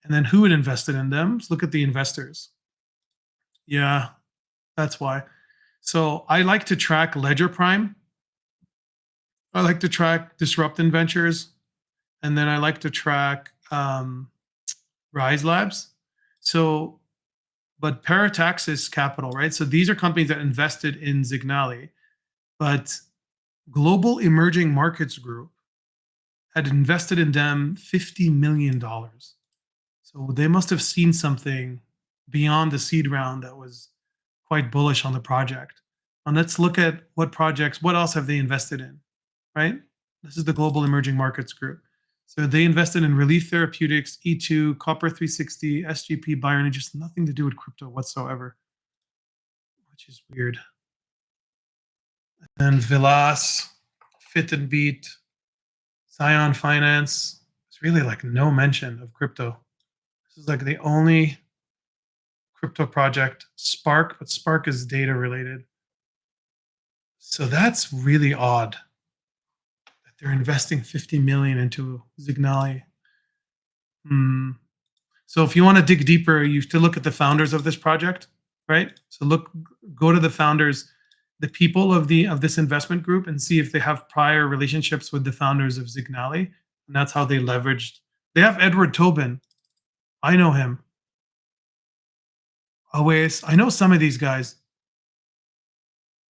And then who had invested in them? Let's look at the investors. Yeah, that's why. So I like to track Ledger Prime. I like to track Disruptin Ventures. And then I like to track Rise Labs. So, but Parataxis Capital, right? So these are companies that invested in Zignal, but Global Emerging Markets Group had invested in them $50 million. So they must have seen something beyond the seed round that was quite bullish on the project. And let's look at what projects, what else have they invested in, right? This is the Global Emerging Markets Group. So they invested in Relief Therapeutics, E2, Copper 360, SGP, Byron, and just nothing to do with crypto whatsoever, which is weird. And Vilas, Fit and Beat, Zion Finance. It's really like no mention of crypto. This is like the only crypto project. Spark, but Spark is data related. So that's really odd that they're investing 50 million into Zignal. So if you want to dig deeper, you have to look at the founders of this project, right? So go to the founders. the people of this investment group and see if they have prior relationships with the founders of Zignal, and that's how they leveraged. They have Edward Tobin. I know him. Always. I know some of these guys.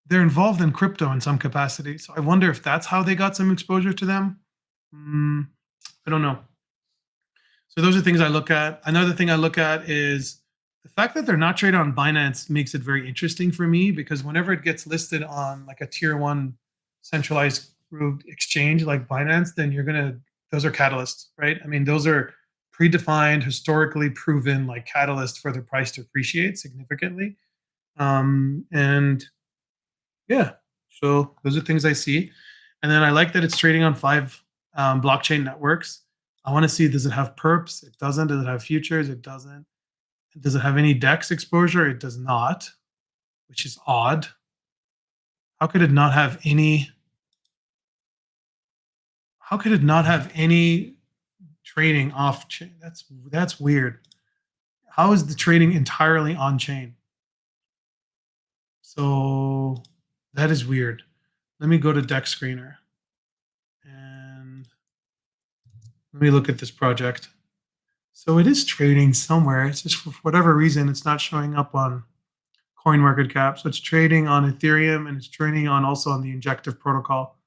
They're involved in crypto in some capacity. So I wonder if that's how they got some exposure to them. Mm, I don't know. So those are things I look at. Another thing I look at is the fact that they're not traded on Binance makes it very interesting for me, because whenever it gets listed on like a tier one centralized group exchange like Binance, then those are catalysts, right? I mean, those are predefined, historically proven like catalysts for the price to appreciate significantly. And yeah, so those are things I see. And then I like that it's trading on 5 blockchain networks. I want to see, does it have perps? It doesn't. Does it have futures? It doesn't. Does it have any DEX exposure? It does not, which is odd. How could it not have any? How could it not have any trading off chain? That's weird. How is the trading entirely on chain? So that is weird. Let me go to DEX Screener and let me look at this project. So it is trading somewhere. It's just for whatever reason, it's not showing up on CoinMarketCap. So it's trading on Ethereum and it's trading on also on the Injective protocol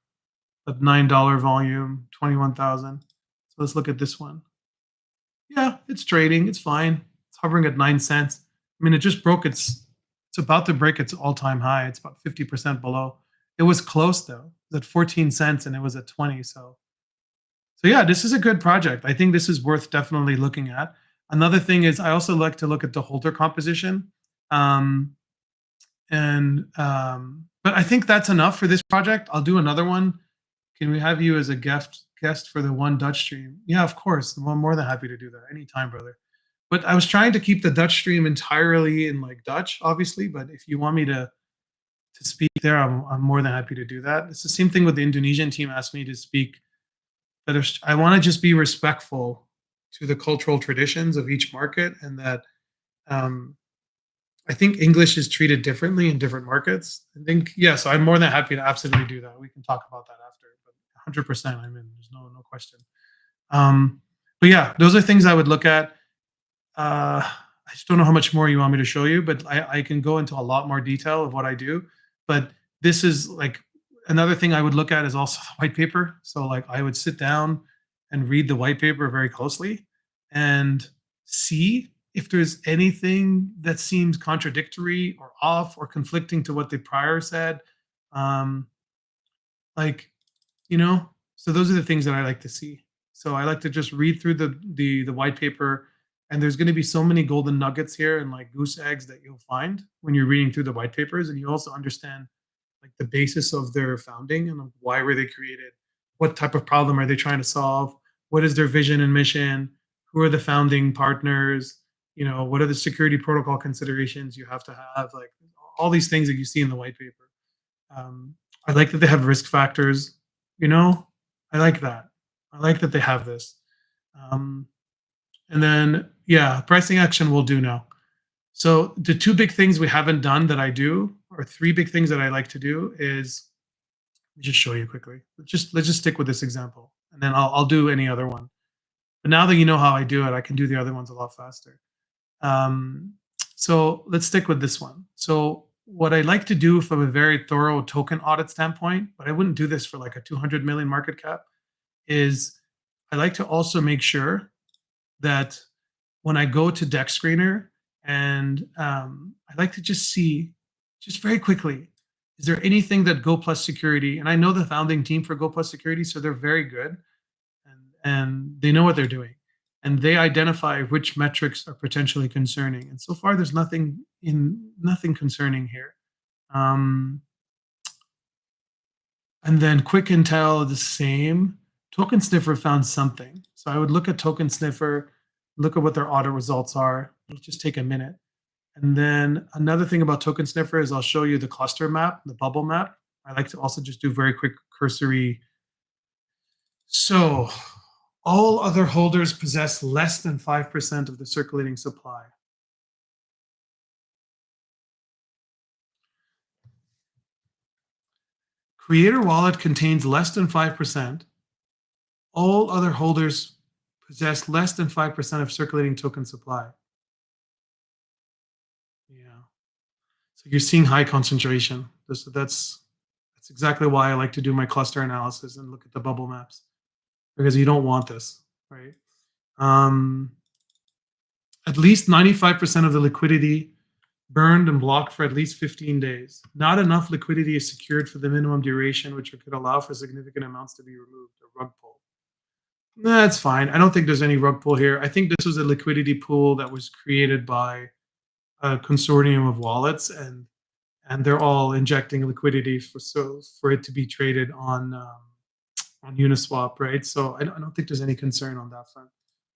at $9 volume, 21,000. So let's look at this one. Yeah, it's trading. It's fine. It's hovering at 9 cents. I mean, it just broke it's about to break its all-time high. It's about 50% below. It was close though. It was at 14 cents and it was at 20. So yeah, this is a good project. I think this is worth definitely looking at. Another thing is I also like to look at the holder composition. But I think that's enough for this project. I'll do another one. Can we have you as a guest for the one Dutch stream? Yeah, of course. I'm more than happy to do that anytime, brother. But I was trying to keep the Dutch stream entirely in like Dutch, obviously. But if you want me to speak there, I'm more than happy to do that. It's the same thing with the Indonesian team asked me to speak. But I want to just be respectful to the cultural traditions of each market, and that I think English is treated differently in different markets. I think, yeah, so I'm more than happy to absolutely do that. We can talk about that after, but 100% I'm in. There's no question. But yeah, those are things I would look at. I just don't know how much more you want me to show you, but I can go into a lot more detail of what I do. But this is like another thing I would look at is also the white paper. So like I would sit down and read the white paper very closely and see if there's anything that seems contradictory or off or conflicting to what they prior said. Um, like, so those are the things that I like to see. So I like to just read through the white paper, and there's going to be so many golden nuggets here and like goose eggs that you'll find when you're reading through the white papers, and you also understand like the basis of their founding and why were they created, what type of problem are they trying to solve, what is their vision and mission, who are the founding partners, what are the security protocol considerations you have to have, like all these things that you see in the white paper. I like that they have risk factors. I like that. I like that they have this. And then, yeah, pricing action will do now. So the 2 big things we haven't done that I do, or 3 big things that I like to do is, let me just show you quickly. Let's just stick with this example, and then I'll do any other one. But now that you know how I do it, I can do the other ones a lot faster. So let's stick with this one. So what I like to do from a very thorough token audit standpoint, but I wouldn't do this for like a 200 million market cap, is I like to also make sure that when I go to Deck Screener, and I like to just see, just very quickly, is there anything that Go Plus Security, and I know the founding team for Go Plus Security, so they're very good, and they know what they're doing, and they identify which metrics are potentially concerning. And so far, there's nothing concerning here. And then Quick Intel, the same. Token Sniffer found something. So I would look at Token Sniffer, look at what their audit results are. It'll just take a minute. And then another thing about Token Sniffer is I'll show you the cluster map, the bubble map. I like to also just do very quick cursory. So all other holders possess less than 5% of the circulating supply. Creator wallet contains less than 5%. All other holders possess less than 5% of circulating token supply. Yeah. So you're seeing high concentration. That's exactly why I like to do my cluster analysis and look at the bubble maps, because you don't want this, right? Um, at least 95% of the liquidity burned and blocked for at least 15 days. Not enough liquidity is secured for the minimum duration, which could allow for significant amounts to be removed, a rug pull. That's fine. I don't think there's any rug pull here. I think this was a liquidity pool that was created by a consortium of wallets, and they're all injecting liquidity for it to be traded on Uniswap, right? So I don't think there's any concern on that front.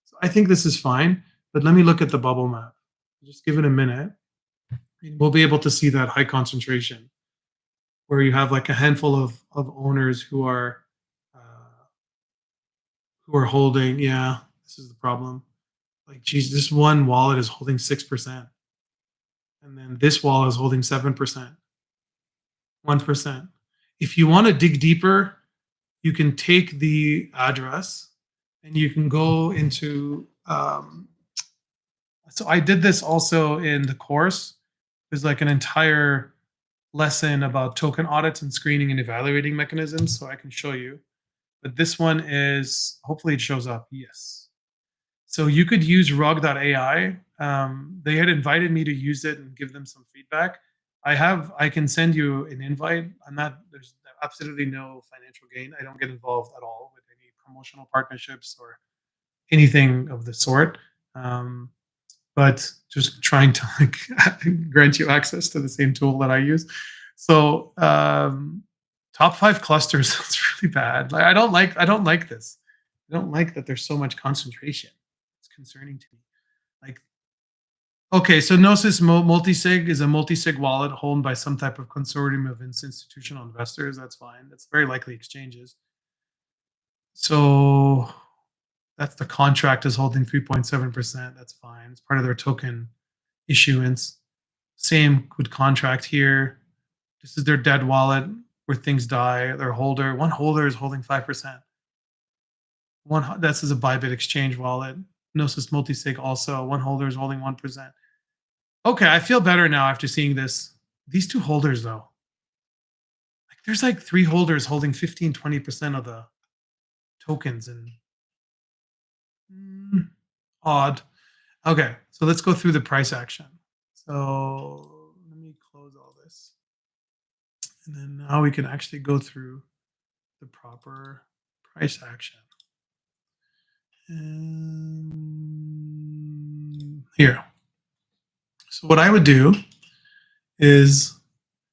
So I think this is fine, but let me look at the bubble map. Just give it a minute. We'll be able to see that high concentration where you have like a handful of owners who are holding. Yeah, this is the problem. Like, geez, this one wallet is holding 6%, and then this wallet is holding 7%, 1%. If you want to dig deeper, you can take the address and you can go into. So I did this also in the course. There's like an entire lesson about token audits and screening and evaluating mechanisms. So I can show you. But this one is, hopefully it shows up. Yes. So you could use rug.ai. They had invited me to use it and give them some feedback. I can send you an invite. There's absolutely no financial gain. I don't get involved at all with any promotional partnerships or anything of the sort. But just trying to like grant you access to the same tool that I use. So top 5 clusters sounds really bad. Like I don't like this. I don't like that there's so much concentration. It's concerning to me. Like, okay, so Gnosis Multisig is a multisig wallet held by some type of consortium of institutional investors. That's fine. That's very likely exchanges. So that's the contract is holding 3.7%. That's fine. It's part of their token issuance. Same with contract here. This is their dead wallet where things die. One holder is holding 5%. This is a Bybit exchange wallet. Gnosis Multisig also. One holder is holding 1%. Okay, I feel better now after seeing this. These 2 holders, though. Like, there's like 3 holders holding 15, 20% of the tokens, and odd. Okay, so let's go through the price action. So let me close all this. And then now we can actually go through the proper price action. And here. So what I would do is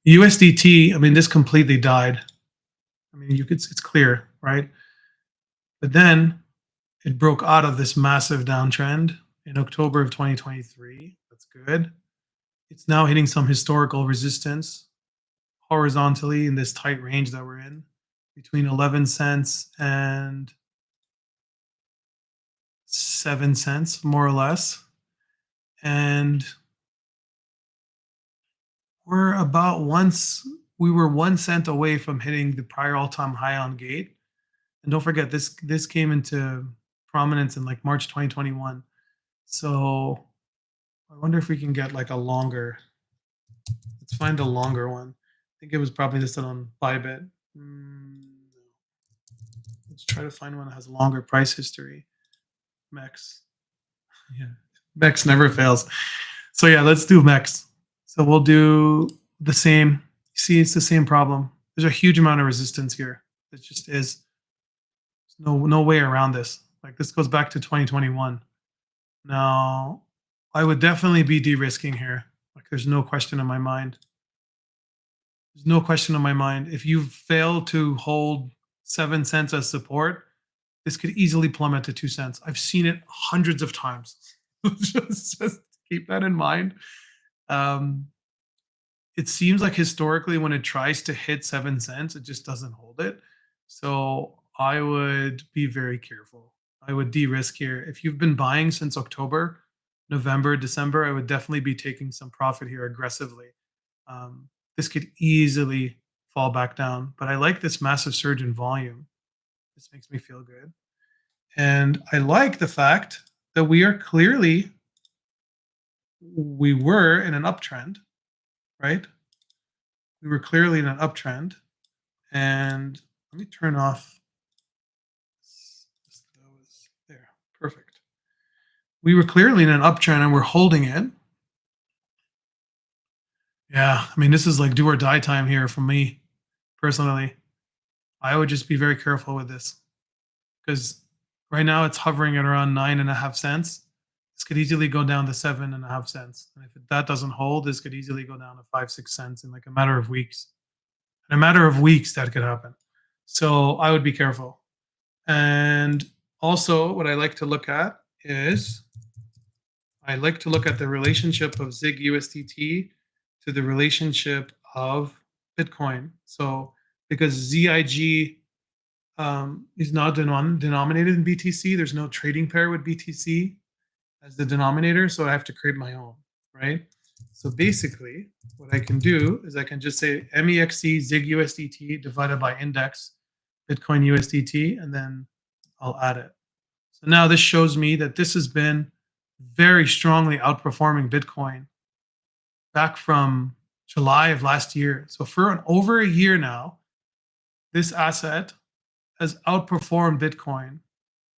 USDT, I mean, this completely died. I mean, it's clear, right? But then it broke out of this massive downtrend in October of 2023. That's good. It's now hitting some historical resistance horizontally in this tight range that we're in between 11 cents and 7 cents, more or less. And we were 1 cent away from hitting the prior all-time high on Gate. And don't forget, this came into prominence in like March 2021. So I wonder if we can get like a longer. Let's find a longer one. I think it was probably listed on Bybit. Let's try to find one that has longer price history. MEX. Yeah, MEX never fails. So yeah, let's do MEX. So we'll do the same. See, it's the same problem. There's a huge amount of resistance here. It just is. There's no way around this. Like, this goes back to 2021. Now, I would definitely be de-risking here. Like, there's no question in my mind. There's no question in my mind. If you fail to hold 7 cents as support, this could easily plummet to 2 cents. I've seen it hundreds of times. just keep that in mind. It seems like historically when it tries to hit 7 cents, it just doesn't hold it. So I would be very careful. I would de-risk here. If you've been buying since October, November, December, I would definitely be taking some profit here aggressively. This could easily fall back down. But I like this massive surge in volume. This makes me feel good. And I like the fact that we were in an uptrend, right? We were clearly in an uptrend. And let me turn off. That was there. Perfect. We were clearly in an uptrend and we're holding it. Yeah, I mean, this is like do or die time here for me personally. I would just be very careful with this because right now it's hovering at around 9.5 cents. This could easily go down to 7.5 cents. And if that doesn't hold, this could easily go down to 5, 6 cents in like a matter of weeks. In a matter of weeks, that could happen. So I would be careful. And also, what I like to look at is I like to look at the relationship of Zig USDT to the relationship of Bitcoin. So because ZIG is not denominated in BTC, there's no trading pair with BTC as the denominator, so I have to create my own, right? So basically, what I can do is I can just say MEXC Zig USDT divided by index Bitcoin USDT, and then I'll add it. So now this shows me that this has been very strongly outperforming Bitcoin back from July of last year. So for over a year now, this asset has outperformed Bitcoin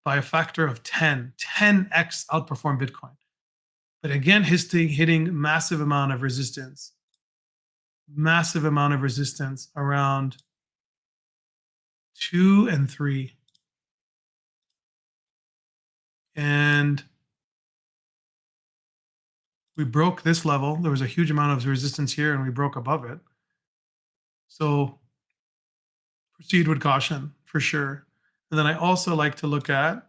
by a factor of 10x outperformed Bitcoin. But again, hitting massive amount of resistance around 2 and 3. And we broke this level. There was a huge amount of resistance here and we broke above it. So proceed with caution for sure. And then I also like to look at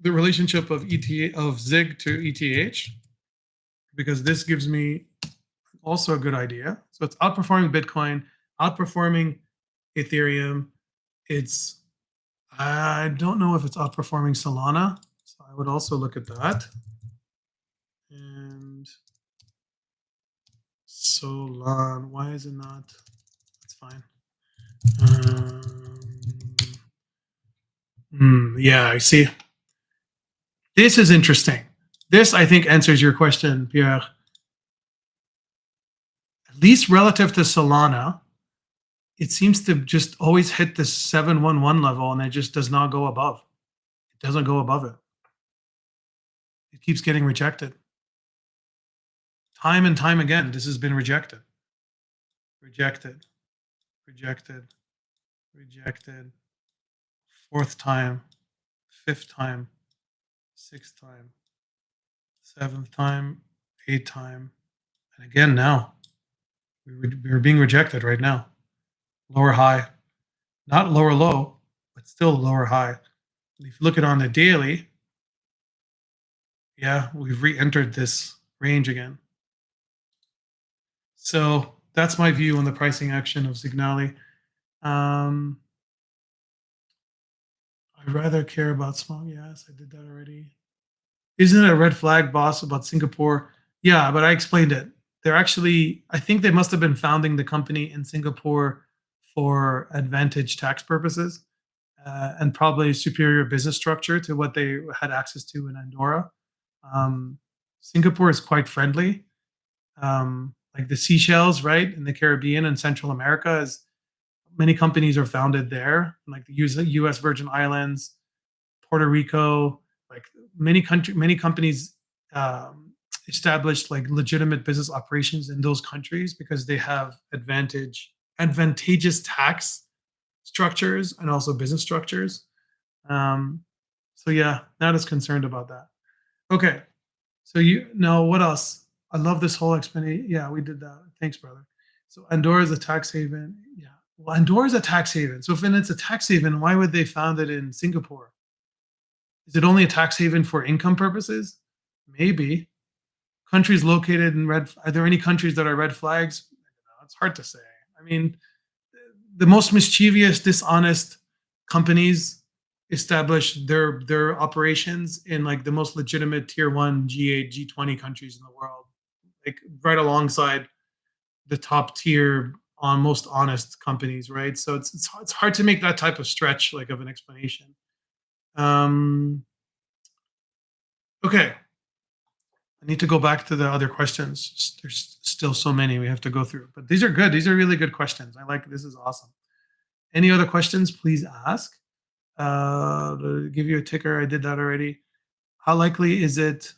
the relationship of Zig to ETH, because this gives me also a good idea. So it's outperforming Bitcoin, outperforming Ethereum. I don't know if it's outperforming Solana. So I would also look at that. And Solana, why is it not? That's fine. Yeah, I see. This is interesting. This, I think, answers your question, Pierre. At least relative to Solana, it seems to just always hit this 711 level and it just does not go above. It doesn't go above it. It keeps getting rejected. Time and time again, this has been rejected. Rejected. Rejected. Rejected. Fourth time. Fifth time. Sixth time. Seventh time. Eighth time. And again now. We're being rejected right now. Lower high. Not lower low, but still lower high. And if you look at it on the daily, yeah, we've re-entered this range again. So that's my view on the pricing action of Zignal. I'd rather care about small. Yes, I did that already. Isn't it a red flag, boss, about Singapore? Yeah, but I explained it. They're actually, I think they must have been founding the company in Singapore for advantage tax purposes and probably superior business structure to what they had access to in Andorra. Singapore is quite friendly. Like the Seychelles, right, in the Caribbean and Central America, is many companies are founded there, like the U.S. Virgin Islands, Puerto Rico. Like many companies established like legitimate business operations in those countries because they have advantageous tax structures and also business structures. So yeah, not as concerned about that. Okay, so what else? I love this whole explanation. Yeah, we did that. Thanks, brother. So Andorra is a tax haven. Yeah, well, Andorra is a tax haven. So if it's a tax haven, why would they found it in Singapore? Is it only a tax haven for income purposes? Maybe. Countries located in red. Are there any countries that are red flags? It's hard to say. I mean, the most mischievous, dishonest companies establish their operations in like the most legitimate tier 1 G8 G20 countries in the world, like right alongside the top tier on most honest companies, right? So it's hard to make that type of stretch like of an explanation. Um, okay, I need to go back to the other questions. There's still so many we have to go through, but these are good. These are really good questions. I like this is awesome. Any other questions? Please ask. To give you a ticker, I did that already. How likely is it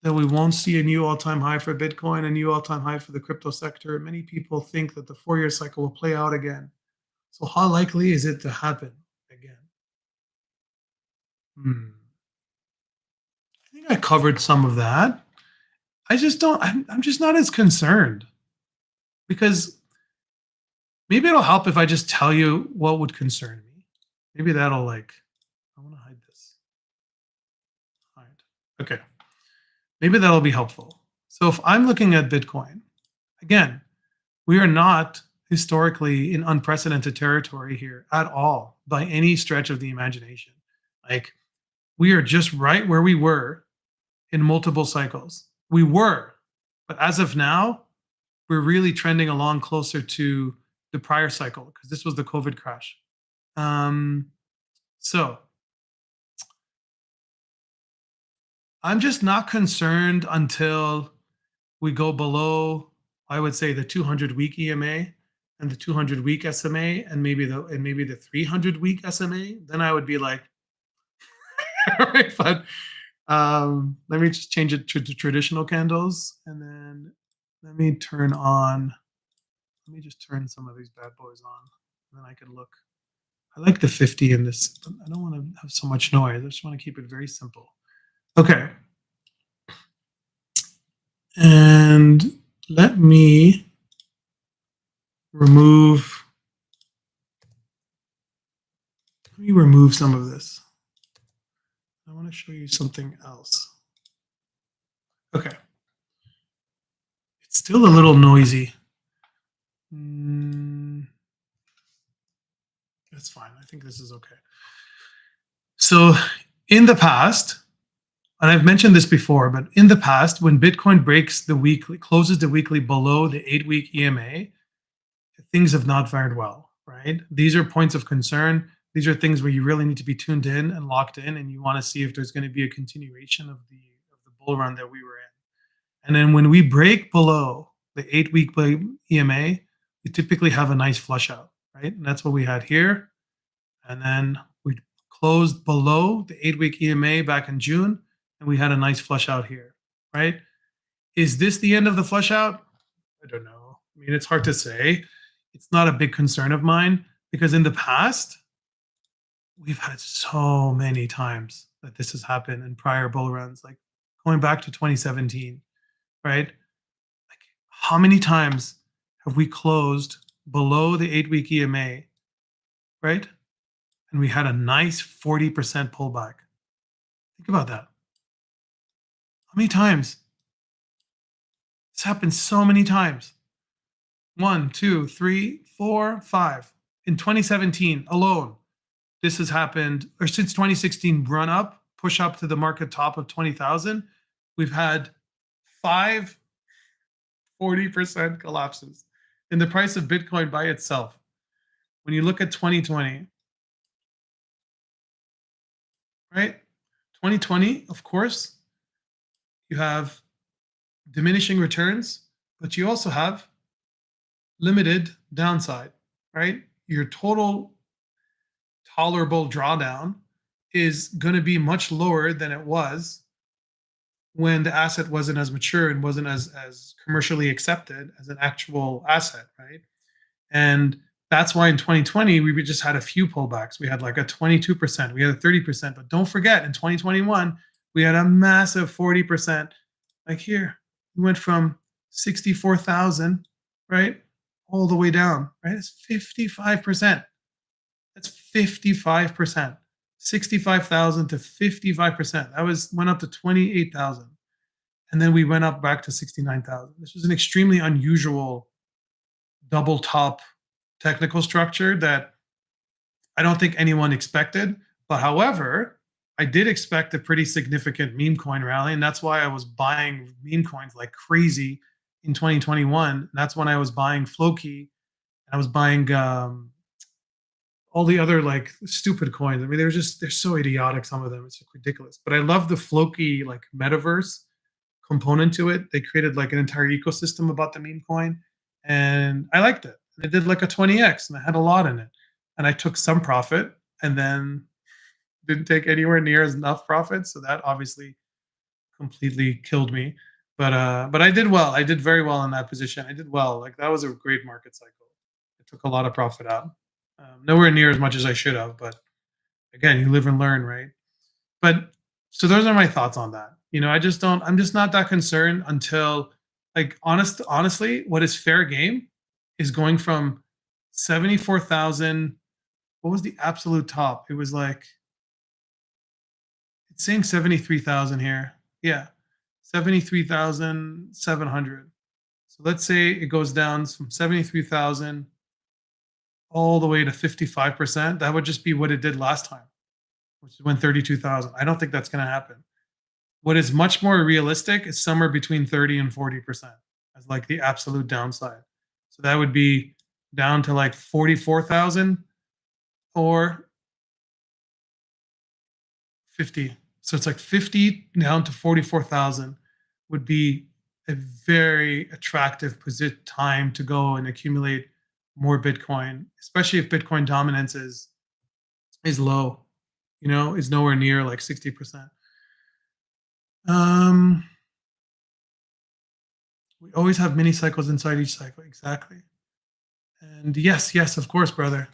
that we won't see a new all-time high for Bitcoin, a new all-time high for the crypto sector? Many people think that the 4-year cycle will play out again. So how likely is it to happen again? I think I covered some of that. I just don't. I'm just not as concerned because maybe it'll help if I just tell you what would concern me. Maybe that'll like. I want to hide this. Hide. Okay. Maybe that'll be helpful. So if I'm looking at Bitcoin, again, we are not historically in unprecedented territory here at all by any stretch of the imagination. Like we are just right where we were in multiple cycles. We were, but as of now, we're really trending along closer to the prior cycle because this was the COVID crash. So I'm just not concerned until we go below, I would say, the 200-week EMA and the 200-week SMA and maybe the 300-week SMA. Then I would be like, all right, but let me just change it to the traditional candles, and then let me turn on. Let me just turn some of these bad boys on, and then I can look. I like the 50 in this, but I don't want to have so much noise. I just want to keep it very simple. Okay. And let me remove some of this. I want to show you something else. Okay. It's still a little noisy. That's fine. I think this is okay. So in the past, and I've mentioned this before, but in the past, when Bitcoin closes the weekly below the 8-week EMA, things have not fared well, right? These are points of concern. These are things where you really need to be tuned in and locked in, and you want to see if there's going to be a continuation of the bull run that we were in. And then when we break below the 8-week EMA, we typically have a nice flush out, right? And that's what we had here. And then we closed below the 8-week EMA back in June, and we had a nice flush out here, right? Is this the end of the flush out? I don't know. I mean, it's hard to say. It's not a big concern of mine because in the past, we've had so many times that this has happened in prior bull runs, like going back to 2017, right? Like how many times have we closed below the 8-week EMA, right? And we had a nice 40% pullback. Think about that. How many times? This happened so many times. 1, 2, 3, 4, 5. In 2017 alone, this has happened, or since 2016 run up, push up to the market top of 20,000, we've had 5 40% collapses in the price of Bitcoin by itself. When you look at 2020, right? 2020, of course, you have diminishing returns, but you also have limited downside, right? Your total tolerable drawdown is going to be much lower than it was when the asset wasn't as mature and wasn't as commercially accepted as an actual asset, right? And that's why in 2020 we just had a few pullbacks. We had like a 22%, we had a 30%, but don't forget in 2021 we had a massive 40%. Like here, we went from 64,000, right, all the way down, right? It's 55%. That's 55%. 65,000 to 55%. That went up to 28,000. And then we went up back to 69,000. This was an extremely unusual double top technical structure that I don't think anyone expected. But however, I did expect a pretty significant meme coin rally. And that's why I was buying meme coins like crazy in 2021. That's when I was buying Floki. I was buying all the other like stupid coins. I mean, they're so idiotic. Some of them, it's like ridiculous. But I love the Floki like metaverse component to it. They created like an entire ecosystem about the meme coin, and I liked it. They did like a 20x, and I had a lot in it, and I took some profit, and then didn't take anywhere near as enough profit. So that obviously completely killed me. But I did well. I did very well in that position. I did well. Like that was a great market cycle. I took a lot of profit out. Nowhere near as much as I should have, but again, you live and learn, right? But so those are my thoughts on that. I just don't. I'm just not that concerned until, like, honestly, what is fair game is going from 74,000. What was the absolute top? It was like it's saying 73,000 here. Yeah, 73,700. So let's say it goes down from 73,000 all the way to 55%. That would just be what it did last time, which is when 32,000. I don't think that's going to happen. What is much more realistic is somewhere between 30 and 40% as like the absolute downside. So that would be down to like 44,000 or 50. So it's like 50 down to 44,000 would be a very attractive time to go and accumulate more Bitcoin, especially if Bitcoin dominance is low, is nowhere near like 60%. We always have mini cycles inside each cycle. Exactly. And yes, of course, brother.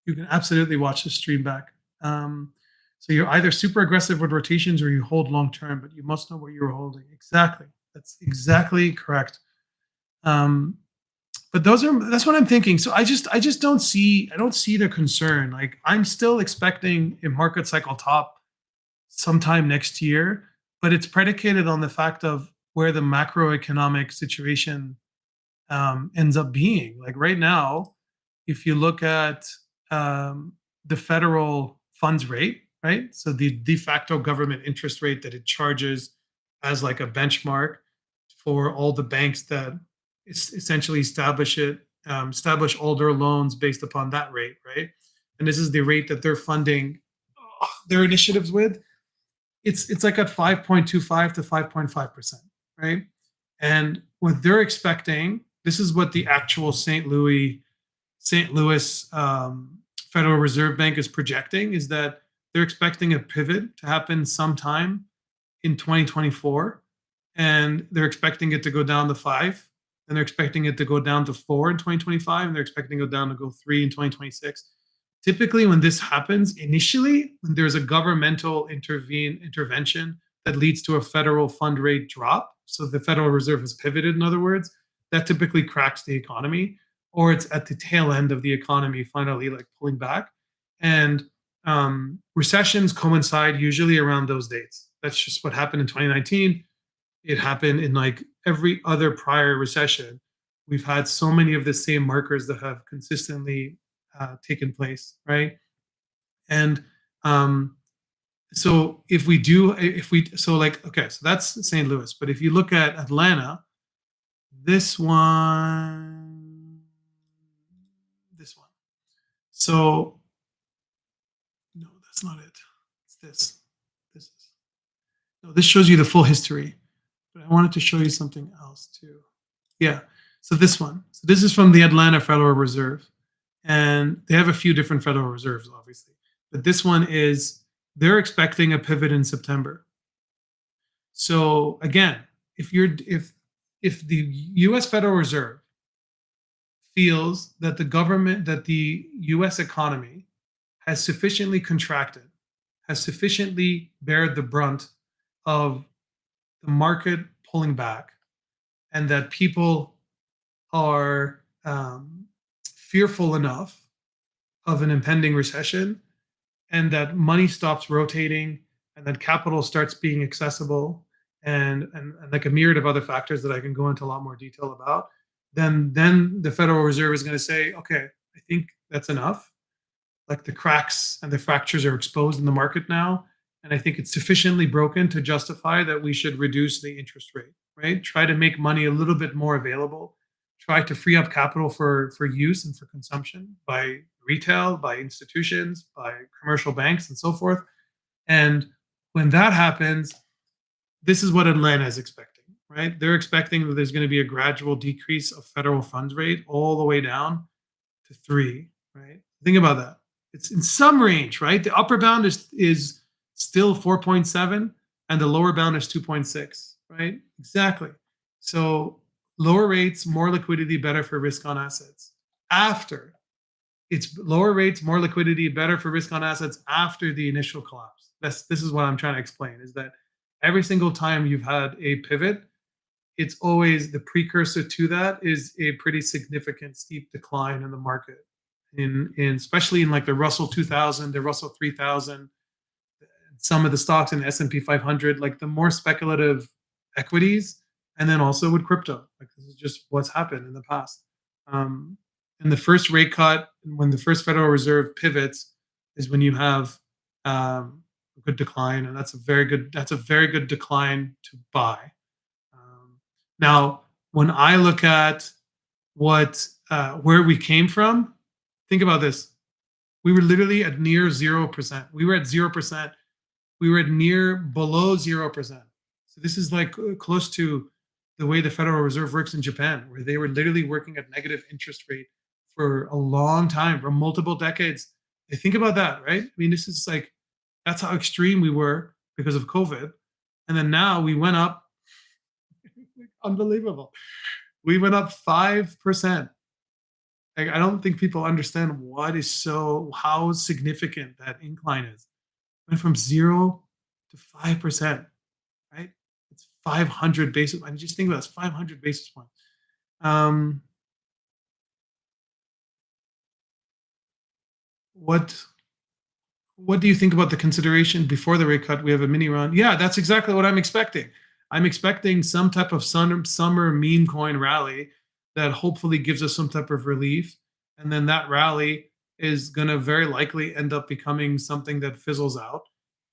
You can absolutely watch the stream back. So you're either super aggressive with rotations or you hold long term, but you must know what you're holding. Exactly. That's exactly correct. But that's what I'm thinking. So I just don't see the concern. Like I'm still expecting a market cycle top sometime next year, but it's predicated on the fact of where the macroeconomic situation ends up being. Like right now, if you look at the federal funds rate, right? So the de facto government interest rate that it charges as like a benchmark for all the banks that essentially establish all their loans based upon that rate, right? And this is the rate that they're funding their initiatives with. It's like at 5.25 to 5.5%, right? And what they're expecting, this is what the actual St. Louis Federal Reserve Bank is projecting, is that they're expecting a pivot to happen sometime in 2024, and they're expecting it to go down to 5, and they're expecting it to go down to 4 in 2025, and they're expecting it to go 3 in 2026. Typically, when this happens, initially, when there's a governmental intervention that leads to a federal fund rate drop, so the Federal Reserve has pivoted, in other words, that typically cracks the economy, or it's at the tail end of the economy finally like pulling back. And recessions coincide usually around those dates. That's just what happened in 2019. It happened in like every other prior recession. We've had so many of the same markers that have consistently taken place, right? And so so that's St. Louis. But if you look at Atlanta, this one. So no, that's not it. It's this. This is no. This shows you the full history, but I wanted to show you something else too. Yeah. So this one. So this is from the Atlanta Federal Reserve, and they have a few different Federal Reserves, obviously, but this one is they're expecting a pivot in September. So again, if the U.S. Federal Reserve feels that the U.S. economy has sufficiently contracted, has sufficiently bared the brunt of the market pulling back, and that people are fearful enough of an impending recession, and that money stops rotating, and that capital starts being accessible, and like a myriad of other factors that I can go into a lot more detail about, then the Federal Reserve is going to say, okay, I think that's enough. Like the cracks and the fractures are exposed in the market now, and I think it's sufficiently broken to justify that we should reduce the interest rate, right? Try to make money a little bit more available. Try to free up capital for use and for consumption by retail, by institutions, by commercial banks, and so forth. And when that happens, this is what Atlanta is expecting, right? They're expecting that there's going to be a gradual decrease of federal funds rate all the way down to 3, right? Think about that. It's in some range, right? The upper bound is still 4.7 and the lower bound is 2.6, right? Exactly. So lower rates, more liquidity, better for risk on assets. After it's lower rates, more liquidity, better for risk on assets after the initial collapse. This is what I'm trying to explain is that every single time you've had a pivot, it's always the precursor to that is a pretty significant steep decline in the market. In especially in like the Russell 2000, the Russell 3000, some of the stocks in the S&P 500, like the more speculative equities, and then also with crypto. Like this is just what's happened in the past. Um, and the first rate cut, when the first Federal Reserve pivots, is when you have a good decline, and that's a very good decline to buy. Now, when I look at what where we came from, think about this. We were literally at near 0%. We were at 0%. We were at near below 0%. So this is like close to the way the Federal Reserve works in Japan, where they were literally working at negative interest rate for a long time, for multiple decades. They think about that, right? I mean, this is like that's how extreme we were because of COVID. And then now we went up. Unbelievable. We went up 5%. Like, I don't think people understand how significant that incline is. Went from 0 to 5%, right? It's 500 basis. I mean, just think about this, 500 basis points. Um, what what do you think about the consideration before the rate cut? We have a mini run. Yeah, that's exactly what I'm expecting. I'm expecting some type of summer meme coin rally that hopefully gives us some type of relief. And then that rally is going to very likely end up becoming something that fizzles out.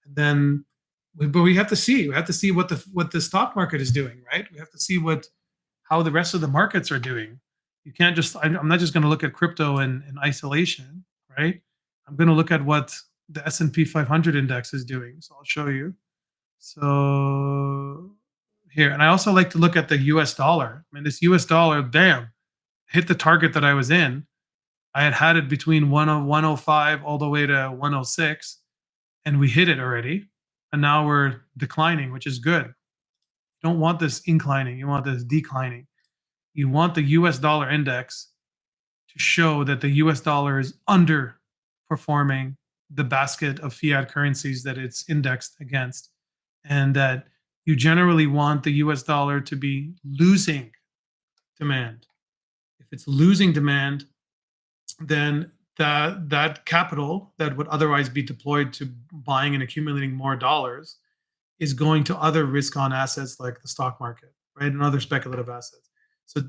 And then, but we have to see. We have to see what the stock market is doing, right? We have to see how the rest of the markets are doing. You can't just. I'm not just going to look at crypto in isolation, right? I'm going to look at what the S&P 500 index is doing. So I'll show you. So here, and I also like to look at the US dollar. I mean, this US dollar, damn, hit the target that I was in. I had it between 105 all the way to 106, and we hit it already. And now we're declining, which is good. You don't want this inclining, you want this declining. You want the US dollar index to show that the US dollar is underperforming the basket of fiat currencies that it's indexed against, and that you generally want the US dollar to be losing demand. If it's losing demand, then that capital that would otherwise be deployed to buying and accumulating more dollars is going to other risk on assets like the stock market, right? And other speculative assets. So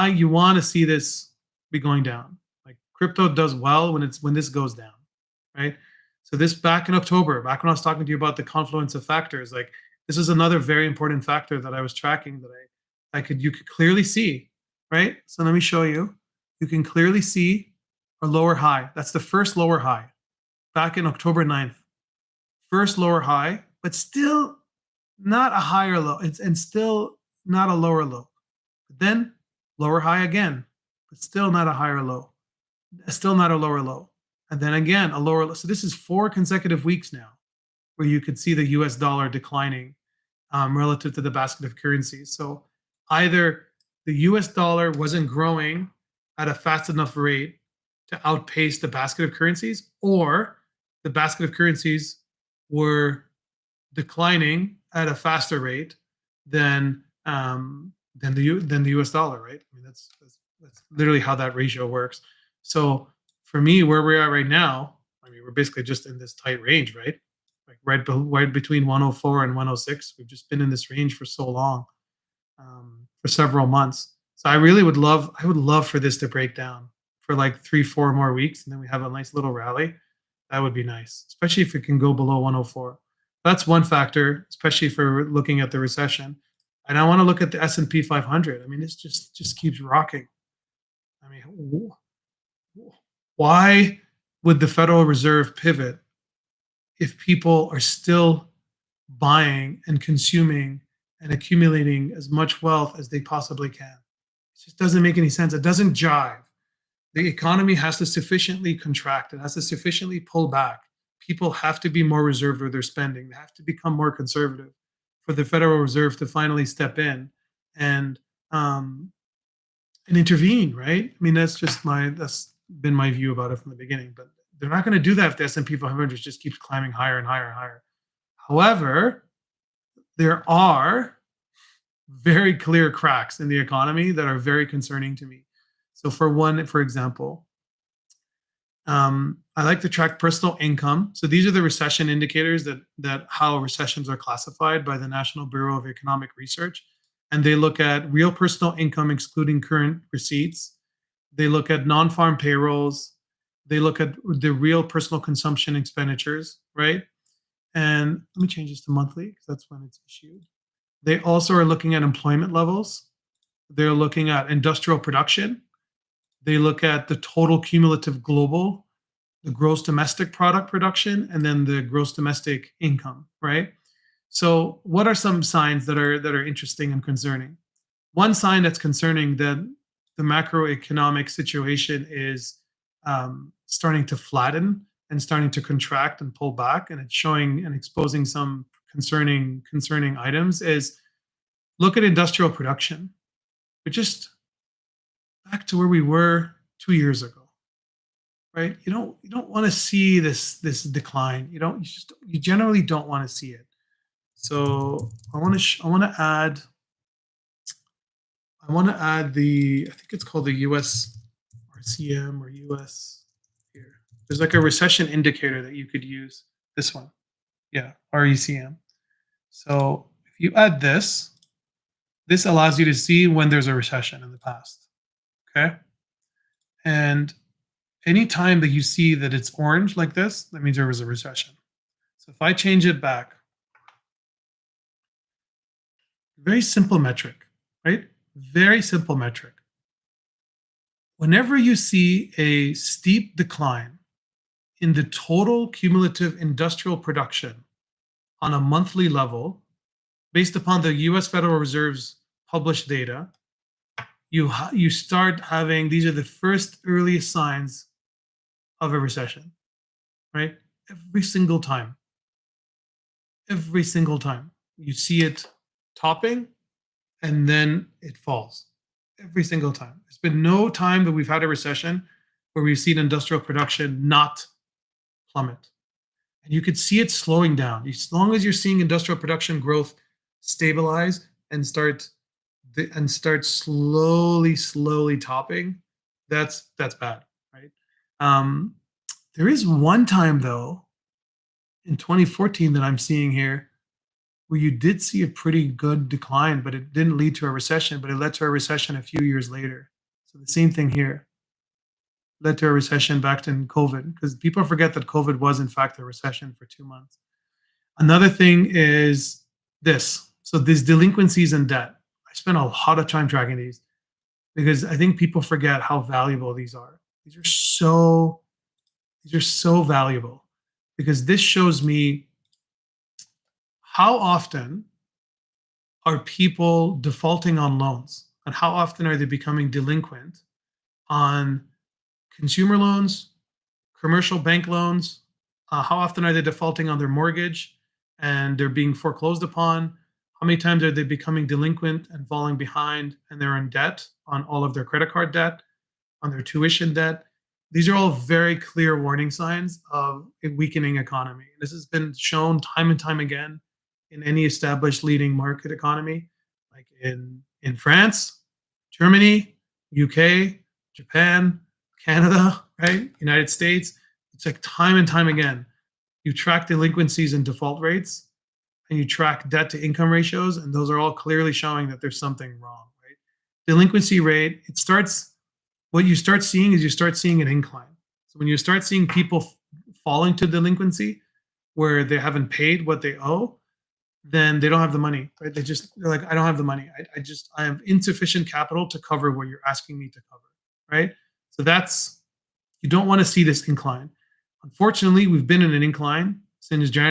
you want to see this be going down. Like crypto does well when this goes down, right? So this back in October, back when I was talking to you about the confluence of factors, like this is another very important factor that I was tracking that you could clearly see, right? So let me show you. You can clearly see a lower high. That's the first lower high back in October 9th. First lower high, but still not a higher low. And still not a lower low. But then lower high again, but still not a higher low. Still not a lower low. And then again, a lower low. So this is 4 consecutive weeks now where you could see the US dollar declining relative to the basket of currencies. So either the US dollar wasn't growing at a fast enough rate to outpace the basket of currencies, or the basket of currencies were declining at a faster rate than the US dollar, right? I mean, that's literally how that ratio works. So for me, where we are right now, I mean, we're basically just in this tight range, right? Like right between 104 and 106. We've just been in this range for so long, for several months. So I would love for this to break down for like 3-4 more weeks, and then we have a nice little rally. That would be nice, especially if it can go below 104. That's one factor, especially for looking at the recession. And I want to look at the S&P 500. I mean, this just keeps rocking. I mean, why would the Federal Reserve pivot if people are still buying and consuming and accumulating as much wealth as they possibly can? It just doesn't make any sense. It doesn't jive. The economy has to sufficiently contract, it has to sufficiently pull back. People have to be more reserved with their spending, they have to become more conservative for the Federal Reserve to finally step in and um, and intervene, right? I mean, that's been my view about it from the beginning. But they're not going to do that if the S&P 500 just keeps climbing higher and higher and higher. However, there are very clear cracks in the economy that are very concerning to me. So, for example, I like to track personal income. So these are the recession indicators that how recessions are classified by the National Bureau of Economic Research, and they look at real personal income excluding current receipts. They look at non-farm payrolls. They look at the real personal consumption expenditures, right? And let me change this to monthly because that's when it's issued. They also are looking at employment levels. They're looking at industrial production. They look at the total cumulative global, the gross domestic product production, and then the gross domestic income, right? So, what are some signs that are interesting and concerning? One sign that's concerning that the macroeconomic situation is starting to flatten and starting to contract and pull back, and it's showing and exposing some concerning items. Is look at industrial production. We're just back to where we were 2 years ago, right? You don't want to see this decline. You generally don't want to see it. So I want to add the, I think it's called the US RCM or US here. There's like a recession indicator that you could use. This one. Yeah, RECM. So if you add this allows you to see when there's a recession in the past. Okay. And anytime that you see that it's orange like this, that means there was a recession. So if I change it back, very simple metric, right? Very simple metric. Whenever you see a steep decline in the total cumulative industrial production on a monthly level, based upon the US Federal Reserve's published data, you start having, these are the first earliest signs of a recession, right? Every single time you see it topping and then it falls every single time. There's been no time that we've had a recession where we've seen industrial production not plummet. And you could see it slowing down. As long as you're seeing industrial production growth stabilize and start slowly topping, that's bad, right? There is one time though in 2014 that I'm seeing here where you did see a pretty good decline, but it didn't lead to a recession, but it led to a recession a few years later. So the same thing here led to a recession back in COVID, because people forget that COVID was in fact a recession for 2 months. Another thing is this. So these delinquencies and debt. I spent a lot of time tracking these because I think people forget how valuable these are. These are so valuable because this shows me how often are people defaulting on loans and how often are they becoming delinquent on consumer loans, commercial bank loans, how often are they defaulting on their mortgage and they're being foreclosed upon, how many times are they becoming delinquent and falling behind and they're in debt on all of their credit card debt, on their tuition debt. These are all very clear warning signs of a weakening economy. This has been shown time and time again in any established leading market economy, like in France, Germany, UK, Japan, Canada, right? United States. It's like time and time again. You track delinquencies and default rates, and you track debt to income ratios, and those are all clearly showing that there's something wrong, right? Delinquency rate, what you start seeing is you start seeing an incline. So when you start seeing people falling to delinquency where they haven't paid what they owe, then they don't have the money, right? They're like, I don't have the money. I have insufficient capital to cover what you're asking me to cover, right? So that's, you don't want to see this incline. Unfortunately, we've been in an incline since July,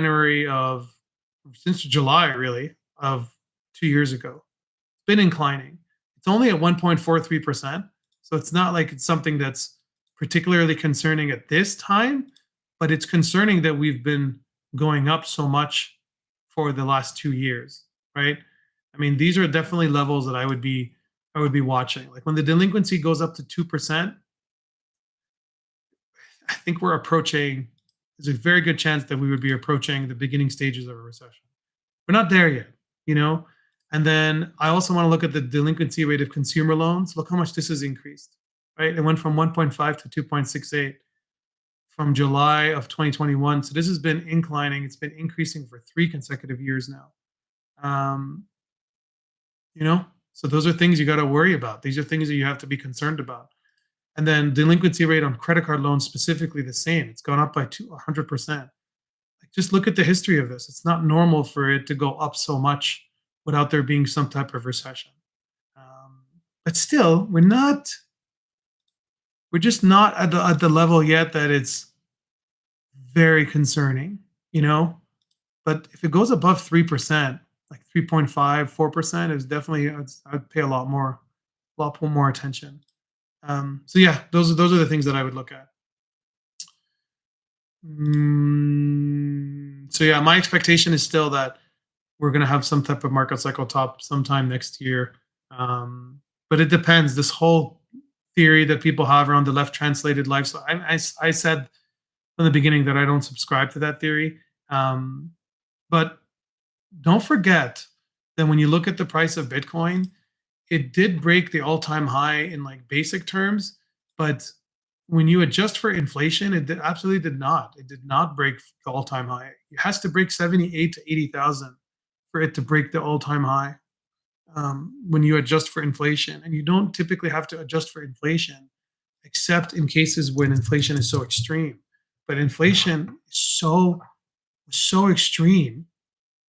really, of 2 years ago. It's been inclining. It's only at 1.43%. So it's not like it's something that's particularly concerning at this time, but it's concerning that we've been going up so much for the last 2 years, right? I mean, these are definitely levels that I would be watching. Like when the delinquency goes up to 2%, I think there's a very good chance that we would be approaching the beginning stages of a recession. We're not there yet, you know? And then I also want to look at the delinquency rate of consumer loans. Look how much this has increased, right? It went from 1.5 to 2.68 from July of 2021. So this has been inclining. It's been increasing for 3 consecutive years now. Um, you know, so those are things you got to worry about. These are things that you have to be concerned about. And then delinquency rate on credit card loans specifically the same. It's gone up by 100%. Like just look at the history of this. It's not normal for it to go up so much without there being some type of recession. Um, but still, we're just not at the level yet that it's very concerning, you know? But if it goes above 3%, like 3.5, 4%, is definitely, I'd pay a lot more attention. So yeah, those are the things that I would look at. So yeah, my expectation is still that we're going to have some type of market cycle top sometime next year. But it depends. This whole theory that people have around the left translated life. So I said from the beginning that I don't subscribe to that theory. But don't forget that when you look at the price of Bitcoin, it did break the all-time high in like basic terms, but when you adjust for inflation, absolutely did not. It did not break the all-time high. It has to break 78 to 80,000 for it to break the all-time high. When you adjust for inflation, and you don't typically have to adjust for inflation, except in cases when inflation is so extreme. But inflation is so extreme,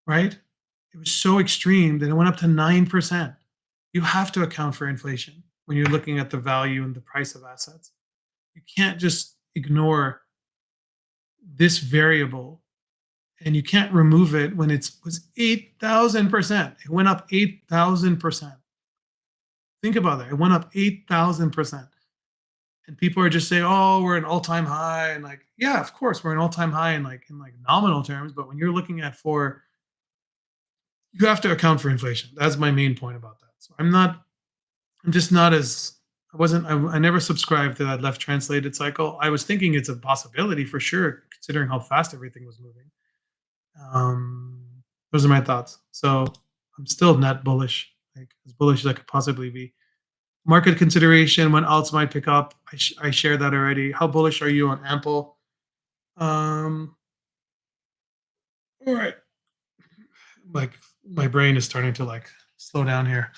right? It was so extreme that it went up to 9%. You have to account for inflation when you're looking at the value and the price of assets. You can't just ignore this variable, and you can't remove it when it was 8,000%. It went up 8,000%. Think about that. It went up 8,000%. And people are just saying, "Oh, we're an all-time high," and like, yeah, of course, we're an all-time high in like nominal terms. But when you're looking at you have to account for inflation. That's my main point about that. So I'm just not as I never subscribed to that left translated cycle. I was thinking it's a possibility for sure, considering how fast everything was moving. Um, those are my thoughts. So I'm still net bullish, like as bullish as I could possibly be. Market consideration when alts might pick up. I shared that already. How bullish are you on Ample? Um, all right. Like my brain is starting to like slow down here.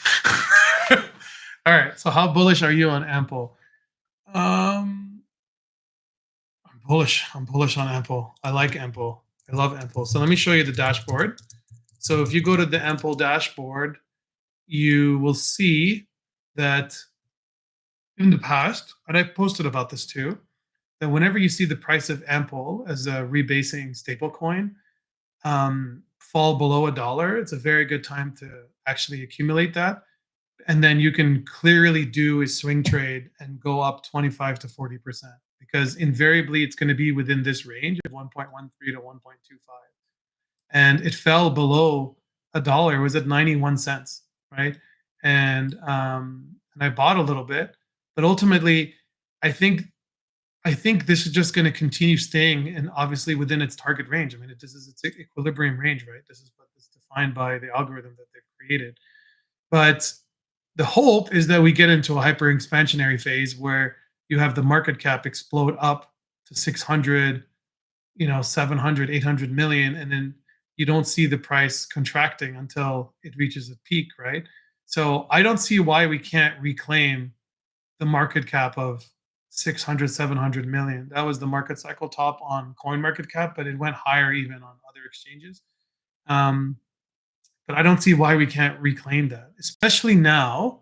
All right. So how bullish are you on Ample? Um, I'm bullish. I'm bullish on Ample. I like Ample. I love Ample. So let me show you the dashboard. So if you go to the Ample dashboard, you will see that in the past, and I posted about this too, that whenever you see the price of Ample as a rebasing stablecoin fall below $1, it's a very good time to actually accumulate that. And then you can clearly do a swing trade and go up 25 to 40% because invariably it's going to be within this range of 1.13 to 1.25. And it fell below $1. It was at 91 cents, right? And I bought a little bit, but ultimately, I think I think this is just going to continue staying and obviously within its target range. I mean, this is its equilibrium range, right? This is what is defined by the algorithm that they've created. But the hope is that we get into a hyper expansionary phase where you have the market cap explode up to 600, 700, 800 million, and then you don't see the price contracting until it reaches a peak, right? So I don't see why we can't reclaim the market cap of 600, 700 million. That was the market cycle top on coin market cap, but it went higher even on other exchanges. Um, But I don't see why we can't reclaim that, especially now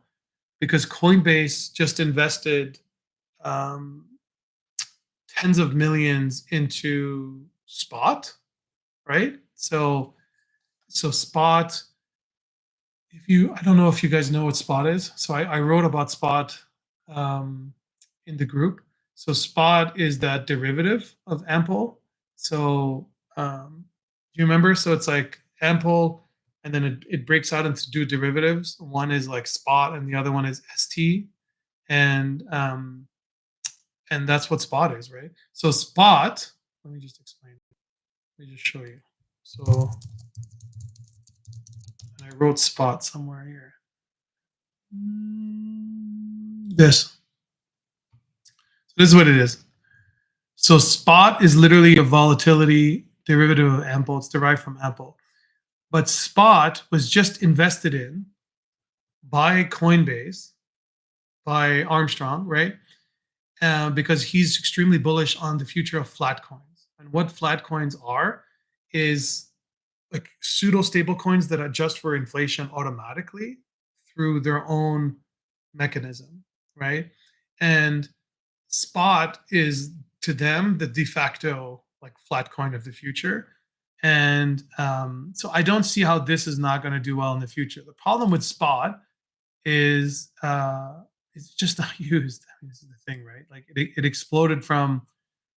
because Coinbase just invested um, tens of millions into Spot, right? So Spot, if you, I don't know if you guys know what Spot is. So I wrote about Spot um, in the group. So Spot is that derivative of Ample. So do you remember? So it's like Ample, and then it breaks out into two derivatives. One is like Spot, and the other one is ST, and that's what Spot is, right? So Spot. Let me just explain. Let me just show you. So and I wrote Spot somewhere here. This. So this is what it is. So Spot is literally a volatility derivative of Ample. It's derived from Ample. But Spot was just invested in by Coinbase, by Armstrong, right? Because he's extremely bullish on the future of flat coins. And what flat coins are is like pseudo stable coins that adjust for inflation automatically through their own mechanism, right? And Spot is to them the de facto like flat coin of the future. And so I don't see how this is not going to do well in the future. The problem with Spot is it's just not used. I mean, this is the thing, right? Like it exploded from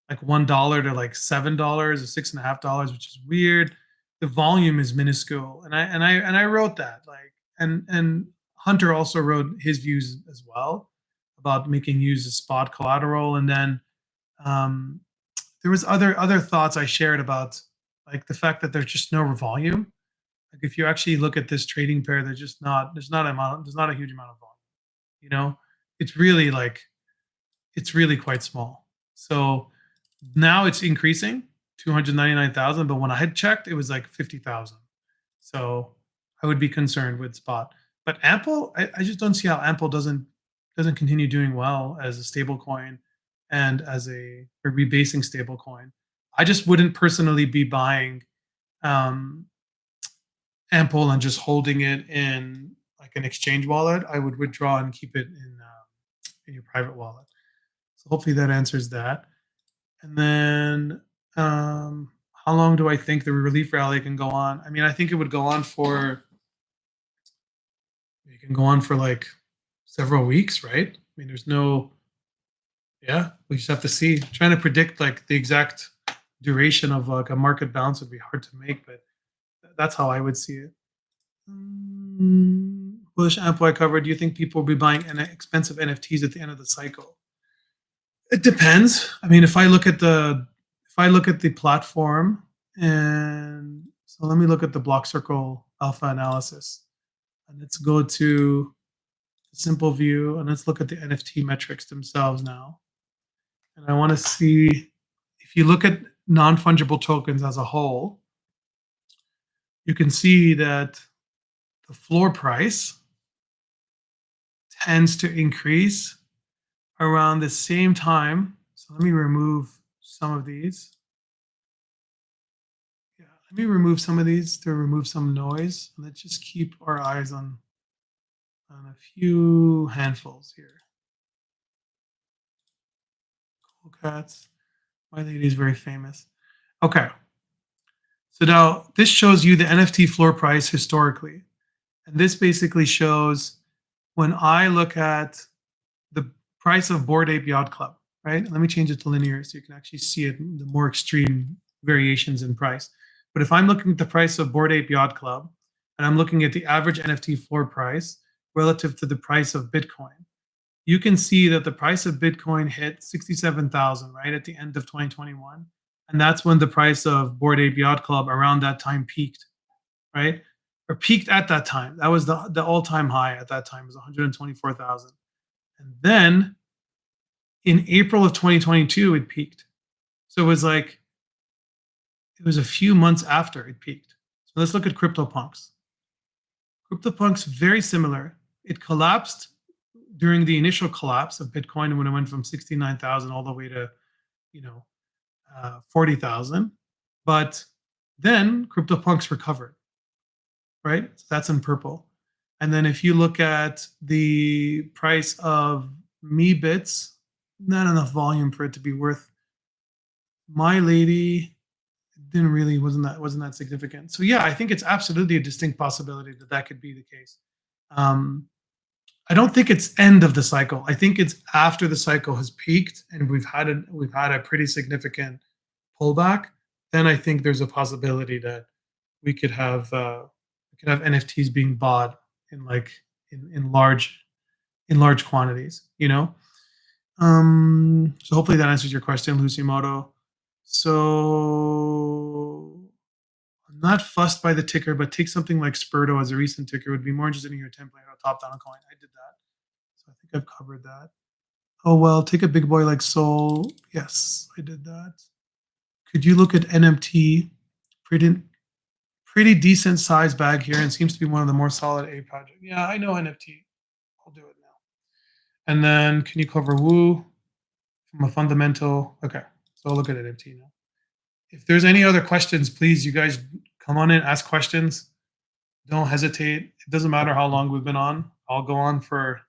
like $1 to like $7 or $6.50, which is weird. The volume is minuscule, and I wrote that like, and Hunter also wrote his views as well about making use of Spot collateral, and then um, there was other thoughts I shared about like the fact that there's just no volume. Like if you actually look at this trading pair, there's not a huge amount of volume. You know, it's really like it's really quite small. So now it's increasing 299,000, but when I had checked, it was like 50,000. So I would be concerned with Spot. But Ample, I just don't see how Ample doesn't continue doing well as a stable coin and as a rebasing stable coin. I just wouldn't personally be buying um, Ample and just holding it in like an exchange wallet. I would withdraw and keep it in your private wallet. So hopefully that answers that. And then how long do I think the relief rally can go on? I mean, I think it would go on for it can go on for like several weeks, right? I mean, there's no yeah, we just have to see. Trying to predict like the exact duration of like a market bounce would be hard to make, but that's how I would see it. Bullish ample I covered. Do you think people will be buying expensive NFTs at the end of the cycle? It depends. I mean, if I look at the platform, and so let me look at the Blockcircle alpha analysis, and let's go to the simple view, and let's look at the NFT metrics themselves now. And I want to see if you look at non-fungible tokens as a whole, you can see that the floor price tends to increase around the same time. So let me remove some of these. Yeah, let me remove some of these to remove some noise. Let's just keep our eyes on a few handfuls here. Cool cats. My lady is very famous. Okay. So now this shows you the NFT floor price historically. And this basically shows when I look at the price of Bored Ape Yacht Club, right? Let me change it to linear so you can actually see it, the more extreme variations in price. But if I'm looking at the price of Bored Ape Yacht Club, and I'm looking at the average NFT floor price relative to the price of Bitcoin, you can see that the price of Bitcoin hit 67,000 right at the end of 2021. And that's when the price of Bored Ape Yacht Club around that time peaked, right? Or peaked at that time. That was the all-time high at that time was 124,000. And then in April of 2022, it peaked. So it was like, it was a few months after it peaked. So let's look at CryptoPunks. CryptoPunks, very similar. It collapsed during the initial collapse of Bitcoin when it went from 69,000 all the way to, 40,000. But then CryptoPunks recovered. right? So that's in purple. And then if you look at the price of me bits, not enough volume for it to be worth my lady didn't really wasn't that significant. So yeah, I think it's absolutely a distinct possibility that that could be the case. Um, I don't think it's end of the cycle. I think it's after the cycle has peaked and we've had a pretty significant pullback. Then I think there's a possibility that we could have NFTs being bought in like in large quantities. You know. So hopefully that answers your question, Lucimoto. So I'm not fussed by the ticker, but take something like Spurto as a recent ticker. Would be more interested in your template or top down coin. I did that. So I think I've covered that. Oh well, take a big boy like Soul. Yes, I did that. Could you look at NMT? Pretty decent size bag here, and seems to be one of the more solid A project. Yeah, I know NFT. I'll do it now. And then can you cover Woo from a fundamental? Okay, so I'll look at NFT now. If there's any other questions, please, you guys come on in, ask questions. Don't hesitate. It doesn't matter how long we've been on. I'll go on for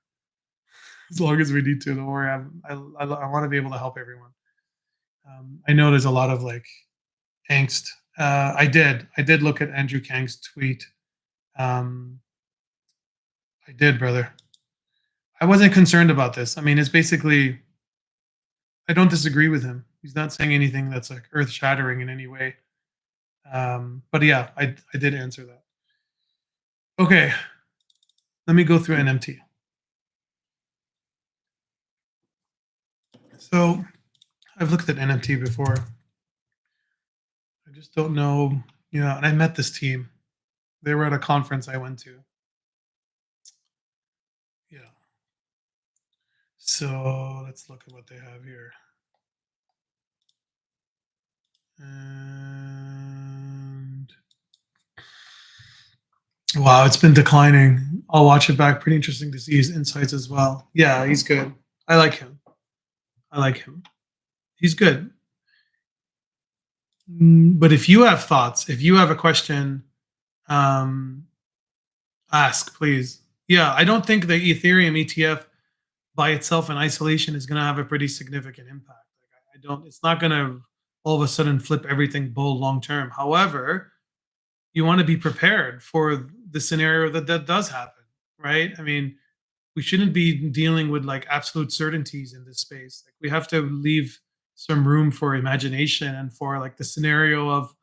as long as we need to. Don't worry. I want to be able to help everyone. I know there's a lot of like angst. I did look at Andrew Kang's tweet. I did, brother. I wasn't concerned about this. I mean, it's basically, I don't disagree with him. He's not saying anything that's like earth shattering in any way. But yeah, I did answer that. Okay, let me go through NMT. So I've looked at NMT before. I just don't know, you know, and I met this team. They were at a conference I went to. Yeah. So let's look at what they have here. And wow, it's been declining. I'll watch it back. Pretty interesting to see his insights as well. Yeah, he's good. I like him. I like him. He's good. But if you have thoughts, if you have a question, um, ask, please. Yeah, I don't think the Ethereum ETF by itself in isolation is going to have a pretty significant impact. Like, I don't. It's not going to all of a sudden flip everything bull long term. However, you want to be prepared for the scenario that that does happen, right? I mean, we shouldn't be dealing with like absolute certainties in this space. Like we have to leave some room for imagination and for like the scenario of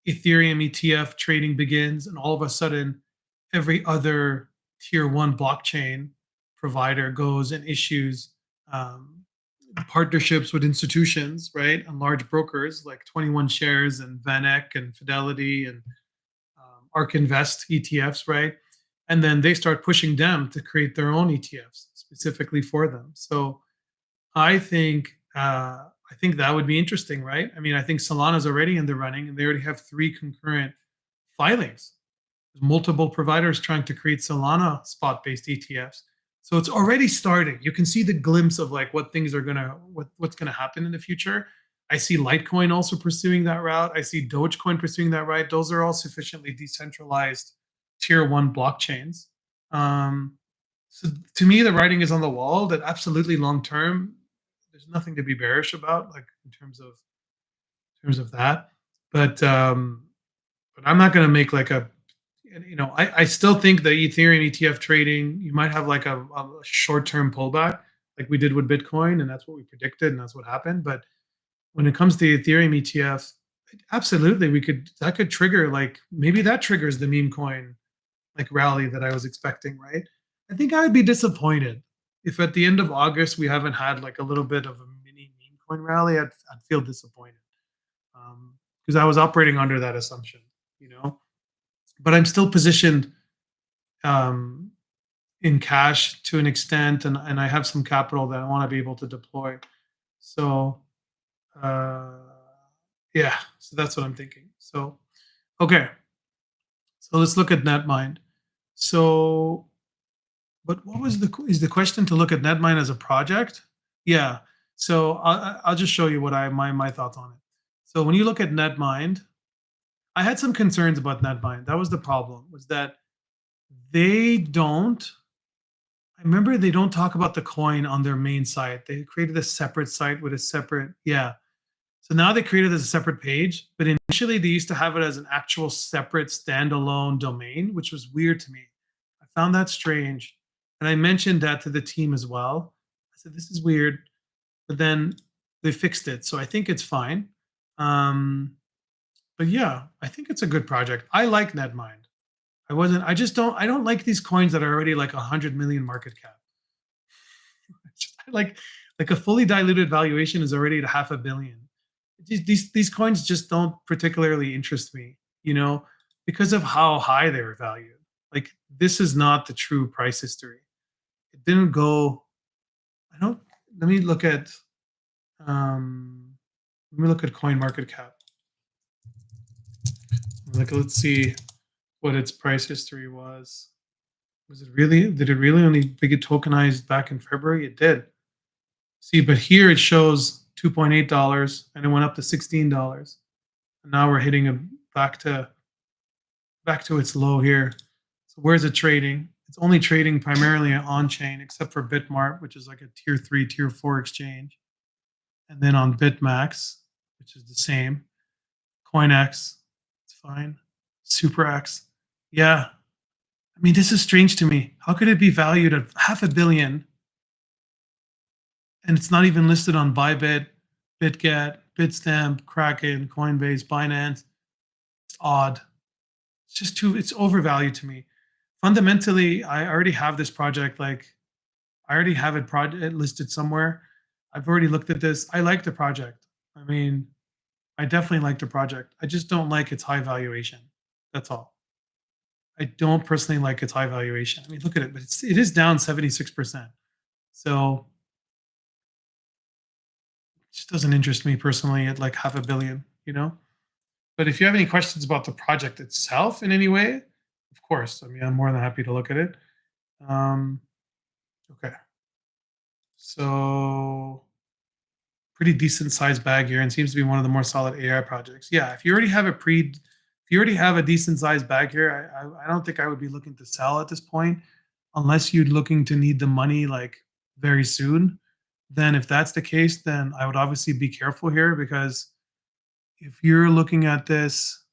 Ethereum ETF trading begins, and all of a sudden, every other tier one blockchain provider goes and issues partnerships with institutions, right, and large brokers like 21 Shares and VanEck and Fidelity and ARK Invest ETFs, right? And then they start pushing them to create their own ETFs specifically for them. So I think I think that would be interesting, right? I mean, I think Solana's already in the running, and they already have 3 concurrent filings. There's multiple providers trying to create Solana spot-based ETFs. So it's already starting. You can see the glimpse of like what things are gonna what's gonna happen in the future. I see Litecoin also pursuing that route. I see Dogecoin pursuing that route. Those are all sufficiently decentralized tier one blockchains. Um, so to me, the writing is on the wall that absolutely long term, there's nothing to be bearish about, like in terms of that. But I'm not going to make like a, you know, I still think the Ethereum ETF trading, you might have like a short term pullback, like we did with Bitcoin, and that's what we predicted, and that's what happened. But when it comes to Ethereum ETF, absolutely, we could that could trigger like maybe that triggers the meme coin like rally that I was expecting, right? I think I would be disappointed if at the end of August we haven't had like a little bit of a mini meme coin rally. I'd feel disappointed because I was operating under that assumption, you know. But I'm still positioned um, in cash to an extent, and I have some capital that I want to be able to deploy. So uh, yeah, so that's what I'm thinking. So okay, so let's look at Netmind. So but what was the question to look at Netmind as a project? Yeah. So I'll just show you what my thoughts on it. So when you look at Netmind, I had some concerns about NetMind. That was the problem, was that they don't I remember they don't talk about the coin on their main site. They created a separate site with a separate, yeah. So now they created it as a separate page, but initially they used to have it as an actual separate standalone domain, which was weird to me. I found that strange. And I mentioned that to the team as well. I said, this is weird. But then they fixed it. So I think it's fine. Um, but yeah, I think it's a good project. I like Netmind. I just I don't like these coins that are already like 100 million market cap. Like a fully diluted valuation is already at half a billion. These coins just don't particularly interest me, because of how high they were valued. Like, this is not the true price history. It didn't go. I don't. Let me look at. Um, Let me look at Coin Market Cap. Like, let's see what its price history was. Was it really? Did it really only get tokenized back in February? It did. See, but here it shows $2.8, and it went up to $16. And now we're hitting a back to its low here. So where's it trading? It's only trading primarily on chain, except for Bitmart, which is like a tier 3, tier 4 exchange. And then on BitMax, which is the same. CoinX, it's fine. SuperX, yeah. I mean, this is strange to me. How could it be valued at half a billion and it's not even listed on Bybit, BitGet, Bitstamp, Kraken, Coinbase, Binance? It's odd. It's just it's overvalued to me. Fundamentally, I already have this project. Like, I already have it listed somewhere. I've already looked at this. I like the project. I mean, I definitely like the project. I just don't like its high valuation. That's all. I don't personally like its high valuation. I mean, look at it, but it is down 76%. So it just doesn't interest me personally at like half a billion. But if you have any questions about the project itself in any way, of course, I mean, I'm more than happy to look at it. Okay. So pretty decent sized bag here, and seems to be one of the more solid AI projects. Yeah, if you already have a decent sized bag here, I don't think I would be looking to sell at this point, unless you're looking to need the money like very soon. Then if that's the case, then I would obviously be careful here, because if you're looking at this,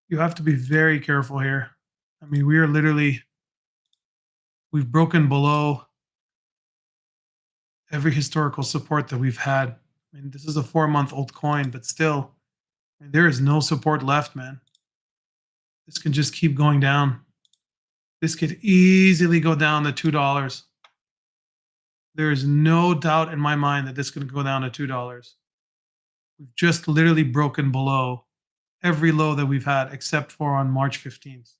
you have to be very careful here. I mean, we've broken below every historical support that we've had. I mean, this is a 4-month-old coin, but still, I mean, there is no support left, man. This can just keep going down. This could easily go down to $2. There is no doubt in my mind that this can go down to $2. We've just literally broken below every low that we've had, except for on March 15th.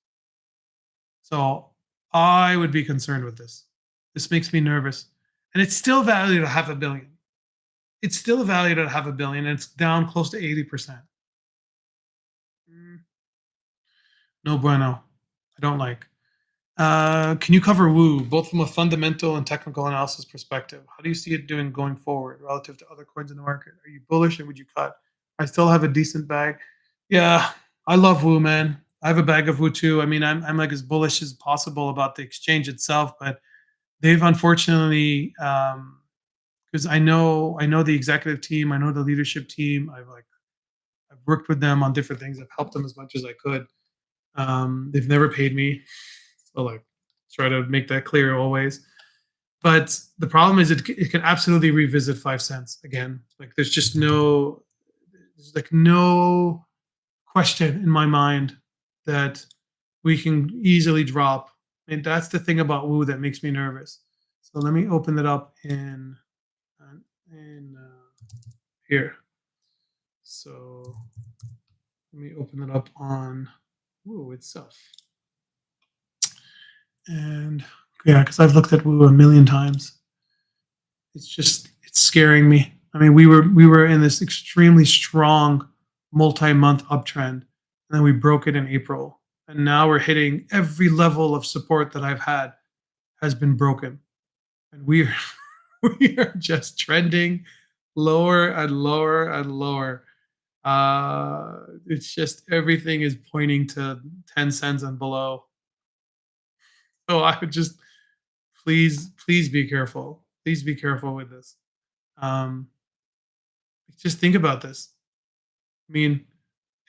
So I would be concerned with this. This makes me nervous. And it's still valued at half a billion. It's still valued at half a billion, and it's down close to 80%. No bueno. I don't like. Can you cover Woo, both from a fundamental and technical analysis perspective? How do you see it doing going forward relative to other coins in the market? Are you bullish, or would you cut? I still have a decent bag. Yeah, I love Woo, man. I have a bag of Woo too. I mean, I'm like as bullish as possible about the exchange itself, but they've unfortunately, because I know the executive team, I know the leadership team. I've worked with them on different things. I've helped them as much as I could. They've never paid me, so like, try to make that clear always. But the problem is, it can absolutely revisit 5 cents again. Like, there's like no question in my mind that we can easily drop. And that's the thing about Woo that makes me nervous. So let me open it up in here. So let me open it up on Woo itself. And yeah, because I've looked at Woo a million times. It's scaring me. I mean, we were in this extremely strong multi-month uptrend, and then we broke it in April, and now we're hitting every level of support that I've had has been broken, and we are we are just trending lower and lower and lower. It's just everything is pointing to 10 cents and below. So I would just please be careful. Please be careful with this. Um, just think about this. I mean,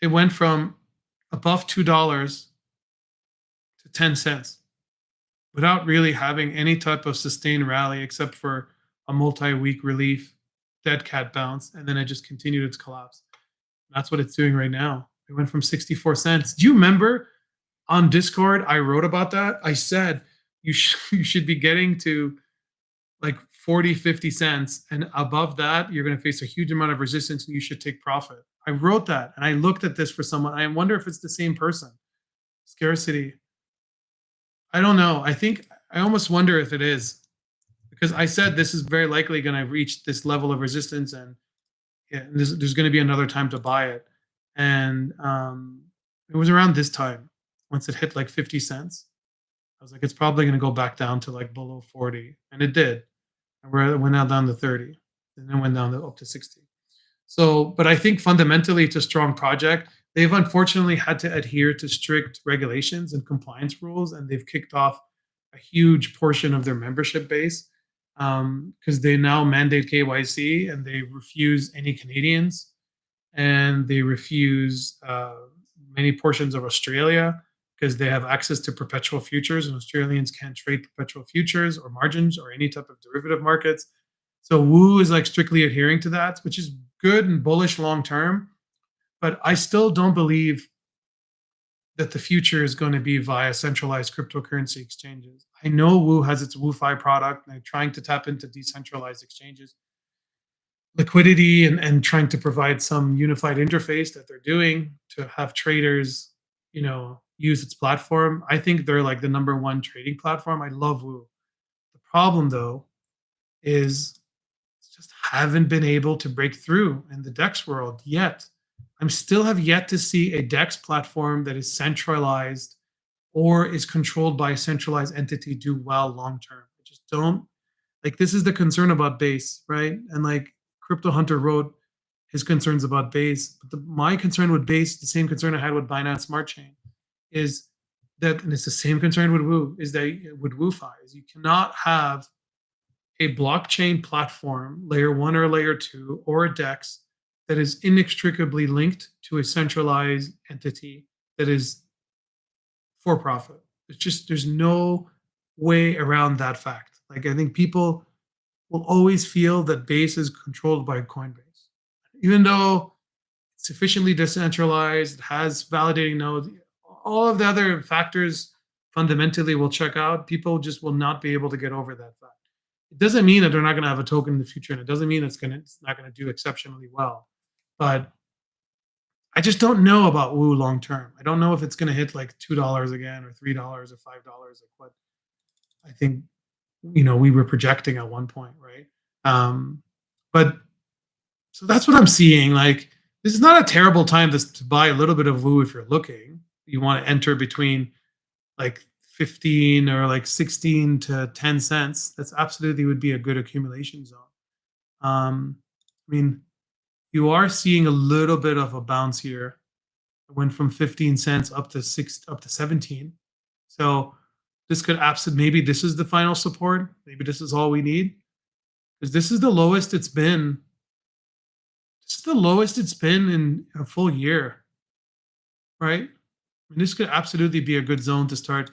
it went from above $2 to 10 cents without really having any type of sustained rally except for a multi-week relief dead cat bounce, and then it just continued its collapse. That's what it's doing right now. It went from 64 cents. Do you remember on Discord I wrote about that? I said you should be getting to like 40, 50 cents, and above that you're going to face a huge amount of resistance and you should take profit. I wrote that, and I looked at this for someone. I wonder if it's the same person. Scarcity. I don't know. I almost wonder if it is, because I said this is very likely going to reach this level of resistance, and yeah, there's going to be another time to buy it. And it was around this time, once it hit like 50 cents. I was like, it's probably going to go back down to like below 40, and it did. And it went now down to 30, and then went down to up to 60. So, but I think fundamentally it's a strong project. They've unfortunately had to adhere to strict regulations and compliance rules, and they've kicked off a huge portion of their membership base because they now mandate KYC, and they refuse any Canadians, and they refuse many portions of Australia because they have access to perpetual futures, and Australians can't trade perpetual futures or margins or any type of derivative markets. So Woo is like strictly adhering to that, which is good and bullish long term. But I still don't believe that the future is going to be via centralized cryptocurrency exchanges. I know Woo has its WooFi product, and they're trying to tap into decentralized exchanges liquidity, and trying to provide some unified interface that they're doing to have traders, use its platform. I think they're like the number one trading platform. I love Woo. The problem though is just haven't been able to break through in the DEX world yet. I'm still have yet to see a DEX platform that is centralized or is controlled by a centralized entity do well long term. I just don't like. This is the concern about base, right? And like Crypto Hunter wrote his concerns about base, but my concern with base, the same concern I had with Binance Smart Chain, is that, and it's the same concern with Woo, is that with WooFi, is you cannot have a blockchain platform, layer one or layer two, or a DEX that is inextricably linked to a centralized entity that is for profit. It's just, there's no way around that fact. Like, I think people will always feel that base is controlled by Coinbase, even though it's sufficiently decentralized, it has validating nodes, all of the other factors fundamentally will check out. People just will not be able to get over that fact. It doesn't mean that they're not going to have a token in the future, and it doesn't mean it's not going to do exceptionally well. But I just don't know about Woo long term. I don't know if it's going to hit like $2 again, or $3 or $5, like what I think we were projecting at one point, right? But so that's what I'm seeing. Like, this is not a terrible time to buy a little bit of Woo if you're looking. You want to enter between like 15 or like 16 to 10 cents. That's absolutely would be a good accumulation zone. I mean, you are seeing a little bit of a bounce here. It went from 15 cents up to 17. So this could maybe this is the final support. Maybe this is all we need, because this is the lowest it's been. This is the lowest it's been in a full year, right? I mean, this could absolutely be a good zone to start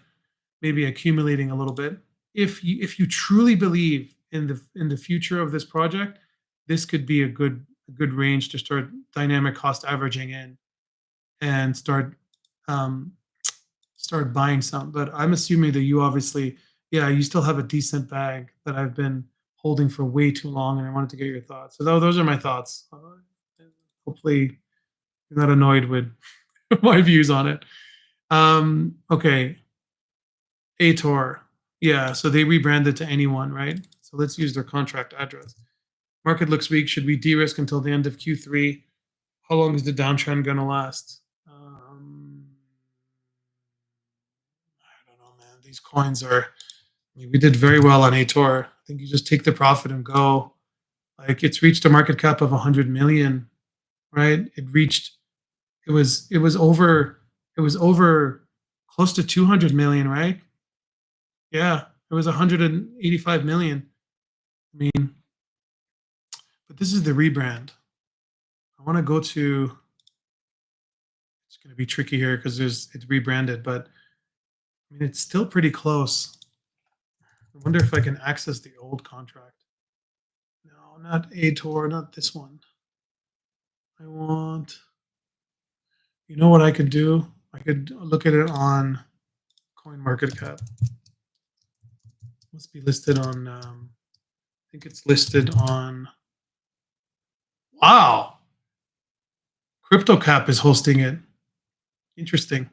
maybe accumulating a little bit. If you truly believe in the future of this project, this could be a good range to start dynamic cost averaging in and start buying some. But I'm assuming that you obviously, yeah, you still have a decent bag that I've been holding for way too long, and I wanted to get your thoughts. So those are my thoughts. Hopefully you're not annoyed with my views on it. Okay. Ator. Yeah, so they rebranded to anyone, right? So let's use their contract address. Market looks weak. Should we de-risk until the end of Q3? How long is the downtrend going to last? I don't know, man. These coins are, we did very well on Ator. I think you just take the profit and go. Like, it's reached a market cap of 100 million. right? It was over close to 200 million, right? Yeah, it was 185 million. I mean, but this is the rebrand. I want to go to. It's going to be tricky here because it's rebranded, but I mean it's still pretty close. I wonder if I can access the old contract. No, not ATOR, not this one. I want. You know what I could do? I could look at it on CoinMarketCap. Must be listed on. I think it's listed on. Wow, CryptoCap is hosting it. Interesting.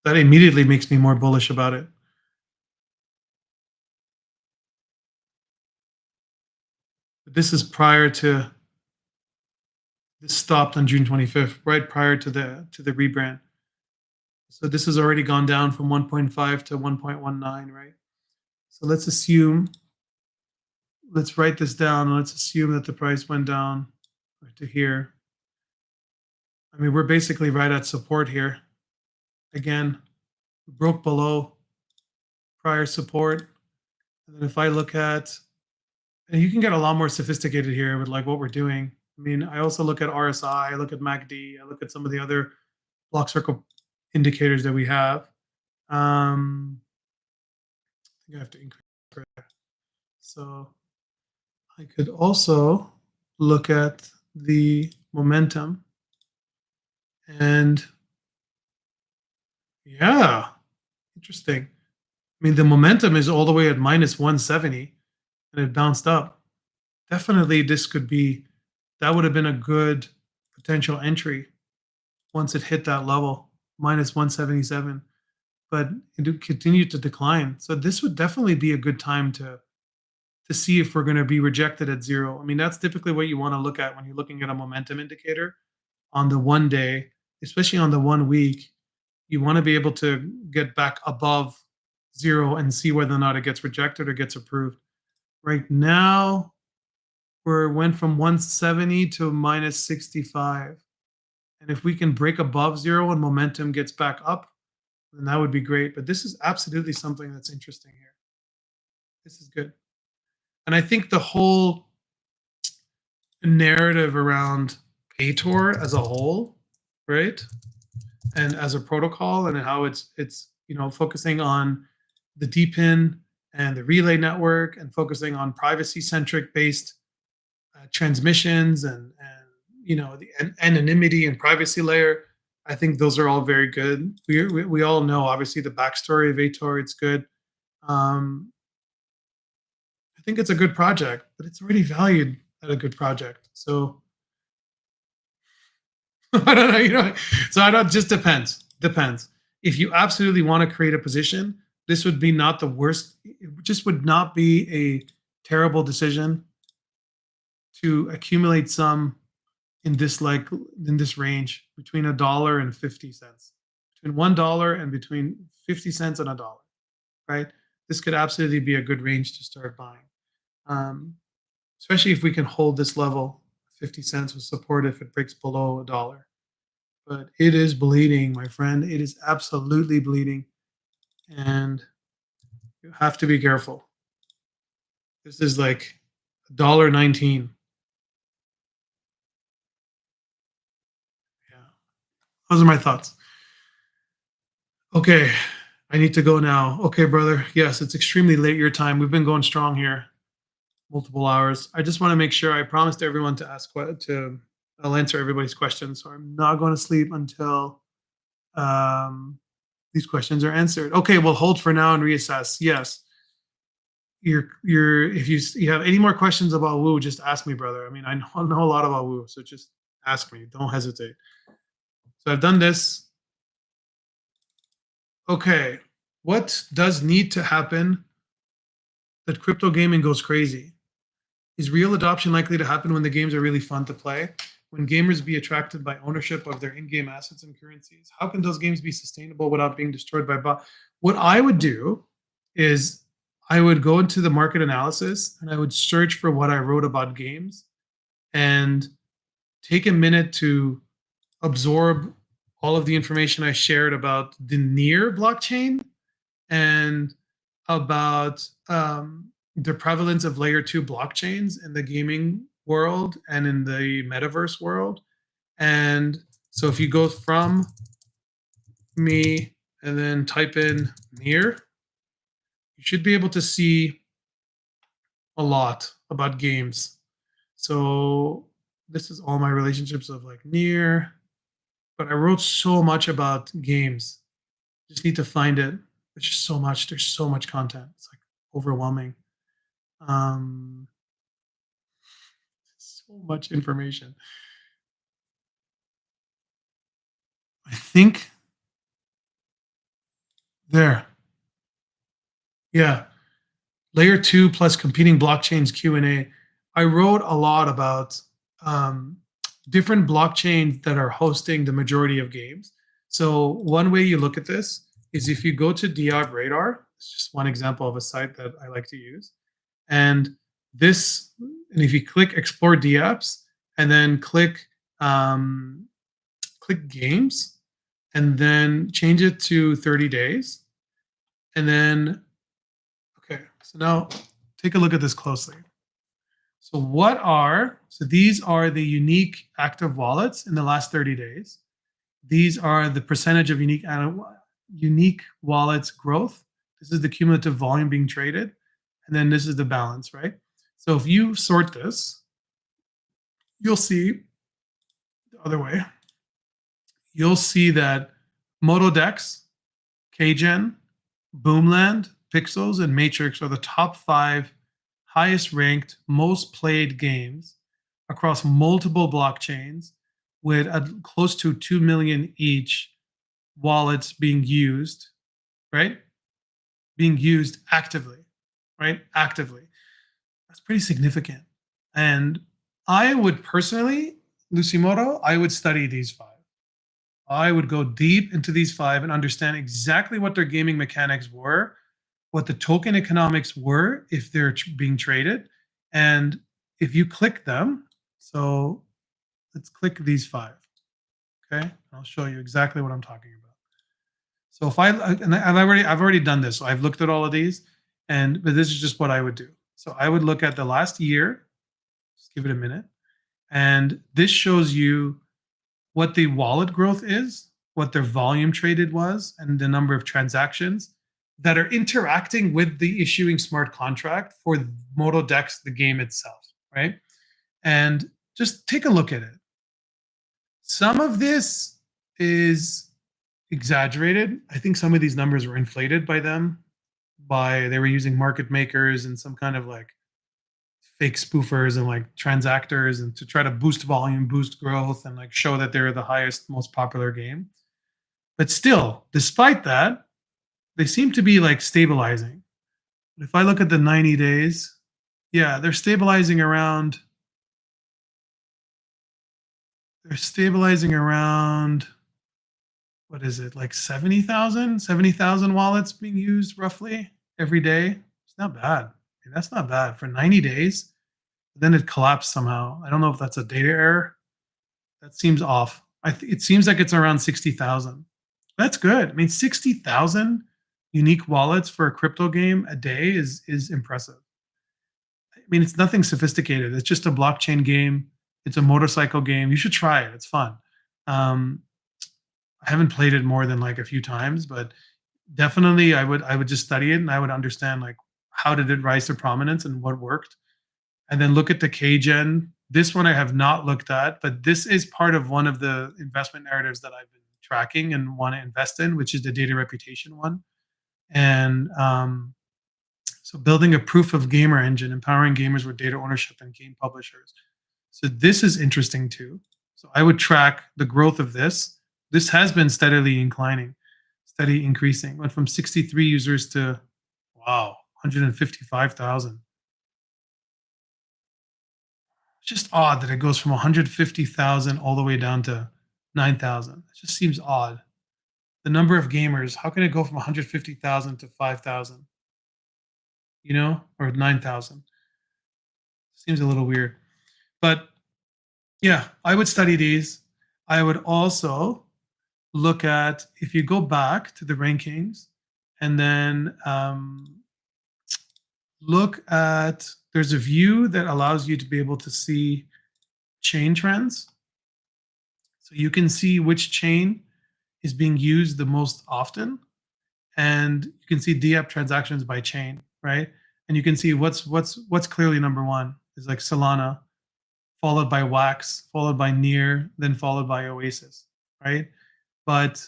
That immediately makes me more bullish about it. But this is prior to. This stopped on June 25th, right prior to the rebrand. So this has already gone down from 1.5 to 1.19, right? So let's write this down. And let's assume that the price went down to here. I mean, we're basically right at support here. Again, we broke below prior support. And then if I look at, and you can get a lot more sophisticated here with like what we're doing. I mean, I also look at RSI, I look at MACD, I look at some of the other Blockcircle indicators that we have. I think I have to increase. So I could also look at the momentum and yeah, interesting. I mean, the momentum is all the way at minus 170 and it bounced up. Definitely this could be, that would have been a good potential entry once it hit that level, minus 177, but it continued to decline. So this would definitely be a good time to see if we're going to be rejected at zero. I mean, that's typically what you want to look at when you're looking at a momentum indicator on the 1 day, especially on the 1 week. You want to be able to get back above zero and see whether or not it gets rejected or gets approved. Right now, went from 170 to minus 65. And if we can break above zero and momentum gets back up, then that would be great. But this is absolutely something that's interesting here. This is good. And I think the whole narrative around ATOR as a whole, right? And as a protocol and how it's focusing on the DPIN and the relay network and focusing on privacy centric based transmissions and the anonymity and privacy layer. I think those are all very good. We all know obviously the backstory of ATOR. It's good. I think it's a good project, but it's already valued at a good project. So I don't know, So I don't. Just depends. Depends. If you absolutely want to create a position, this would be not the worst. It just would not be a terrible decision to accumulate some in this range between $1 and 50 cents, between $1 and between 50 cents and $1. Right. This could absolutely be a good range to start buying, especially if we can hold this level. 50 cents with support if it breaks below $1. But it is bleeding, my friend. It is absolutely bleeding. And you have to be careful. This is like $1.19. Yeah. Those are my thoughts. Okay. I need to go now. Okay, brother. Yes, it's extremely late your time. We've been going strong here, multiple hours. I just want to make sure I promised everyone to I'll answer everybody's questions. So I'm not going to sleep until these questions are answered. Okay, we'll hold for now and reassess. Yes. If you have any more questions about Woo, just ask me, brother. I mean, I know a lot about Woo, so just ask me. Don't hesitate. So I've done this. Okay. What does need to happen that crypto gaming goes crazy? Is real adoption likely to happen when the games are really fun to play? When gamers be attracted by ownership of their in-game assets and currencies? How can those games be sustainable without being destroyed by bot? What I would do is I would go into the market analysis and I would search for what I wrote about games and take a minute to absorb all of the information I shared about the near blockchain and about the prevalence of layer two blockchains in the gaming world and in the metaverse world. And so if you go from me and then type in near, you should be able to see a lot about games. So this is all my relationships of like near, but I wrote so much about games. Just need to find it. There's just so much. There's so much content. It's like overwhelming. Um, so much information. I think there. Yeah. Layer two plus competing blockchains Q&A. I wrote a lot about um, different blockchains that are hosting the majority of games. So one way you look at this is if you go to Diab Radar, it's just one example of a site that I like to use. And this, and if you click Explore DApps and then um, click Games, and then change it to 30 days, and then okay, so now take a look at this closely. So these are the unique active wallets in the last 30 days. These are the percentage of unique wallets growth. This is the cumulative volume being traded. And then this is the balance, right? So if you sort this, you'll see the other way. You'll see that Motodex, KGen, Boomland, Pixels, and Matrix are the top 5 highest ranked, most played games across multiple blockchains with close to 2 million each wallets being used, right? Being used actively, right? Actively. That's pretty significant. And I would personally, Lucimoto, I would study these 5. I would go deep into these 5 and understand exactly what their gaming mechanics were, what the token economics were if they're being traded, and if you click them. So let's click these 5. Okay, I'll show you exactly what I'm talking about. So if I've already done this. So I've looked at all of these, but this is just what I would do. So I would look at the last year. Just give it a minute, and this shows you what the wallet growth is, what their volume traded was, and the number of transactions that are interacting with the issuing smart contract for Motodex, the game itself, right? And just take a look at it. Some of this is exaggerated. I think some of these numbers were inflated by them. They were using market makers and some kind of like fake spoofers and like transactors and to try to boost volume, boost growth, and like show that they're the highest, most popular game. But still, despite that, they seem to be like stabilizing. But if I look at the 90 days, yeah, they're stabilizing around what is it, like 70,000 wallets being used roughly every day. It's not bad. I mean, that's not bad for 90 days. But then it collapsed somehow. I don't know if that's a data error. That seems off. It seems like it's around 60,000. That's good. I mean, 60,000 unique wallets for a crypto game a day is impressive. I mean, it's nothing sophisticated. It's just a blockchain game. It's a motorcycle game. You should try it. It's fun. Um, I haven't played it more than like a few times, but definitely I would just study it and I would understand like how did it rise to prominence and what worked, and then look at the KGen. This one I have not looked at, but this is part of one of the investment narratives that I've been tracking and want to invest in, which is the data reputation one. And so building a proof of gamer engine, empowering gamers with data ownership and game publishers. So this is interesting too. So I would track the growth of this. This has been steadily inclining, steady increasing. Went from 63 users to, wow, 155,000. It's just odd that it goes from 150,000 all the way down to 9,000. It just seems odd. The number of gamers, how can it go from 150,000 to 5,000? Or 9,000? Seems a little weird. But Yeah, I would study these. I would also look at, if you go back to the rankings and then look at, there's a view that allows you to be able to see chain trends. So you can see which chain is being used the most often, and you can see DApp transactions by chain, right? And you can see what's clearly number one is like Solana, followed by Wax, followed by Near, then followed by Oasis, right? But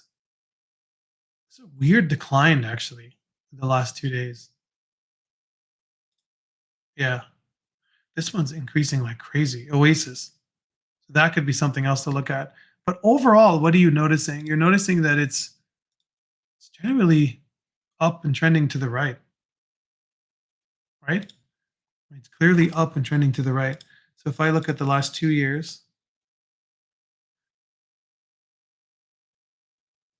it's a weird decline actually in the last 2 days. Yeah, this one's increasing like crazy. Oasis. So that could be something else to look at. But overall, what are you noticing? You're noticing that it's generally up and trending to the right, right? It's clearly up and trending to the right. So if I look at the last 2 years,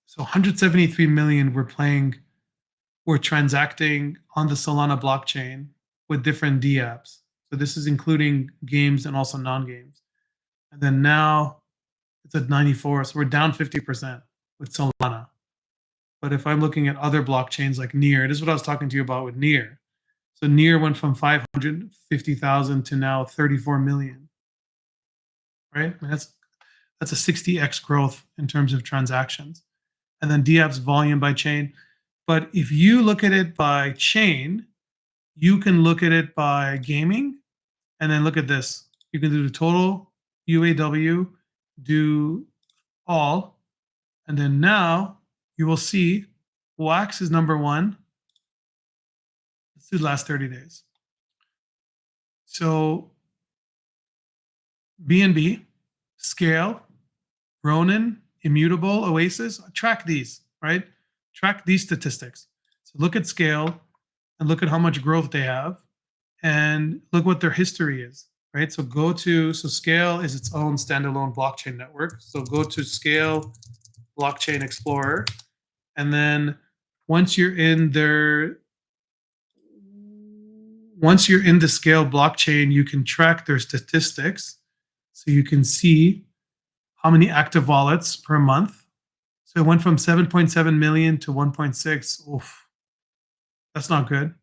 so 173 million were transacting on the Solana blockchain with different dApps. So this is including games and also non-games. And then now it's at 94. So we're down 50% with Solana. But if I'm looking at other blockchains like Near, this is what I was talking to you about with Near. So Near went from 550,000 to now 34 million, right? I mean, that's a 60x growth in terms of transactions. And then dApp's volume by chain. But if you look at it by chain, you can look at it by gaming, and then look at this. You can do the total UAW, do all, and then now you will see Wax is number one. Let's do the last 30 days. So BNB, Scale, Ronin, Immutable, Oasis, track these, right? Track these statistics. So look at Scale and look at how much growth they have and look what their history is, right? So Scale is its own standalone blockchain network. So go to Scale Blockchain Explorer. And then once you're in the Scale blockchain, you can track their statistics. So you can see how many active wallets per month. So it went from 7.7 million to 1.6. Oof, that's not good.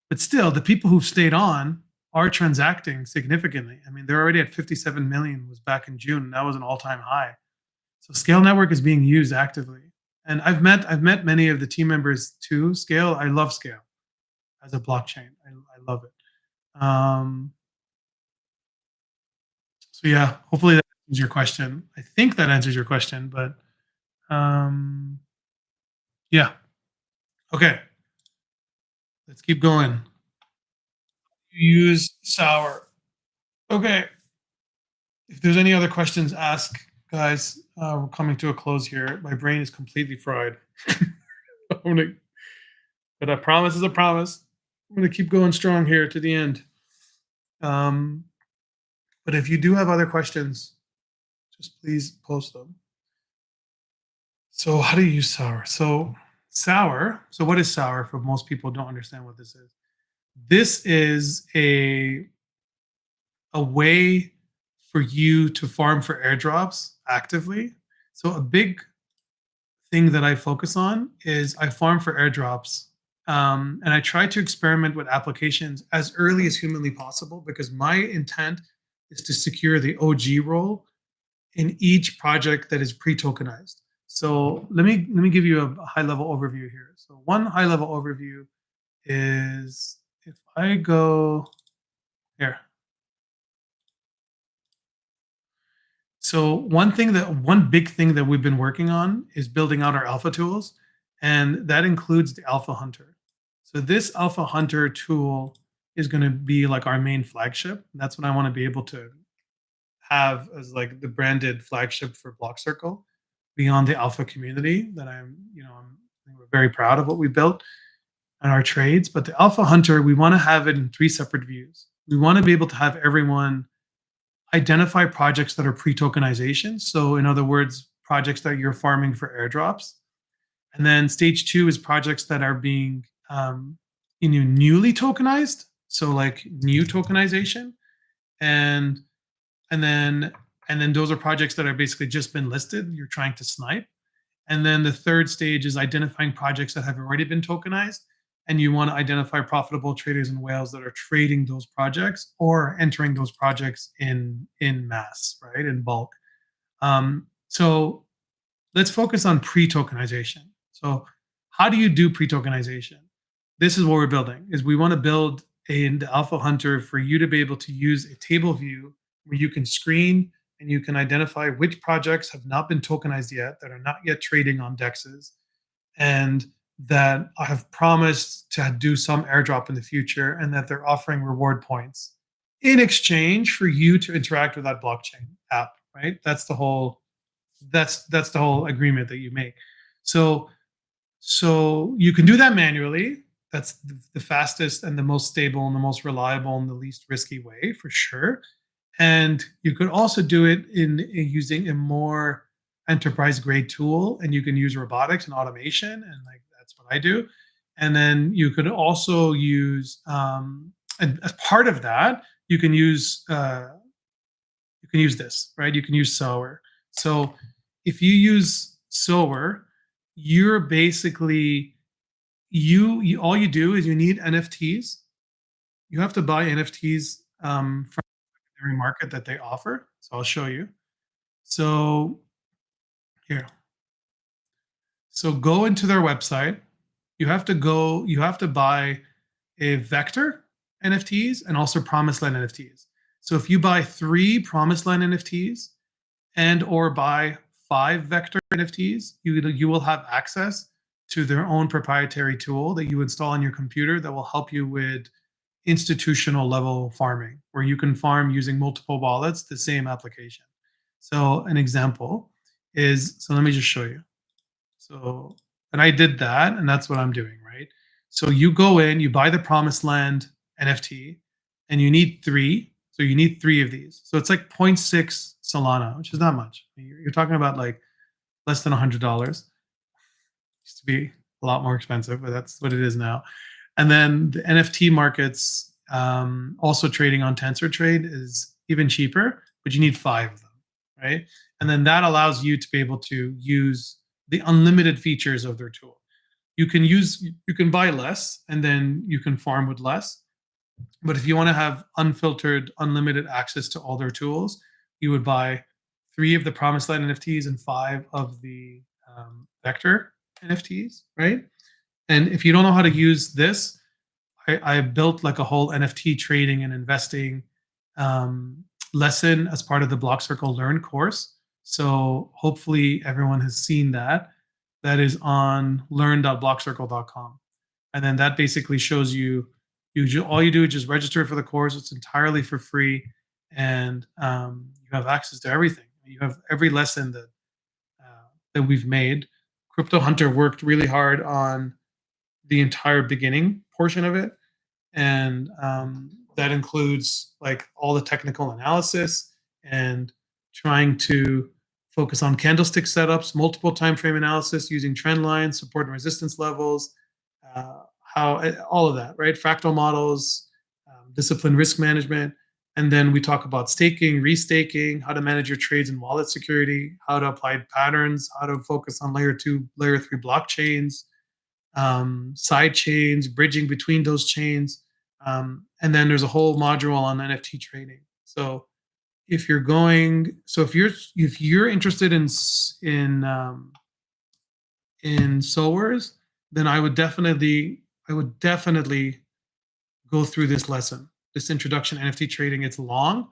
But still, the people who've stayed on are transacting significantly. I mean, they're already at 57 million, was back in June. That was an all-time high. So Scale Network is being used actively. And I've met many of the team members too. Scale, I love Scale as a blockchain. I love it. So yeah, hopefully that answers your question. I think that answers your question, but yeah. Okay, let's keep going. You use Sower. Okay. If there's any other questions, ask, guys. We're coming to a close here. My brain is completely fried. But a promise is a promise. I'm gonna keep going strong here to the end. Um, but if you do have other questions, just please post them. So how do you use Sower? So what is Sower? For most people don't understand what this is. This is a way for you to farm for airdrops actively. So a big thing that I focus on is I farm for airdrops. And I try to experiment with applications as early as humanly possible because my intent is to secure the OG role in each project that is pre-tokenized. So let me give you a high level overview here. So one high level overview is if I go here. So one big thing that we've been working on is building out our alpha tools, and that includes the Alpha Hunter. So this Alpha Hunter tool is going to be like our main flagship. That's what I want to be able to have as like the branded flagship for Blockcircle beyond the alpha community that we're very proud of what we built and our trades. But the Alpha Hunter, we want to have it in 3 separate views. We want to be able to have everyone identify projects that are pre-tokenization. So in other words, projects that you're farming for airdrops. And then stage 2 is projects that are being newly tokenized. So like new tokenization. And then And then those are projects that are basically just been listed. You're trying to snipe. And then the third stage is identifying projects that have already been tokenized. And you want to identify profitable traders and whales that are trading those projects or entering those projects in mass, right? In bulk. So let's focus on pre-tokenization. So how do you do pre-tokenization? This is what we're building, is we want to build an alpha hunter for you to be able to use a table view where you can screen and you can identify which projects have not been tokenized yet, that are not yet trading on dexes, and that I have promised to do some airdrop in the future, and that they're offering reward points in exchange for you to interact with that blockchain app, right? That's the whole agreement that you make. So you can do that manually. That's the fastest and the most stable and the most reliable and the least risky way for sure. And you could also do it in using a more enterprise grade tool, and you can use robotics and automation, and like that's what I do. And then you could also use, and as part of that, you can use this, right? You can use Sower. So if you use Sower, you're basically you all you do is you need NFTs. You have to buy NFTs from every market that they offer. So I'll show you. So here, so go into their website. You have to buy a vector NFTs and also promised land NFTs. So if you buy 3 promised land NFTs and or buy 5 vector NFTs, you will have access to their own proprietary tool that you install on your computer that will help you with institutional level farming, where you can farm using multiple wallets, the same application. So an example is, so let me just show you. So, and I did that, and that's what I'm doing, right? So you go in, you buy the promised land NFT, and you need 3. So you need 3 of these. So it's like 0.6 Solana, which is not much. You're talking about like less than $100. Used to be a lot more expensive, but that's what it is now. And then the NFT markets, also trading on TensorTrade, is even cheaper, but you need 5 of them, right? And then that allows you to be able to use the unlimited features of their tool. You can buy less, and then you can farm with less. But if you want to have unfiltered, unlimited access to all their tools, you would buy 3 of the Promised Land NFTs and 5 of the Vector NFTs, right? And if you don't know how to use this, I built like a whole NFT trading and investing lesson as part of the Blockcircle Learn course. So hopefully everyone has seen that. That is on learn.blockcircle.com. And then that basically shows you, all you do is just register for the course. It's entirely for free, and you have access to everything. You have every lesson that we've made. Crypto Hunter worked really hard on the entire beginning portion of it, and that includes like all the technical analysis and trying to focus on candlestick setups, multiple time frame analysis using trend lines, support and resistance levels, how all of that, right? Fractal models, disciplined risk management. And then we talk about staking, restaking, how to manage your trades and wallet security, how to apply patterns, how to focus on layer 2, layer 3 blockchains, side chains, bridging between those chains. And then there's a whole module on NFT trading. So if you're interested in Sowers, then I would definitely go through this lesson, this introduction to NFT trading. It's long,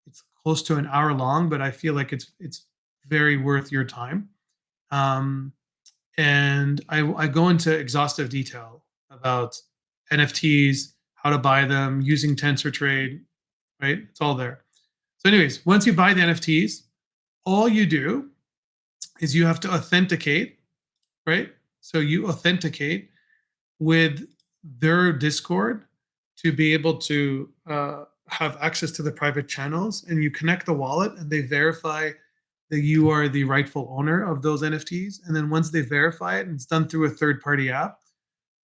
it's close to an hour long, but I feel like it's very worth your time. And I go into exhaustive detail about NFTs, how to buy them, using TensorTrade, right? It's all there. So anyways, once you buy the NFTs, all you do is you have to authenticate, right? So you authenticate with their Discord to be able to have access to the private channels, and you connect the wallet and they verify that you are the rightful owner of those NFTs. And then once they verify it and it's done through a third-party app,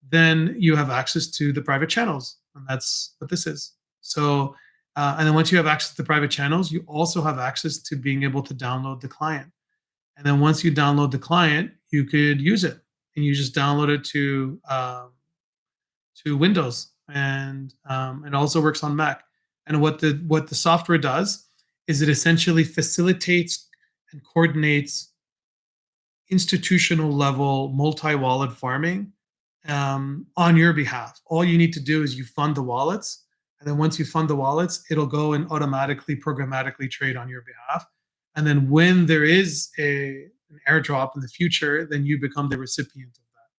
then you have access to the private channels. And that's what this is. So And then once you have access to private channels, you also have access to being able to download the client. And then once you download the client, you could use it, and you just download it to Windows, and it also works on Mac. And what the software does is it essentially facilitates and coordinates institutional level multi-wallet farming on your behalf. All you need to do is you fund the wallets, and then once you fund the wallets, it'll go and automatically programmatically trade on your behalf. And then when there is an airdrop in the future, then you become the recipient of that.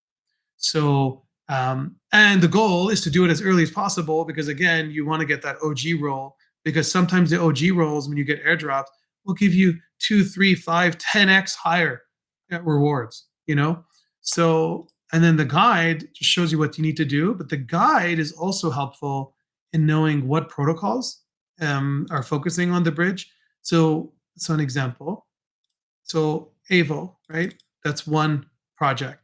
So, and the goal is to do it as early as possible, because again, you want to get that OG roll, because sometimes the OG rolls, when you get airdrops, will give you 2, 3, 5, 10x higher rewards, you know? So, and then the guide just shows you what you need to do, but the guide is also helpful in knowing what protocols are focusing on the bridge. So an example. So Avo, right? That's one project.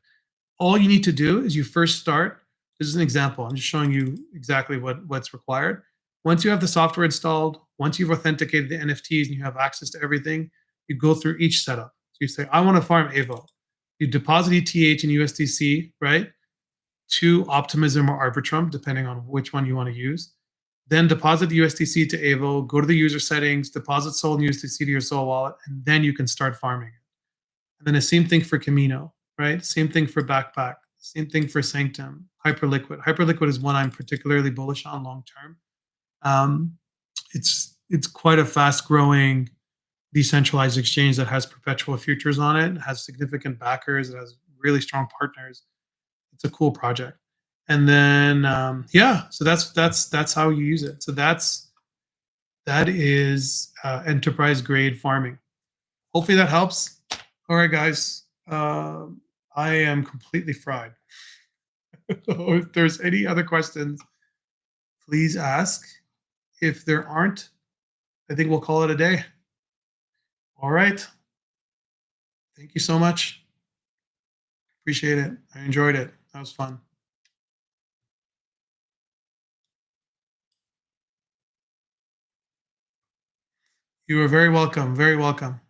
All you need to do is you first start. This is an example. I'm just showing you exactly what's required. Once you have the software installed, once you've authenticated the NFTs and you have access to everything, you go through each setup. So you say, I want to farm Avo. You deposit ETH and USDC, right? To Optimism or Arbitrum, depending on which one you want to use. Then deposit the USDC to Avo, go to the user settings, deposit Sol and USDC to your Sol wallet, and then you can start farming it. And then the same thing for Camino, right? Same thing for Backpack. Same thing for Sanctum. Hyperliquid. Hyperliquid is one I'm particularly bullish on long term. Um, it's quite a fast growing decentralized exchange that has perpetual futures on it. It has significant backers. It has really strong partners. It's a cool project. And then yeah, so that's how you use it. So that is enterprise grade farming. Hopefully that helps. All right, guys. I am completely fried. If there's any other questions, please ask. If there aren't, I think we'll call it a day. All right. Thank you so much. Appreciate it. I enjoyed it. That was fun. You are very welcome. Very welcome.